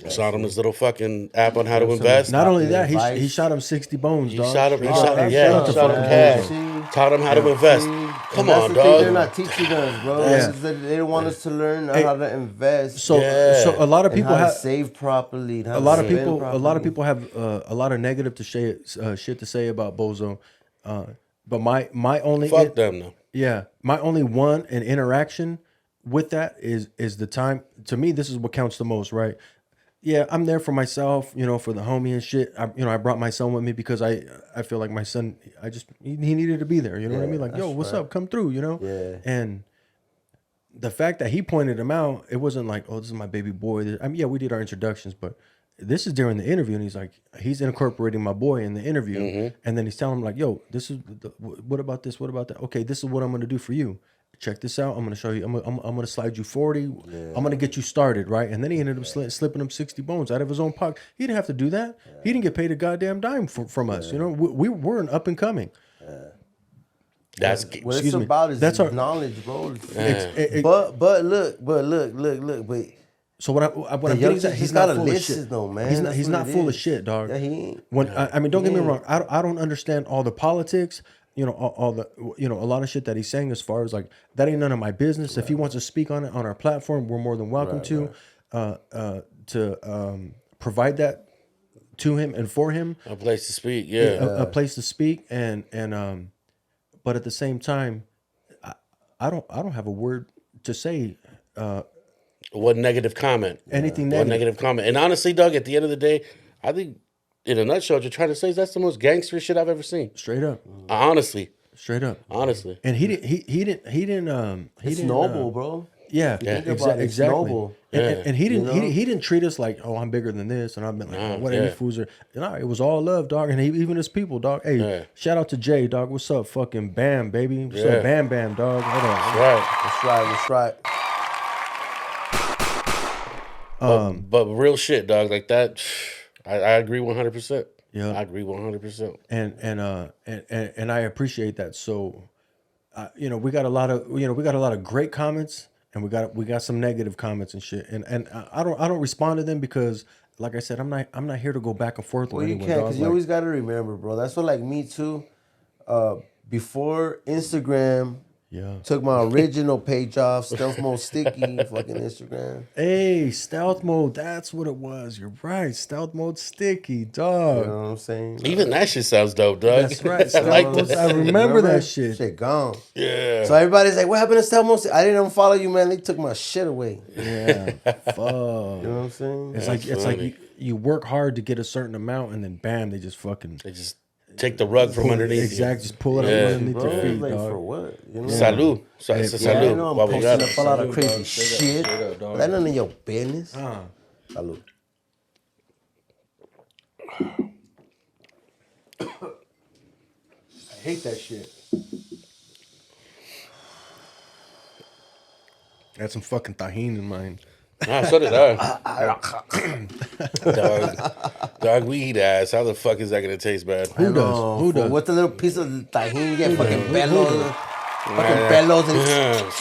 Shot him this little fucking app on how to invest. Not only that, Advice. he shot him 60 bones, He dog. shot him. He Straight shot up. him. Hey, Yeah, shout out he to shot him fucking cash. Bozo. Taught him how to invest. See? Come And that's on, the thing dog. they're not teaching us, bro. Yeah. It's that they don't want us to learn Hey, how to invest. So a lot of and people how have to save properly. a lot of people have a lot of negative to shit to say about Bozo. But my only Fuck them though. Yeah, my only one an interaction with that is the time. To me, this is what counts the most, right? Yeah, I'm there for myself, for the homie and shit. I brought my son with me because I feel like my son, he needed to be there. You know what I mean? Like, yo, what's up? Come through, Yeah. And the fact that he pointed him out, it wasn't like, oh, this is my baby boy. I mean, yeah, we did our introductions, but this is during the interview, and he's like, he's incorporating my boy in the interview, and then he's telling him like, yo, this is what about this? What about that? Okay, this is what I'm gonna do for you. Check this out. I'm gonna show you. I'm gonna slide you 40. I'm gonna get you started, right? And then he ended up slipping him 60 bones out of his own pocket. He didn't have to do that. He didn't get paid a goddamn dime from us. We're an up and coming. That's What Excuse it's me. about is That's our- knowledge, bro. It- But look. So what I'm The getting youngsters at, he's just not gotta full of listen, shit. though, man. He's not, That's he's what not it full of is. shit, dog. Yeah, he ain't. I mean, don't get me wrong. I don't understand all the politics. All the a lot of shit that he's saying as far as like that ain't none of my business. If he wants to speak on it on our platform, we're more than welcome to provide that to him and for him. a place to speak. Yeah. A place to speak and but at the same time, I don't have a word to say What negative comment? anything What negative. negative comment? And honestly, Doug, at the end of the day, I think in a nutshell, what you're trying to say is that's the most gangster shit I've ever seen. Straight up, Honestly. honestly. And he didn't. It's noble, bro. Yeah, Think about it, it's exactly. noble. And he didn't he didn't treat us like, oh, I'm bigger than this, and I've been like, oh, what any fools are. It was all love, dog, and even his people, dog. Hey, shout out to Jay, dog. What's up, fucking Bam, baby? What's up, Bam Bam, dog? Hold on. Right. That's right. But real shit, dog, like that, I agree 100%. Yeah. I agree 100%. And I appreciate that. So, we got a lot of great comments, and we got some negative comments and shit. And I don't respond to them because, like I said, I'm not here to go back and forth Well, with you anyone. can't, dog. because you Like, always got to remember, bro. That's what, like, me too. Before Instagram yeah. took my original page off, Stealth Mode Sticky, fucking Instagram. Hey, stealth mode. That's what it was. You're right. Stealth mode sticky, dog. You know what I'm saying? Even that shit sounds dope, Doug. That's right. I Stealth like mode. that. I remember that shit. Shit gone. Yeah. So everybody's like, what happened to Stealth Mode Sticky? I didn't unfollow you, man. They took my shit away. Yeah. Fuck. You know what I'm saying? It's like you work hard to get a certain amount, and then bam, they just fucking They just take the rug from underneath exactly just pull it Yeah. up underneath Bro, your feet, like, dog. for what? You know? you. Salud. Yeah, Salud. I know I'm While we posting got up it. a lot of Salud, crazy dog. Straight up, shit. straight up, dog. That none of your business. Uh, Salud. I hate that shit. I had some fucking tahini in mine. Nah, so did I. Dog, we eat ass. How the fuck is that gonna taste bad? Who does? Who does? What's the little piece of tahini? Yeah, fucking bellows. Fucking bellows. And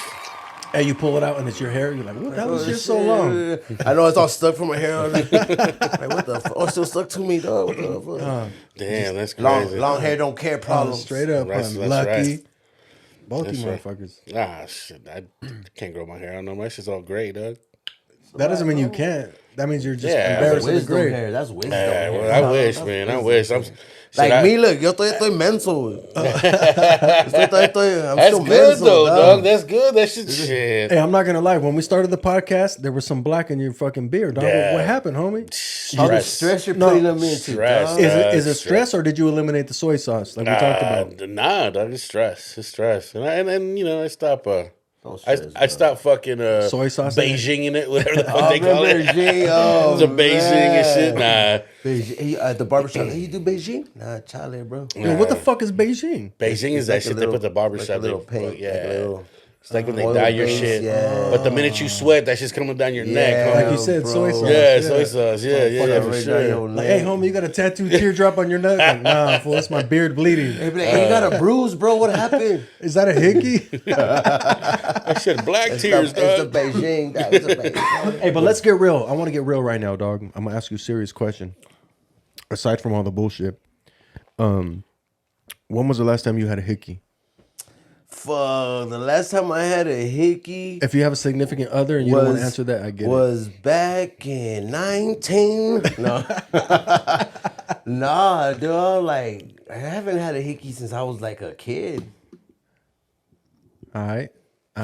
Hey, you pull it out and it's your hair. You're like, what the hell is this so long? I know it's all stuck from my hair. Like, what the fuck? Oh, it's still stuck to me, dog. What the fuck? Damn, that's crazy. Long hair don't care problem. Straight up, That's I'm right. lucky. Both That's you right. motherfuckers. Ah, shit. I can't grow my hair out no more. That shit's all gray, dog. That doesn't mean you can't. That means you're just Yeah, embarrassing the Wisdom grade. hair. That's wisdom Yeah, hair. well, I wish, man. I wish. Like me, look, yo estoy menso. I'm That's still good, menso, though, dog. That's good. That shit. Hey, I'm not gonna lie. When we started the podcast, there was some black in your fucking beard, dog. Yeah. What happened, homie? All the Stress. stress you're No. putting them into, Stress. dog. Is it stress or did you eliminate the soy sauce like we talked about? Nah, dog. It's stress. It's stress. And I stop. Don't I stress, stopped fucking Soy sauce in it? Beijing in it, whatever the fuck they call remember it. Beijing? Oh, The Beijing and shit. man. Nah, Beijing. Hey, at the barbershop, hey, you do Beijing? Nah, Charlie, bro. Yo, what the fuck is Beijing? Beijing is that Like a shit little- they put the barbershop like a little in. paint, Yeah, like a little- It's like when they Oil dye your base, shit. yeah. But the minute you sweat, that shit's coming down your neck. Yeah, Like Homie. you said, soy bro. sauce. Yeah, soy sauce. Yeah, yeah, Fucking for right sure. down your Like, hey, neck. homie, you got a tattooed teardrop on your neck? Like, nah, fool, that's my beard bleeding. Hey, you got a bruise, bro. What happened? Is that a hickey? That shit, black tears, It's the dog. Beijing. That was a Beijing. Hey, but let's get real. I want to get real right now, dog. I'm gonna ask you a serious question. Aside from all the bullshit, when was the last time you had a hickey? Fuck, the last time I had a hickey If you have a significant other and you don't want to answer that, I get it. was back in 19. No. Nah, dude. Like, I haven't had a hickey since I was like a kid. All right.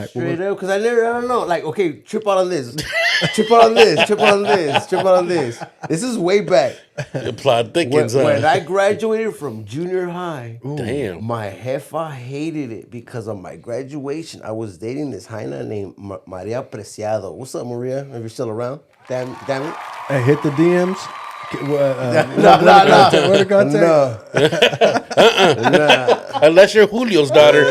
Straight up, because I don't know. Like, okay, trip out on this. Trip out on this. Trip out on this. Trip out on this. This is way back. The plot When, thickens, when huh? I graduated from junior high, Damn. my jefa hated it because on my graduation, I was dating this hyena named Maria Preciado. What's up, Maria? If you're still around. Damn it. Hey, hit the DMs. No. Where to contact? No. Unless you're Julio's daughter.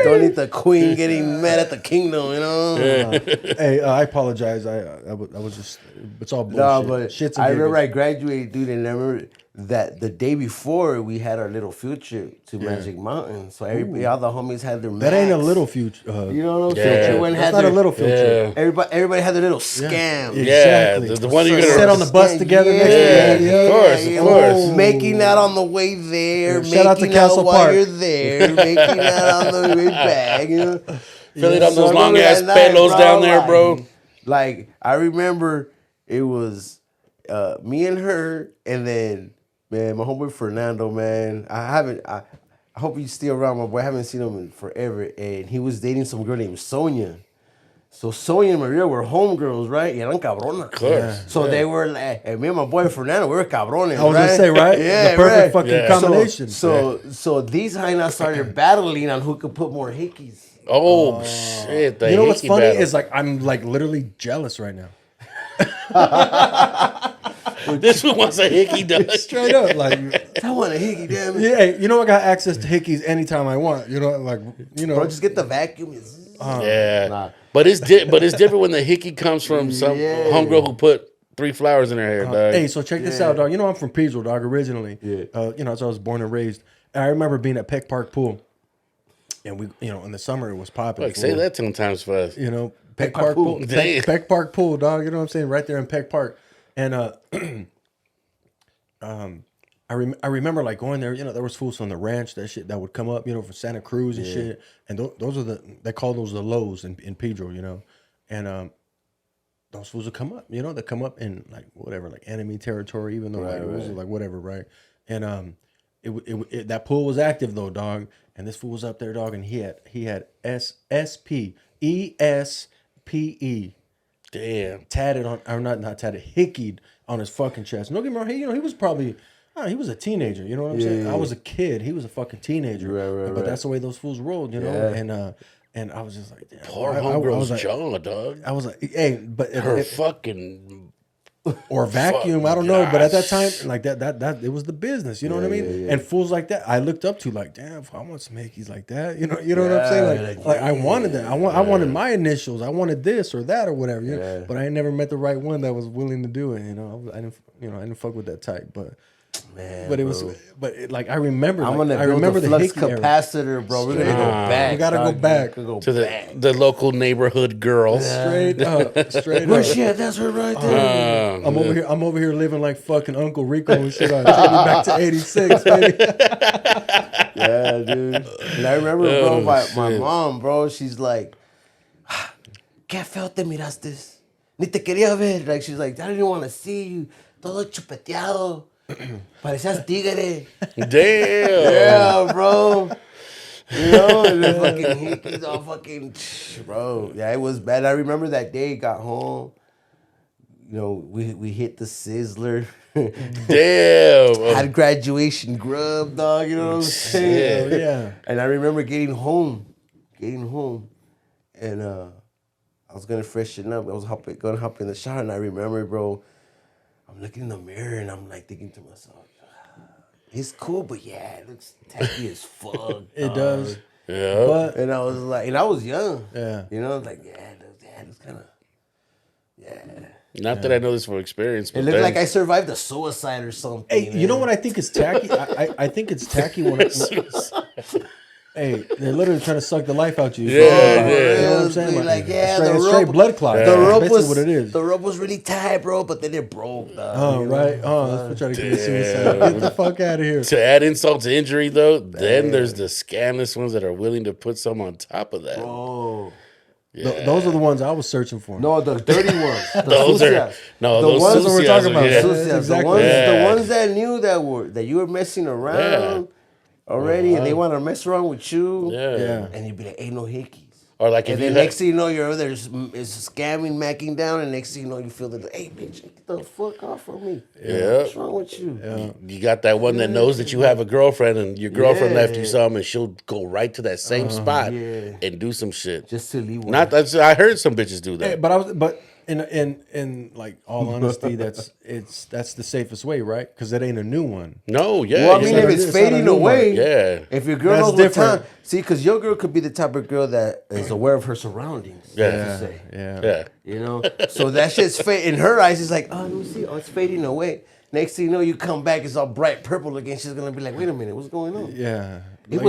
Don't need the queen getting mad at the kingdom, you know? Hey, I apologize. I was just. It's all bullshit. No, but Shits and I remember giggles. I graduated, dude, and I remember that the day before we had our little field trip to Magic Mountain. So everybody, all the homies had their That ain't a Macs. little future. You know what I'm Yeah. saying? Everyone That's had not their, a little future. Yeah. Everybody had their little scam. Yeah. Yeah, Exactly. the one you're Sit gonna on the bus together next to Yeah, the of course, of course. Making out on the way there, Yeah, shout out to making Castle out while Park. you're there, making out on the way back. You know? Feeling on So those I long remember ass that night, pelos down there, like- bro. Like, I remember it was me and her, and then, man, my homeboy Fernando, man. I hope he's still around, my boy. I haven't seen him in forever. And he was dating some girl named Sonia. So Sonia and Maria were homegirls, right? Y eran cabronas. Of course. So they were like, and me and my boy Fernando, we were cabrones, I was right? gonna say, right? Yeah, The perfect right. fucking Yeah. combination. So these hyenas started battling on who could put more hickeys. Oh, shit. The You know what's hickey funny battle. is like I'm like literally jealous right now. This one wants a hickey, dog. Straight up, like I want a hickey, damn it. yeah, hey, you know I got access to hickeys anytime I want. You know, like Bro, just get the vacuum. Yeah. Nah. But it's different when the hickey comes from some Yeah. homegirl who put 3 flowers in her hair, dog. hey, so check this out, dog. You know I'm from Pedro, dog, originally. Yeah. You know, so I was born and raised. And I remember being at Peck Park Pool, and we, you know, in the summer it was popping. Like, say that 10 times fast. You know, Peck Park Park Pool, Pool. Damn. Peck Park Pool, dog. You know what I'm saying? Right there in Peck Park, and I remember like going there. You know, there was fools from the ranch that would come up. You know, from Santa Cruz and shit. And those are they call those the lows in Pedro. You know, and those fools would come up. You know, they come up in like whatever, like enemy territory, even though like it was like whatever, right? And that pool was active though, dog. And this fool was up there, dog, and he had ESPE Damn. tatted on, or not tatted, hickeyed on his fucking chest. Don't get me wrong, he was probably, he was a teenager. You know what I'm saying? yeah. I was a kid. He was a fucking teenager. Right, but that's the way those fools rolled, you know. Yeah. And I was just like, damn. Poor I was homegirl's like, jaw, dog. I was like, hey, but Her fucking. or vacuum, I don't know. But at that time, like that it was the business. You know what I mean? And fools like that, I looked up to, like, damn, I want some hickeys like that. You know what I'm saying? Like I wanted that. I wanted my initials. I wanted this or that or whatever. You know? But I ain't never met the right one that was willing to do it. You know, I didn't fuck with that type. But Man, but it was, like I remember. I'm like, gonna I build remember the the flux hickey era. capacitor, bro. We're gonna go back. We gotta go dog. back. We're gonna To go back. the local neighborhood girls. Straight up, straight up. Where's she at? That's her right there. I'm over here living like fucking Uncle Rico and shit. Take me back to '86, baby. Yeah, dude. And I remember, bro, my mom, bro, she's like, ¿Qué feo te miraste? Ni te quería ver. Like, she's like, I didn't want to see you. Todo chupeteado. Parecías tigre. Damn. Yeah, bro. You know, and the fucking hickeys all fucking, bro. Yeah, it was bad. I remember that day, got home. You know, we hit the Sizzler. Damn. Had graduation grub, dog. You know what I'm saying? Hell yeah. And I remember getting home, and I was gonna freshen up. I was gonna hop in the shower, and I remember, bro, I'm looking in the mirror, and I'm like thinking to myself, he's cool, but yeah, it looks tacky as fuck. It does. Yeah. But And I was like, and I was young. Yeah. You know, like, yeah, it looks kind of, yeah. Not that I know this from experience, but It looked then- like I survived a suicide or something. hey, you know what I think is tacky? I think it's tacky when hey, they're literally trying to suck the life out you. Yeah, You know what I'm saying? Like, yeah, straight, the straight rope- blood clot. The That's rope basically was what it is. The rope was really tight, bro, but then it broke. Oh, right. Oh, that's for trying to commit suicide. Get the fuck out of here. to add insult to injury, though, then there's the scandalous ones that are willing to put some on top of that. Oh. Those are the ones I was searching for. No, the dirty ones. The Those are sucias. no, The those ones that we're sucias talking are- about. yeah. So- Sucias, exactly. Yeah. the ones that knew that you were messing around already, and they want to mess around with you. Yeah. And you'd be like, "Ain't no hickeys." Or like if And you then had, next thing you know, you're over there is scamming, macking down, and next thing you know, you feel that, hey, bitch, get the fuck off from me. Yeah. What's wrong with you? you got that one that knows that you have a girlfriend and your girlfriend left you Yeah. some and she'll go right to that same spot yeah. and do some shit. Just to leave. Not that's I heard some bitches do Hey, that. but in like all honesty, that's the safest way, right? Because it ain't a new one. No, yeah. Well, I you mean, said- if it's it's not a fading new one. away, yeah. if your girl That's knows what different. time, see, because your girl could be the type of girl that is aware of her surroundings. Yeah. let's say. Yeah. Yeah. You know, so that shit's in her eyes. It's like, oh, let me see, oh, it's fading away. Next thing you know, you come back, it's all bright purple again. She's gonna be like, wait a minute, what's going on? Yeah. It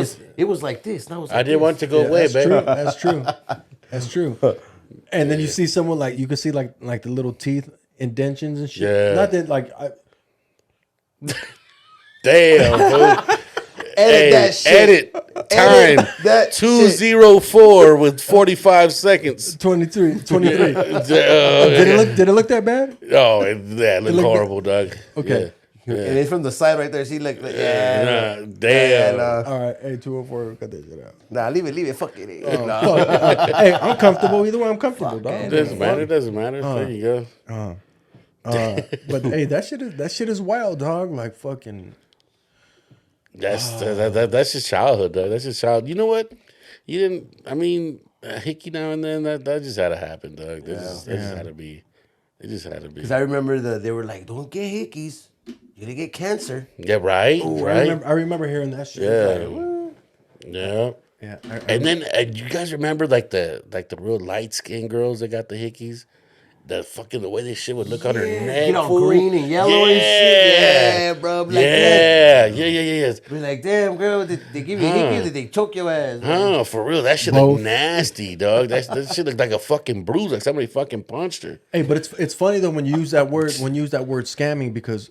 was like this. Now it's like I didn't this. want to go away, That's baby. true. That's true. That's true. And then you see someone like you can see like the little teeth indentions and shit. Yeah. Not that like Damn, dude. Edit that shit. Edit time that shit. 2:04 with 45 seconds. 23. 23. Uh, Did it look that bad? Oh, it looked looked- horrible, Doug. Okay. And it's from the side right there. She like, yeah. Damn. Nah, All right. Hey, 204. Cut that shit out. nah, leave it. Fuck it. Oh, Nah. fuck. Hey, I'm comfortable. Either way, I'm comfortable, dog. It doesn't matter. It doesn't matter. There you go. But hey, that shit is wild, dog. Like fucking. That's just childhood, Doug. That's just child. You know what? You didn't. I mean, a hickey now and then. That just had to happen, Doug. That just had to be. It just had to be. Because I remember they were like, don't get hickeys. You're gonna get cancer. Yeah. Right. Right. I remember hearing that shit. Yeah. Yeah. Yeah. And then you guys remember like the real light skinned girls that got the hickeys? The way this shit would look on her neck. Get all fool. green and yellow and shit. Yeah, bro. Be like, Yeah. Be like, damn, girl, did they give you hickeys or did they choke your ass? Oh, for real. That shit Both. looked nasty, dog. That shit looked like a fucking bruise, like somebody fucking punched her. Hey, but it's funny though when you use that word scamming because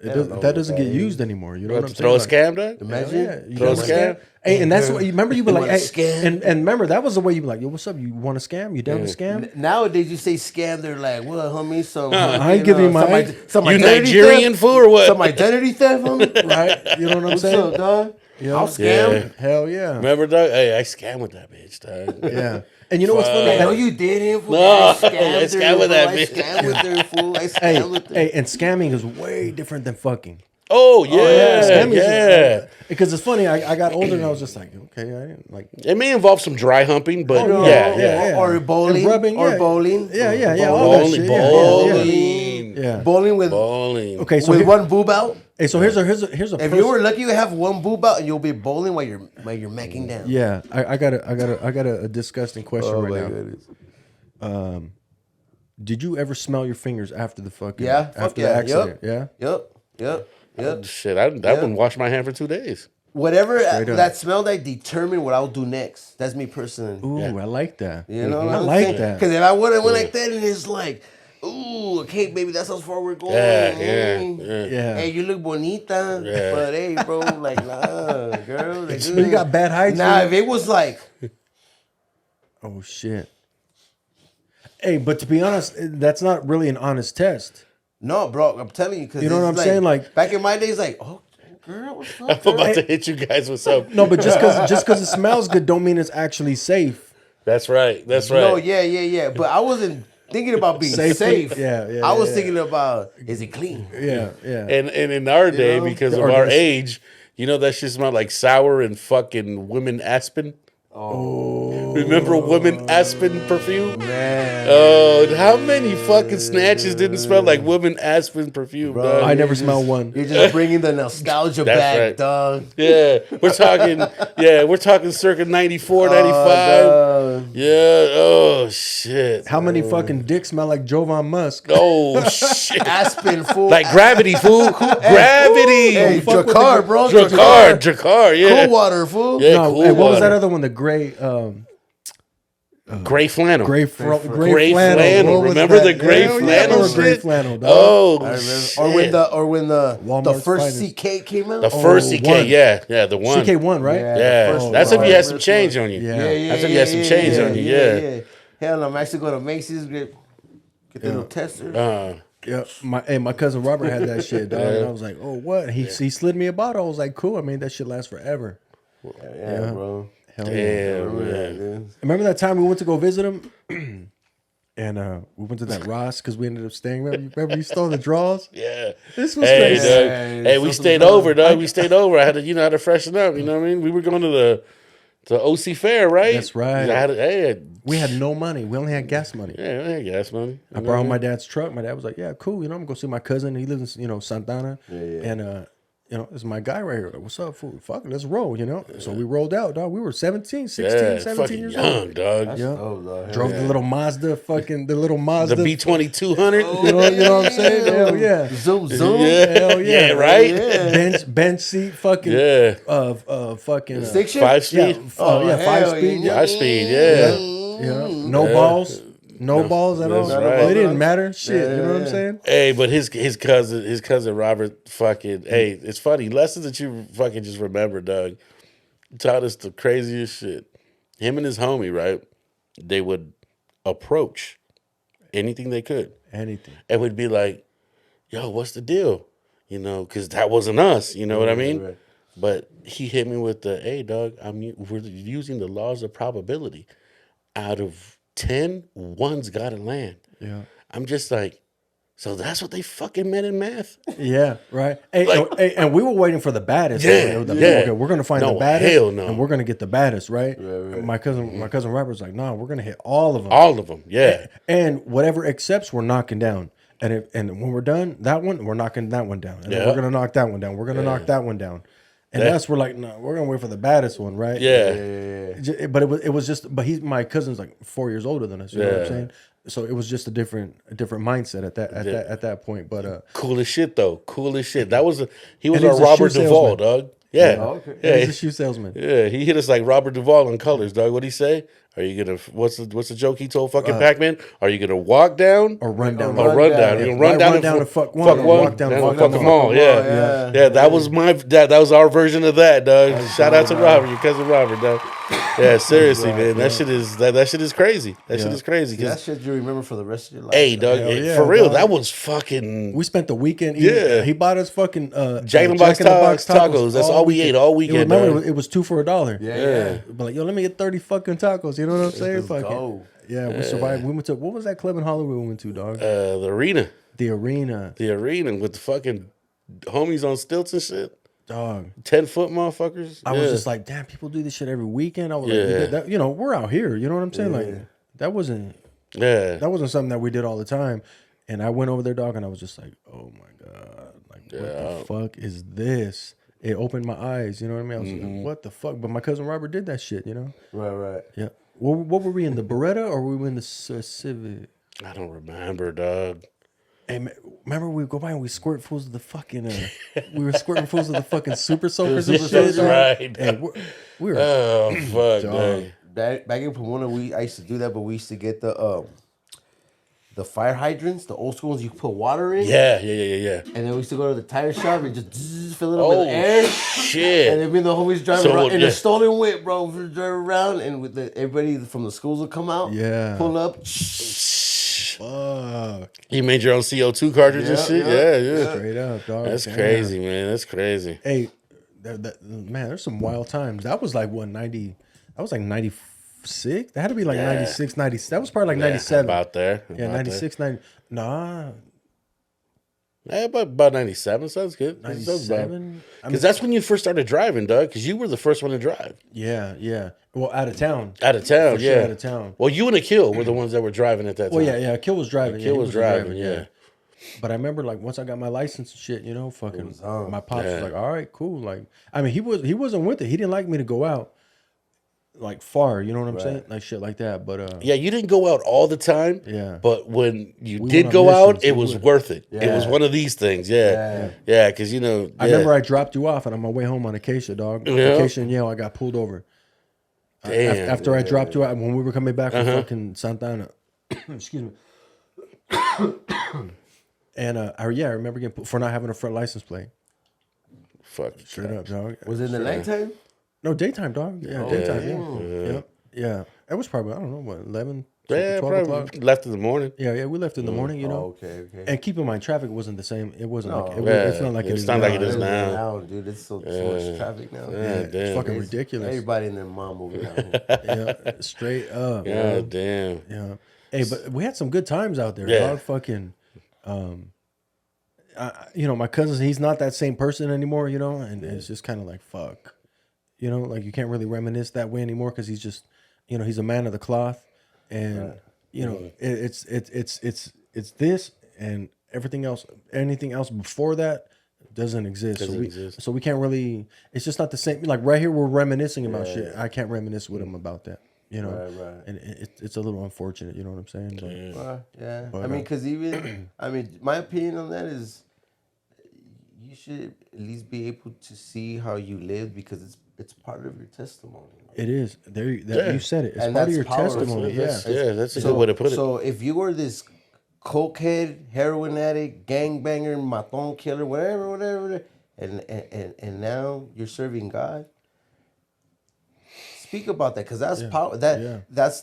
that doesn't get used anymore. You know what I'm Throw a saying? scam, dog? Imagine. Yeah, you Throw a know, scam? Hey, and that's what you remember. You were like, wanna hey, scam? and remember that was the way you be like, yo, what's up? You want to scam? You down to scam? Nowadays, you say scam, they're like, what, homie? Some, I ain't giving you my- some You identity Nigerian theft? fool or what? Some identity theft, homie? Right? You know what I'm What's saying? up, dog? Yeah. I'll scam. Yeah. Hell yeah. Remember, dog? Hey, I scammed with that bitch, dog. Yeah. And you know what's funny? I know you didn't. Fool. No, I scammed I scammed with that bitch. I scammed with her, fool. I Hey, scammed with her. hey, and scamming is way different than fucking. Oh, yeah. Scamming Yeah. is because it's funny. I got older and I was just like, okay, I didn't like. It may involve some dry humping, but no, yeah. Or bowling. And rubbing, or yeah. bowling. Yeah, all that Bowling, shit. bowling. Yeah. Bowling with Bowling. Okay, so with here- one boob out. hey, so here's a If you were lucky, you have one boob out, and you'll be bowling while you're macking down. yeah, I got a disgusting question Oh, right now. Did you ever smell your fingers after the fucking Yeah. Fuck after yeah. the accident? Yep. Yeah. Yep. Shit, I wouldn't wash my hand for 2 days. Whatever Straight up. that smell, I determine what I'll do next. That's me personally. Ooh, I like that. You know, I like that. Because if I would have went like that, and it's like, ooh, okay, baby, that's how far we're going. Yeah. Yeah. Hey, you look bonita, Yeah. but hey, bro, like, nah, girl. Like, So you got bad hygiene. Nah, if it was like, Oh shit. Hey, but to be honest, that's not really an honest test. no, bro, I'm telling you, because You know what I'm saying? Like- back in my days, like, oh, girl, what's up? I'm about girl? to hit you guys with something. No, but just because it smells good, don't mean it's actually safe. That's right. That's right. No, yeah. But I wasn't thinking about being Safety? safe. Yeah, I was yeah. thinking about, is it clean? Yeah. And in our day, know? because of Or our this- age, you know that shit smelled like sour and fucking women aspen. Oh, Remember Woman Aspen perfume? man. Oh, how many fucking snatches didn't smell like Woman Aspen perfume, Bro, dog? I you're never just- smelled one. You're just bringing the nostalgia That's back, right. dog. Yeah, we're talking circa 94, 95. Dog. Yeah, oh shit. How many fucking dicks smell like Jovan Musk? Oh shit. Aspen, fool. Like Gravity, fool. Gravity. Hey, fuck with Dracar, bro. Dracar, yeah. Cool water, fool. Yeah, No, cool hey, what was that water. other one? The gray, Gray flannel. gray Gray flannel. flannel. What was Remember that? the gray Hell yeah, flannel or gray shit? flannel, dog. Oh, I remember. shit. Or when the Walmart's first finest. CK came out. The first CK, one. yeah, the one. CK1, right? Yeah. Yeah, the first that's one. if you had some First change one. on you. Yeah. That's if you had some change on you, yeah. Hell, no, I'm actually going to Macy's get the little tester. Yeah, my cousin Robert had that shit, dog. And I was like, oh, what? He slid me a bottle. I was like, cool. I mean, that shit lasts forever. Yeah, bro. Hell yeah. Damn, Remember that, man. dude. Remember that time we went to go visit him? And we went to that Ross because we ended up staying. Remember you stole the draws? Yeah. This was Hey, crazy. dog. Yeah, Hey, we something stayed about- over, dog. We stayed over. I had to, to freshen up. You know what I mean? We were going to the OC Fair, right? That's right. We had no money. We only had gas money. Yeah, I had gas money. I borrowed my dad's truck. My dad was like, "Yeah, cool. I'm gonna go see my cousin. He lives in, Santana. And it's my guy right here. Like, what's up, fool? Fuck, let's roll. So we rolled out, dog. We were 17, 16, Yeah, 17 fucking years young, old. dog. Yeah. Oh, Lord. Drove the little Mazda, the little The Mazda. B2200. you know what I'm saying? Hell yeah. Zoom, zoom. Yeah, Hell yeah. yeah, right? Bench seat, fucking Yeah. fucking Stick shift? 5 yeah, speed. yeah, hell 5-speed. yeah. 5 speed, yeah. Yeah. No balls. No balls at all. That's right. It didn't matter. Shit. You know what I'm saying? Hey, but his cousin Robert fucking, hey, it's funny. Lessons that you fucking just remember, Doug. Taught us the craziest shit. Him and his homie, right? They would approach anything they could. Anything. And would be like, yo, what's the deal? Because that wasn't us. You know what I mean? right. But he hit me with the, hey, dog, we're using the laws of probability. Out of 10, one's got to land. Yeah. I'm just like, so that's what they fucking meant in math? Yeah, right. Hey, Like- and we were waiting for the baddest. Yeah, Like, yeah. Okay, we're gonna find No, the baddest, hell no. and we're gonna get the baddest, right? And my cousin Robert's like, no, we're gonna hit all of them, All of them, yeah. and whatever accepts, we're knocking down. And when we're done, that one, we're knocking that one down, and then Yeah. we're gonna knock that one down. We're gonna knock that one down, and that's we're like, no, we're gonna wait for the baddest one, right? Yeah. But it was just, but my cousin's like 4 years older than us. You know what I'm Yeah. saying? So it was just a different mindset at that point. But Cool as shit, though. Cool as shit. He was And our he's a Robert shoe Duvall, salesman. dog. Yeah. Oh, okay. Yeah. he's a shoe salesman. Yeah, he hit us like Robert Duvall on colors, dog. What'd he say? Are you gonna what's the joke he told fucking Pac-Man? Are you gonna walk down Or run down. or run down? You're gonna run Why down, run down and and fuck one, or walk down and and fuck fuck them them all. all. Yeah. Yeah, that was that was our version of that, dog. Shout out to Robert, your cousin Robert, dog. Yeah, seriously, man. That shit is that shit is crazy. That shit is crazy. That 'Cause, shit you remember for the rest of your life. hey, dog, Hell yeah, for real, dog. that was fucking We spent the weekend eating. Yeah. He bought us fucking Jack in the Box tacos. That's all we ate all weekend, Remember, dog. it was 2 for $1. Yeah. But like, yo, let me get 30 fucking tacos. You know what I'm saying? Let's Fucking. go. Yeah, we survived. We went to, what was that club in Hollywood we went to, dog? the arena. The Arena, The arena with the fucking homies on stilts and shit. dog. 10-foot motherfuckers. I was just like, damn, people do this shit every weekend. I was Yeah. like, we're out here. You know what I'm saying? Like, that wasn't something that we did all the time. And I went over there, dog, and I was just like, oh my God, like, what the fuck is this? It opened my eyes. You know what I mean? I was like, what the fuck? But my cousin Robert did that shit. Right. Yeah. What were we in, the Beretta or were we in the Civic? I don't remember, dog. Hey, remember we go by and we squirt fools of the fucking we were squirting fools of the fucking super soakers and shit. That's dog. right. And we were Oh fuck, Dog. dog. Back in Pomona, I used to do that, but we used to get the fire hydrants, the old school ones you put water in. Yeah. And then we used to go to the tire shop and just fill it up Oh with air. shit. And then me and the homies driving So, around in yeah. a stolen whip, bro. We driving around, and with everybody from the schools would come out. Yeah. Pull up. fuck You made your own CO2 cartridge and Yeah, shit? yeah. Yeah. straight up, dog. That's Damn. crazy, man. That's crazy. Hey, man, there's some wild times. That was like what 90. That was like 96. That had to be like 96, 90. That was probably like 97. About there. Yeah, About 96, 90. Nah. Yeah, about 97 sounds good. 97? Because that's when you first started driving, Doug. Because you were the first one to drive Yeah. Well, out of town. out of town. For Yeah, sure, out of town. Well, you and Akil were the ones that were driving at that time. Well, yeah. Kill was driving. Akil he was driving. Yeah. But I remember, like, once I got my license and shit, you know, fucking, was on. my pops was like, all right, cool. Like, I mean, he wasn't with it. He didn't like me to go out, like, far. You know what I'm saying? Like, shit like that. But Yeah, you didn't go out all the time. Yeah. But when you We did went go on out, missions. it We was would. worth it. It was Yeah. one of these things. Yeah. Yeah. Because, you know. I yeah. remember I dropped you off, and on my way home on Acacia, dog. Yeah. Acacia and Yale, I got pulled over. Damn. After I dropped you out, when we were coming back from fucking Santa Ana. Excuse me. And I remember getting put for not having a front license plate. Fuck. Straight up, dog. Was it in the nighttime? No, daytime, dog. Yeah, daytime. Yeah. It was probably, I don't know, what, 11, Yeah, 12 probably o'clock. left in the morning. Yeah, we left in the morning, you know. Okay. And keep in mind, traffic wasn't the same. It wasn't like, No. it's not like it It's is not now. like it is now. Dude, it's so much traffic now. Yeah, It's damn. fucking ridiculous. Everybody and their mom moving out. Yeah, straight up. God damn. Yeah. Hey, but we had some good times out there, Yeah. dog. Fucking, you know, my cousin, he's not that same person anymore, you know, and it's just kind of like, fuck. You know, like you can't really reminisce that way anymore because he's just, you know, he's a man of the cloth. And, you know, it's this and everything else, anything else before that doesn't exist. So we can't really, it's just not the same. Like right here, we're reminiscing about shit. I can't reminisce with him about that. You know, Right. and it's a little unfortunate. You know what I'm saying? But, Yeah. I mean, because my opinion on that is you should at least be able to see how you live because it's part of your testimony. it is. You said it. It's And part of that's your powerful. testimony. That's- Yeah. Yeah, that's a good way to put it. So if you were this cokehead, heroin addict, gangbanger, maton killer, whatever, and now you're serving God, speak about that because that's power. That's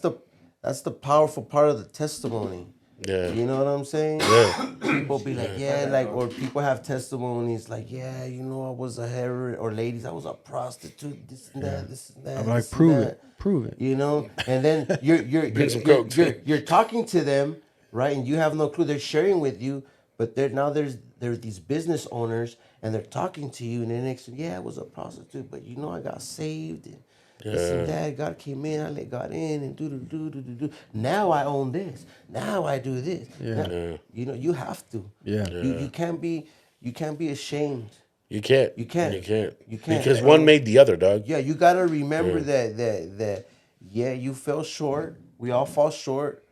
the powerful part of the testimony. Yeah. You know what I'm saying? Yeah. People be like, or people have testimonies like, you know, I was a heroin, or ladies, I was a prostitute, this and that, this and that. I'm like, this and prove that. it. Prove it. You know, and then you're talking to them, right? And you have no clue. They're sharing with you, but there's these business owners, and they're talking to you, and then next, I was a prostitute, but you know, I got saved, and this and that. God came in, I let God in, and do. Now I own this. Now I do this. Now, you know, you have to. Yeah. You can't be ashamed. You can't. You can't. You can't. You can't. Because one made the other, dog. Yeah, you gotta remember that you fell short. We all fall short.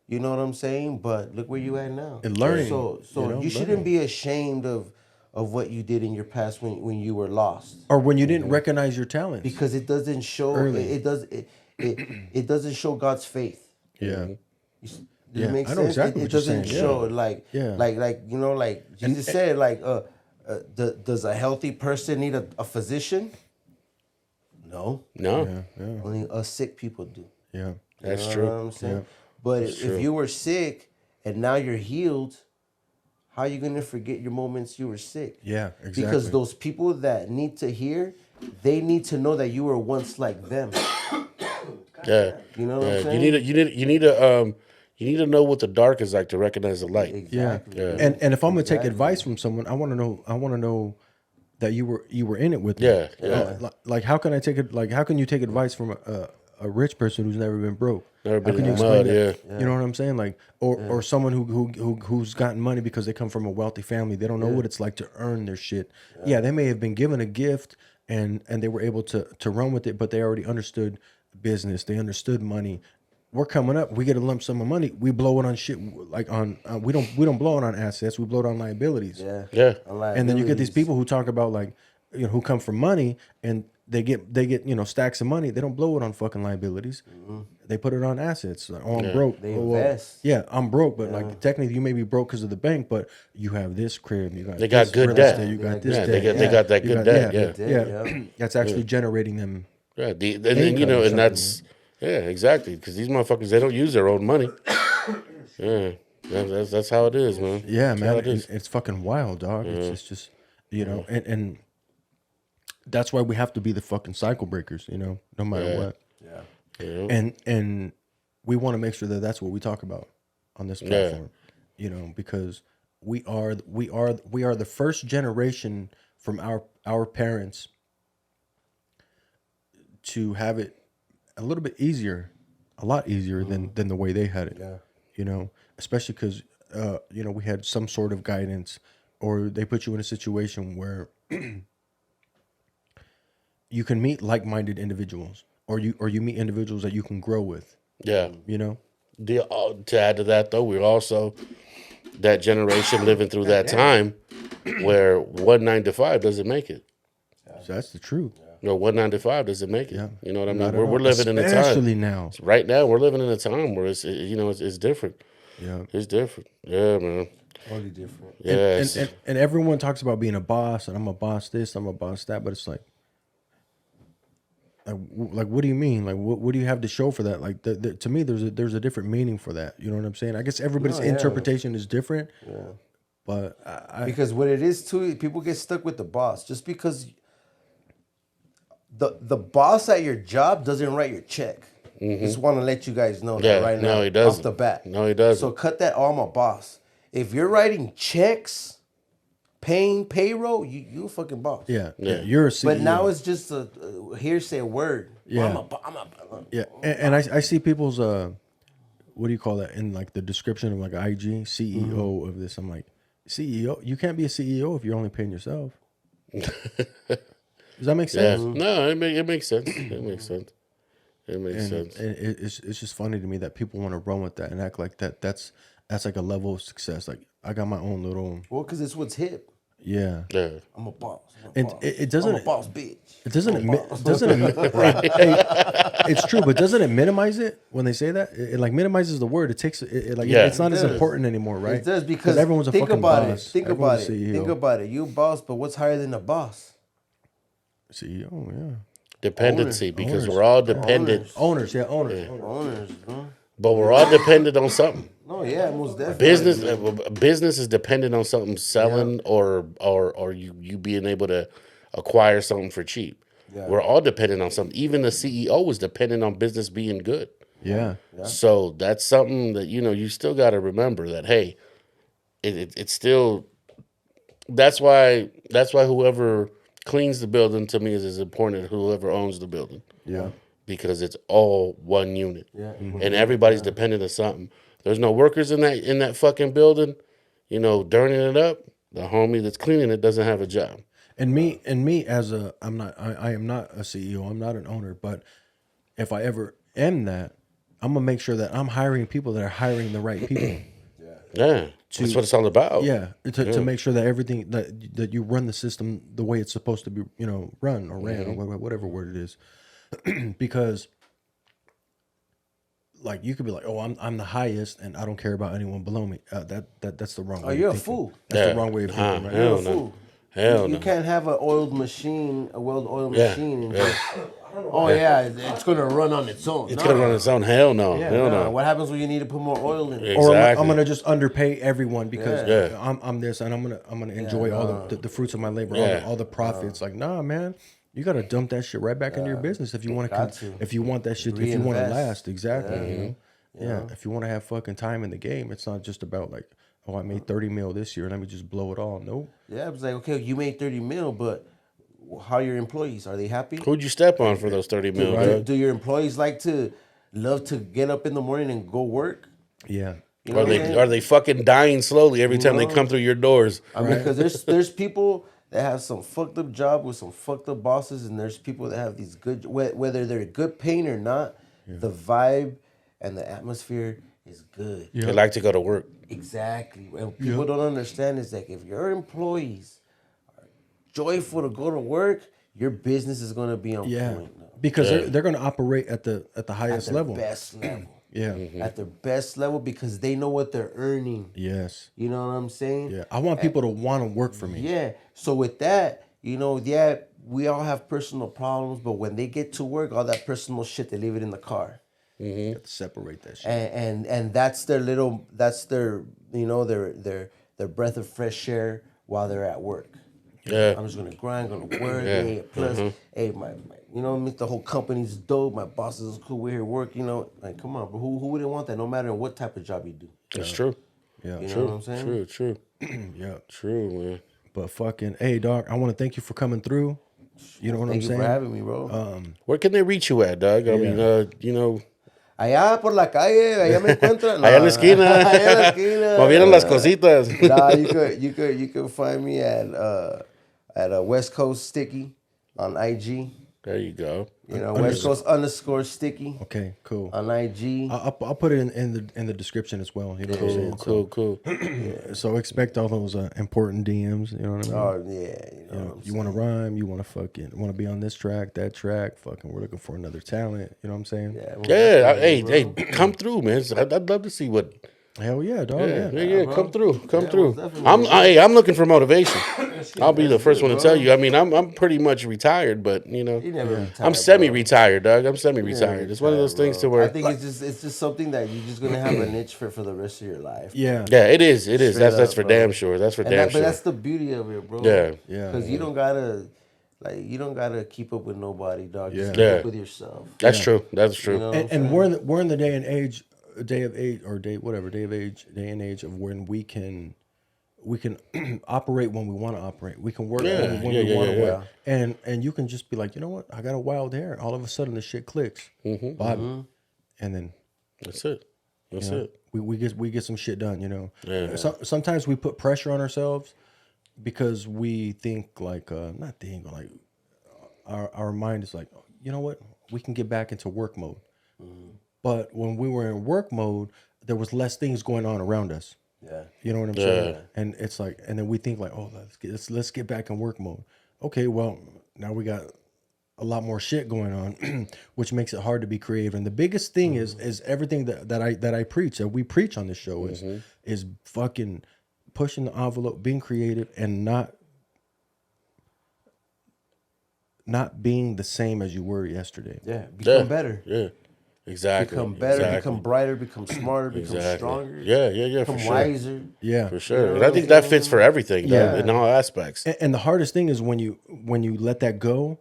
You know what I'm saying? But look where you at now. And learning, So you know, you shouldn't learning. be ashamed of what you did in your past when you were lost. Or when you didn't recognize your talents. Because it doesn't show Early. it doesn't show God's faith. Yeah. Does Yeah, it make I know sense? exactly It what you're doesn't saying, show yeah. like you know, like Jesus said, like does a healthy person need a physician? No. No. Only us sick people do. Yeah. That's You know true. what I'm saying? But if you were sick and now you're healed, how are you gonna forget your moments you were sick? Yeah, exactly. Because those people that need to hear, they need to know that you were once like them. Yeah. You know what I'm Yeah. saying? You need to know what the dark is like to recognize the light. Exactly. Yeah. And if I'm gonna take advice from someone, I want to know that you were in it with me. Yeah, yeah. Like how can I take it? Like how can you take advice from a rich person who's never been broke? Never been How can in you the explain mud, that? You know what I'm saying? Like or someone who's gotten money because they come from a wealthy family. They don't know what it's like to earn their shit. Yeah, they may have been given a gift and they were able to run with it, but they already understood business. They understood money. We're coming up. We get a lump sum of money. We blow it on shit. Like on we don't blow it on assets. We blow it on liabilities. Yeah. And then you get these people who talk about like, you know, who come from money and they get you know stacks of money. They don't blow it on fucking liabilities. They put it on assets. Like, oh, I'm broke. They Oh, well, invest. yeah, I'm broke, but like technically you may be broke because of the bank, but you have this crib. You got They got this good real debt. estate, You got this Yeah, debt. they got that You good debt, Yeah. Yeah. That's actually generating them. Yeah. And then, you know, and that's exactly because these motherfuckers they don't use their own money. Yeah. That's how it is, man. Yeah, That's how man, it is. it's fucking wild, dog. It's just you know, and that's why we have to be the fucking cycle breakers, you know, no matter what. Yeah. And we want to make sure that that's what we talk about on this platform, you know, because we are the first generation from our parents to have it a little bit easier, a lot easier than the way they had it. Yeah. You know, especially because we had some sort of guidance, or they put you in a situation where you can meet like-minded individuals, or you meet individuals that you can grow with. Yeah. You know. To add to that, though, we're also that generation living through that time where 1 9 to 5 doesn't make it. So that's the truth. No, 1 9 to 5 doesn't make it. Yeah. You know what I mean? Not at We're all. living in a time. Especially now. Right now, we're living in a time where it's different. Yeah. It's different. Yeah, man. Totally different. Yeah. And everyone talks about being a boss, and I'm a boss this, I'm a boss that, but it's like what do you mean? Like, what do you have to show for that? Like, to me, there's a different meaning for that. You know what I'm saying? I guess everybody's interpretation is different. Yeah. But Because what it is too, people get stuck with the boss. Just because the boss at your job doesn't write your check. Just want to let you guys know that right now. No, he doesn't. Off the bat. No, he doesn't. So cut that. Oh, I'm a boss. If you're writing checks, paying payroll, you a fucking boss. yeah, you're a CEO. But now it's just a hearsay word. Yeah. I'm a yeah, and I see people's what do you call that in like the description of like IG CEO of this. I'm like, CEO, you can't be a CEO if you're only paying yourself. Does that make sense? Yeah. No, it makes sense. It makes sense. It makes sense. And it's just funny to me that people want to run with that and act like that's like a level of success. Like, I got my own little Well, because it's what's hip. yeah. I'm a boss. And it doesn't. I'm a boss, bitch. It doesn't right. It's true, but doesn't it minimize it when they say that? It like minimizes the word. It takes it like it's not as important anymore, right? It does because everyone's a think fucking about boss. it. Think Everyone's about it. CEO. Think about it. You a boss, but what's higher than a boss? CEO, yeah. Dependency, because we're all dependent. Owners. Owners, huh? But we're all dependent on something. No, yeah, most definitely. Business is dependent on something selling or you being able to acquire something for cheap. Yeah. We're all dependent on something. Even the CEO was dependent on business being good. Yeah. So that's something that you still got to remember that hey, it's still. That's why whoever cleans the building to me is as important as whoever owns the building. Yeah. Because it's all one unit. Yeah. And everybody's dependent on something. There's no workers in that fucking building, dirtying it up. The homie that's cleaning it doesn't have a job. And me as I am not a CEO, I'm not an owner, but if I ever am that, I'm gonna make sure that I'm hiring people that are hiring the right people. Yeah. That's what it's all about. Yeah, to make sure that everything that you run the system the way it's supposed to be, run or ran or whatever word it is, because like you could be like, oh, I'm the highest and I don't care about anyone below me. That's the wrong way. you're of a thinking. fool. That's the wrong way of thinking, right? You're Hell a no. fool. Hell You no. can't have a well-oiled Yeah. machine, and just, it's gonna run on its own. It's gonna run its own. Hell no. Yeah, Hell nah. no. What happens when you need to put more oil in? Yeah. Or Exactly. I'm gonna just underpay everyone because Yeah. I'm this and I'm gonna enjoy all the fruits of my labor, Yeah. all the profits. Like, nah, man, you gotta dump that shit right back into your business if you want Got to. to. If you want that shit, if you want to Reinvest. last, exactly. Yeah. If you want to have fucking time in the game, it's not just about like, oh, I made 30 mil this year, let me just blow it all. Nope. Yeah, it was like, okay, you made 30 mil, but how are your employees? Are they happy? Who'd you step on for those 30 mil, Right. Doug? Do your employees love to get up in the morning and go work? Yeah. You know Are what I'm saying? they fucking dying slowly every time they come through your doors? I mean, because there's people that have some fucked up job with some fucked up bosses, and there's people that have these good, whether they're good paying or not, the vibe and the atmosphere is good. They like to go to work. Exactly. And people don't understand is like if your employees are joyful to go to work, your business is going to be on Yeah. point. Because they're gonna operate at the highest At their level. best level. Yeah. At their best level because they know what they're earning. Yes. You know what I'm saying? Yeah. I want people to want to work for me. Yeah. So with that, we all have personal problems, but when they get to work, all that personal shit, they leave it in the car. You have to separate that shit. And that's their their breath of fresh air while they're at work. Yeah. I'm just gonna grind, gonna work. Hey, plus, hey, my the whole company's dope. My boss is cool. We're here work. Like come on, bro. Who wouldn't want that? No matter what type of job you do. It's true. Yeah. You know what I'm saying? True. Yeah. True, man. But fucking, hey, dog, I want to thank you for coming through. You know what Thank I'm you for saying? having me, bro. Where can they reach you at, Doug? I mean, you know, Allá por la calle, allá me encuentran. allá en la esquina. Allá en la esquina. Moviendo las cositas. Nah, you could find me at West Coast Sticky on IG. There you go. You know, West Coast _ Sticky Okay, cool. on IG. I'll put it in the description as well. You know what I'm saying? Cool. So expect all those important DMs. You know what I mean? Oh yeah, you know. You want to rhyme? You want to be on this track, that track? Fucking, we're looking for another talent. You know what I'm saying? Yeah, well, Yeah, that's hey, come through, man. I'd love to see what. Hell yeah, dog. Yeah, bro. come through. most definitely. I'm looking for motivation. I'll be the first one to tell you. I mean, I'm pretty much retired, but you know, You never retired, I'm semi-retired, Doug. I'm semi-retired. It's one of those things to bro. where I think it's just something that you're just gonna have a niche for the rest of your life. Yeah. yeah, it is. That's up, for bro. damn sure. That's for And damn that, but sure. that's the beauty of it, bro. Yeah. Yeah. Because you don't gotta keep up with nobody, dog. Just keep Yeah. up with yourself. That's true. That's true. You know what I'm And saying? we're in the day and age day and age of when we can operate when we want to operate. We can work when we want to work. And you can just be like, you know what? I got a wild hair. All of a sudden the shit clicks. Bobby. And then That's it. That's it. we get some shit done, you know. Yeah. Sometimes we put pressure on ourselves because we think like not think but like our mind is like, you know what? We can get back into work mode. But when we were in work mode, there was less things going on around us. Yeah. You know what I'm saying? And it's like, and then we think like, oh, let's get back in work mode. Okay, well, now we got a lot more shit going on, which makes it hard to be creative. And the biggest thing is everything that I preach, that we preach on this show is fucking pushing the envelope, being creative, and not being the same as you were yesterday. Yeah. Become better. Yeah. Exactly. Become better, Exactly. become brighter, become smarter, become stronger. Yeah. Become For sure. wiser. Yeah, For sure. And I think that fits for everything. Yeah. In all aspects. And the hardest thing is when you let that go,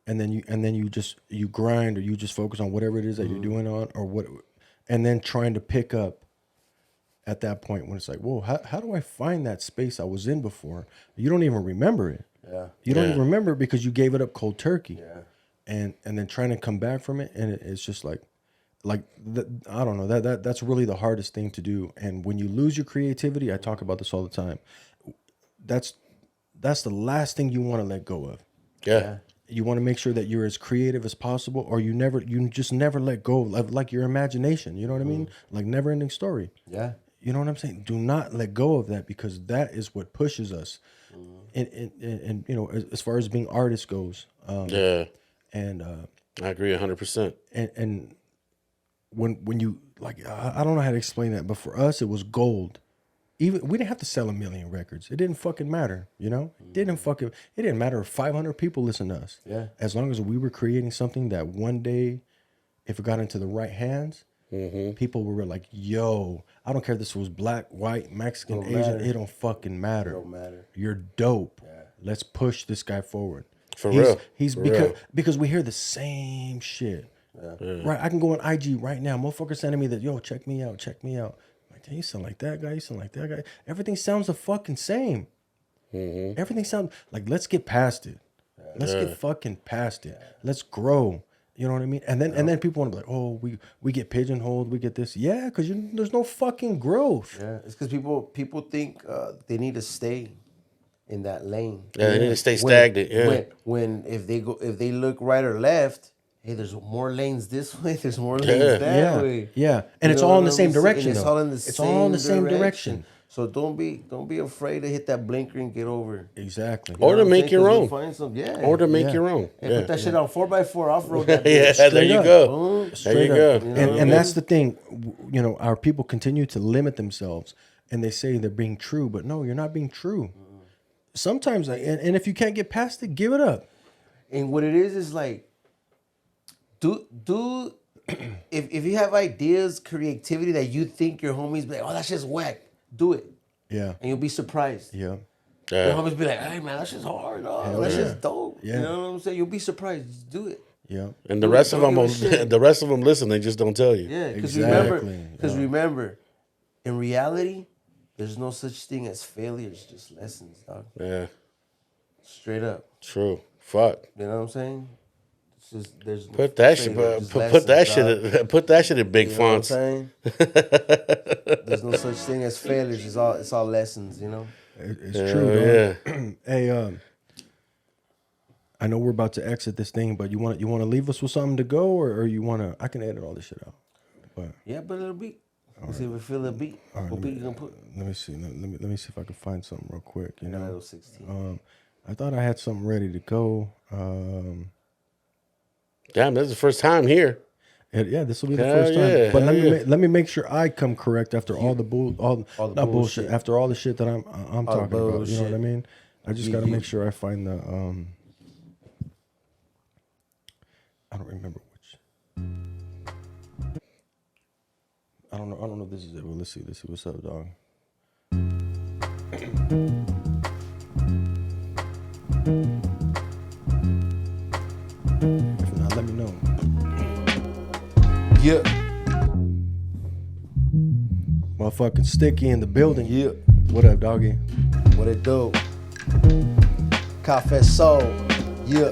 and then you grind, or you just focus on whatever it is that you're doing on, or what, and then trying to pick up at that point when it's like, whoa, how do I find that space I was in before? You don't even remember it. Yeah. You don't even remember it because you gave it up cold turkey. Yeah. And then trying to come back from it, and it's just like I don't know, that's really the hardest thing to do. And when you lose your creativity, I talk about this all the time. That's the last thing you want to let go of. Yeah. You want to make sure that you're as creative as possible, or you just never let go of like your imagination. You know what I mean? Like never ending story. Yeah. You know what I'm saying? Do not let go of that, because that is what pushes us. And you know, as far as being artists goes. Yeah. And I agree 100%. and when you like, I don't know how to explain that, but for us it was gold. Even we didn't have to sell 1 million records. It didn't fucking matter, you know. It didn't matter if 500 people listened to us. Yeah. As long as we were creating something that one day, if it got into the right hands, people were like, "Yo, I don't care if this was black, white, Mexican, Don't Asian. matter. It don't fucking matter. Don't matter. You're dope. Let's push this guy forward." For real. He's For real. because we hear the same shit. Right. I can go on IG right now. Motherfucker sending me that, yo, check me out. Like, damn, you sound like that guy. You sound like that guy. Everything sounds the fucking same. Everything sounds like, let's get past it. Let's get fucking past it. Let's grow. You know what I mean? And then people want to be like, oh, we get pigeonholed. We get this. Yeah, because there's no fucking growth. Yeah. It's because people think they need to stay in that lane. Yeah, they need to stay stagnant. Yeah. When if they look right or left, hey, there's more lanes this way. There's more lanes that way. Yeah. And You it's know all in what the same I'm saying? direction. And it's though. all in the It's all in the same direction. So don't be afraid to hit that blinker and get over. Exactly. Or to make your own. Find some, yeah. Or to make your own. Hey, Yeah. put that shit on 4x4 off road. That Yeah, bitch. there you up. go. Boom. There Straight you up. go. And that's the thing, you know, our people continue to limit themselves, and they say they're being true, but no, you're not being true. Sometimes, and if you can't get past it, give it up. And what it is like, do if you have ideas, creativity that you think your homies be like, oh, that's just whack, do it, Yeah. and you'll be surprised. Yeah. Your Yeah. homies be like, hey man, that's just hard, dog. That's just dope. Yeah. You know what I'm saying? You'll be surprised. Just do it. Yeah. And the rest of Don't them, give a shit. the rest of them listen. They just don't tell you. Yeah, because Exactly. remember, in reality, There's no such thing as failures, just lessons, dog. Yeah, Straight up. true. Fuck. You know what I'm saying? It's just there's no Put that shit. failure, just Put that lessons, dog. shit. Put that shit in big You know what I'm fonts. saying? There's no such thing as failures. It's all lessons, you know? It's true, dog. Yeah. Hey, I know we're about to exit this thing, but you want to leave us with something to go, or you want to? I can edit all this shit out. But Yeah, but it'll beat. Let's see if we feel a beat. What beat you gonna put? let me see. Let me see if I can find something real quick. You know, 16. I thought I had something ready to go. Damn, that's the first time here. Yeah, this will be the Hell first time. yeah, But hell yeah. let me make sure I come correct after all the not bullshit. bullshit. After all the shit that I'm All the talking about. You know what bullshit. I mean? I just Yeah, gotta yeah. make sure I find the I don't remember which. I don't know if this is it. Well, let's see what's up, dog. If not, let me know. Yeah, Motherfucking Sticky in the building. yeah. What up, doggy? What it do? Cafe Soul, yeah.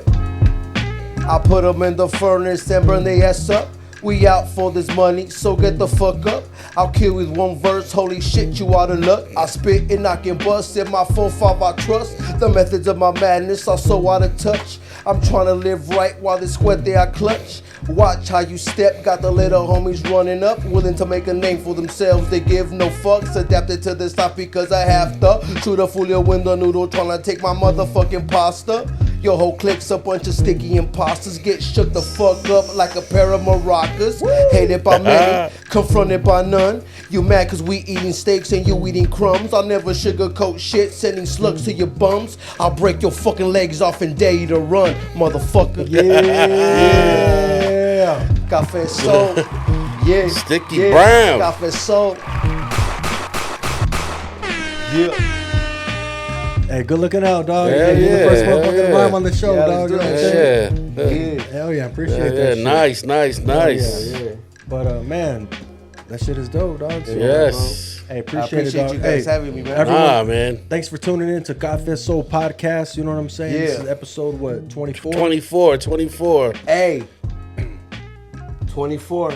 I put them in the furnace and burn their ass up. We out for this money, so get the fuck up. I'll kill with one verse, holy shit, you out of luck. I spit and I can bust in my 4-5 I trust. The methods of my madness are so out of touch. I'm trying to live right while they sweat they I clutch. Watch how you step, got the little homies running up, willing to make a name for themselves. They give no fucks, adapted to this life because I have to. Shoot a fool your window noodle, trying to take my motherfucking pasta. Your whole clique's a bunch of sticky imposters. Get shook the fuck up like a pair of maracas. Hated by many, confronted by none. You mad cause we eating steaks and you eating crumbs. I'll never sugarcoat shit, sending slugs to your bums. I'll break your fucking legs off and dare you to run, motherfucker. Yeah. Cafe Soul. Yeah. Sticky Brown. Cafe Soul. Yeah. Hey, good looking out, dog. Hell Hey, you're the first yeah, motherfucker to yeah. rhyme on the show, Yeah, dog. You know what I'm saying? Yeah. Yeah. Hell yeah, appreciate Yeah, that shit. nice. Yeah, yeah. But man, that shit is dope, dog. So, Yes. Hey, I appreciate it, appreciate dog. you guys Hey, having me, man. everyone, Ah, man. thanks for tuning in to Godfest Soul Podcast. You know what I'm saying? This Yeah. is episode, what, 24? 24. Hey. 24.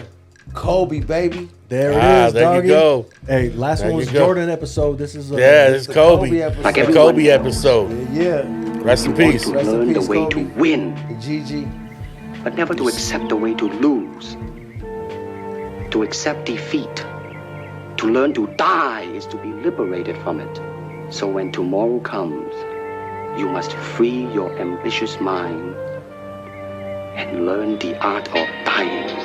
Kobe, baby. There it Ah, is, there doggy. you go. Hey, last There one was you go. Jordan episode. This is Yeah, it's the Kobe. Kobe episode. The Kobe episode. Yeah. Rest in peace. Rest in Learn the peace, way Kobe. to win, And Gigi. but never to accept the way to lose. To accept defeat, to learn to die is to be liberated from it. So when tomorrow comes, you must free your ambitious mind and learn the art of dying.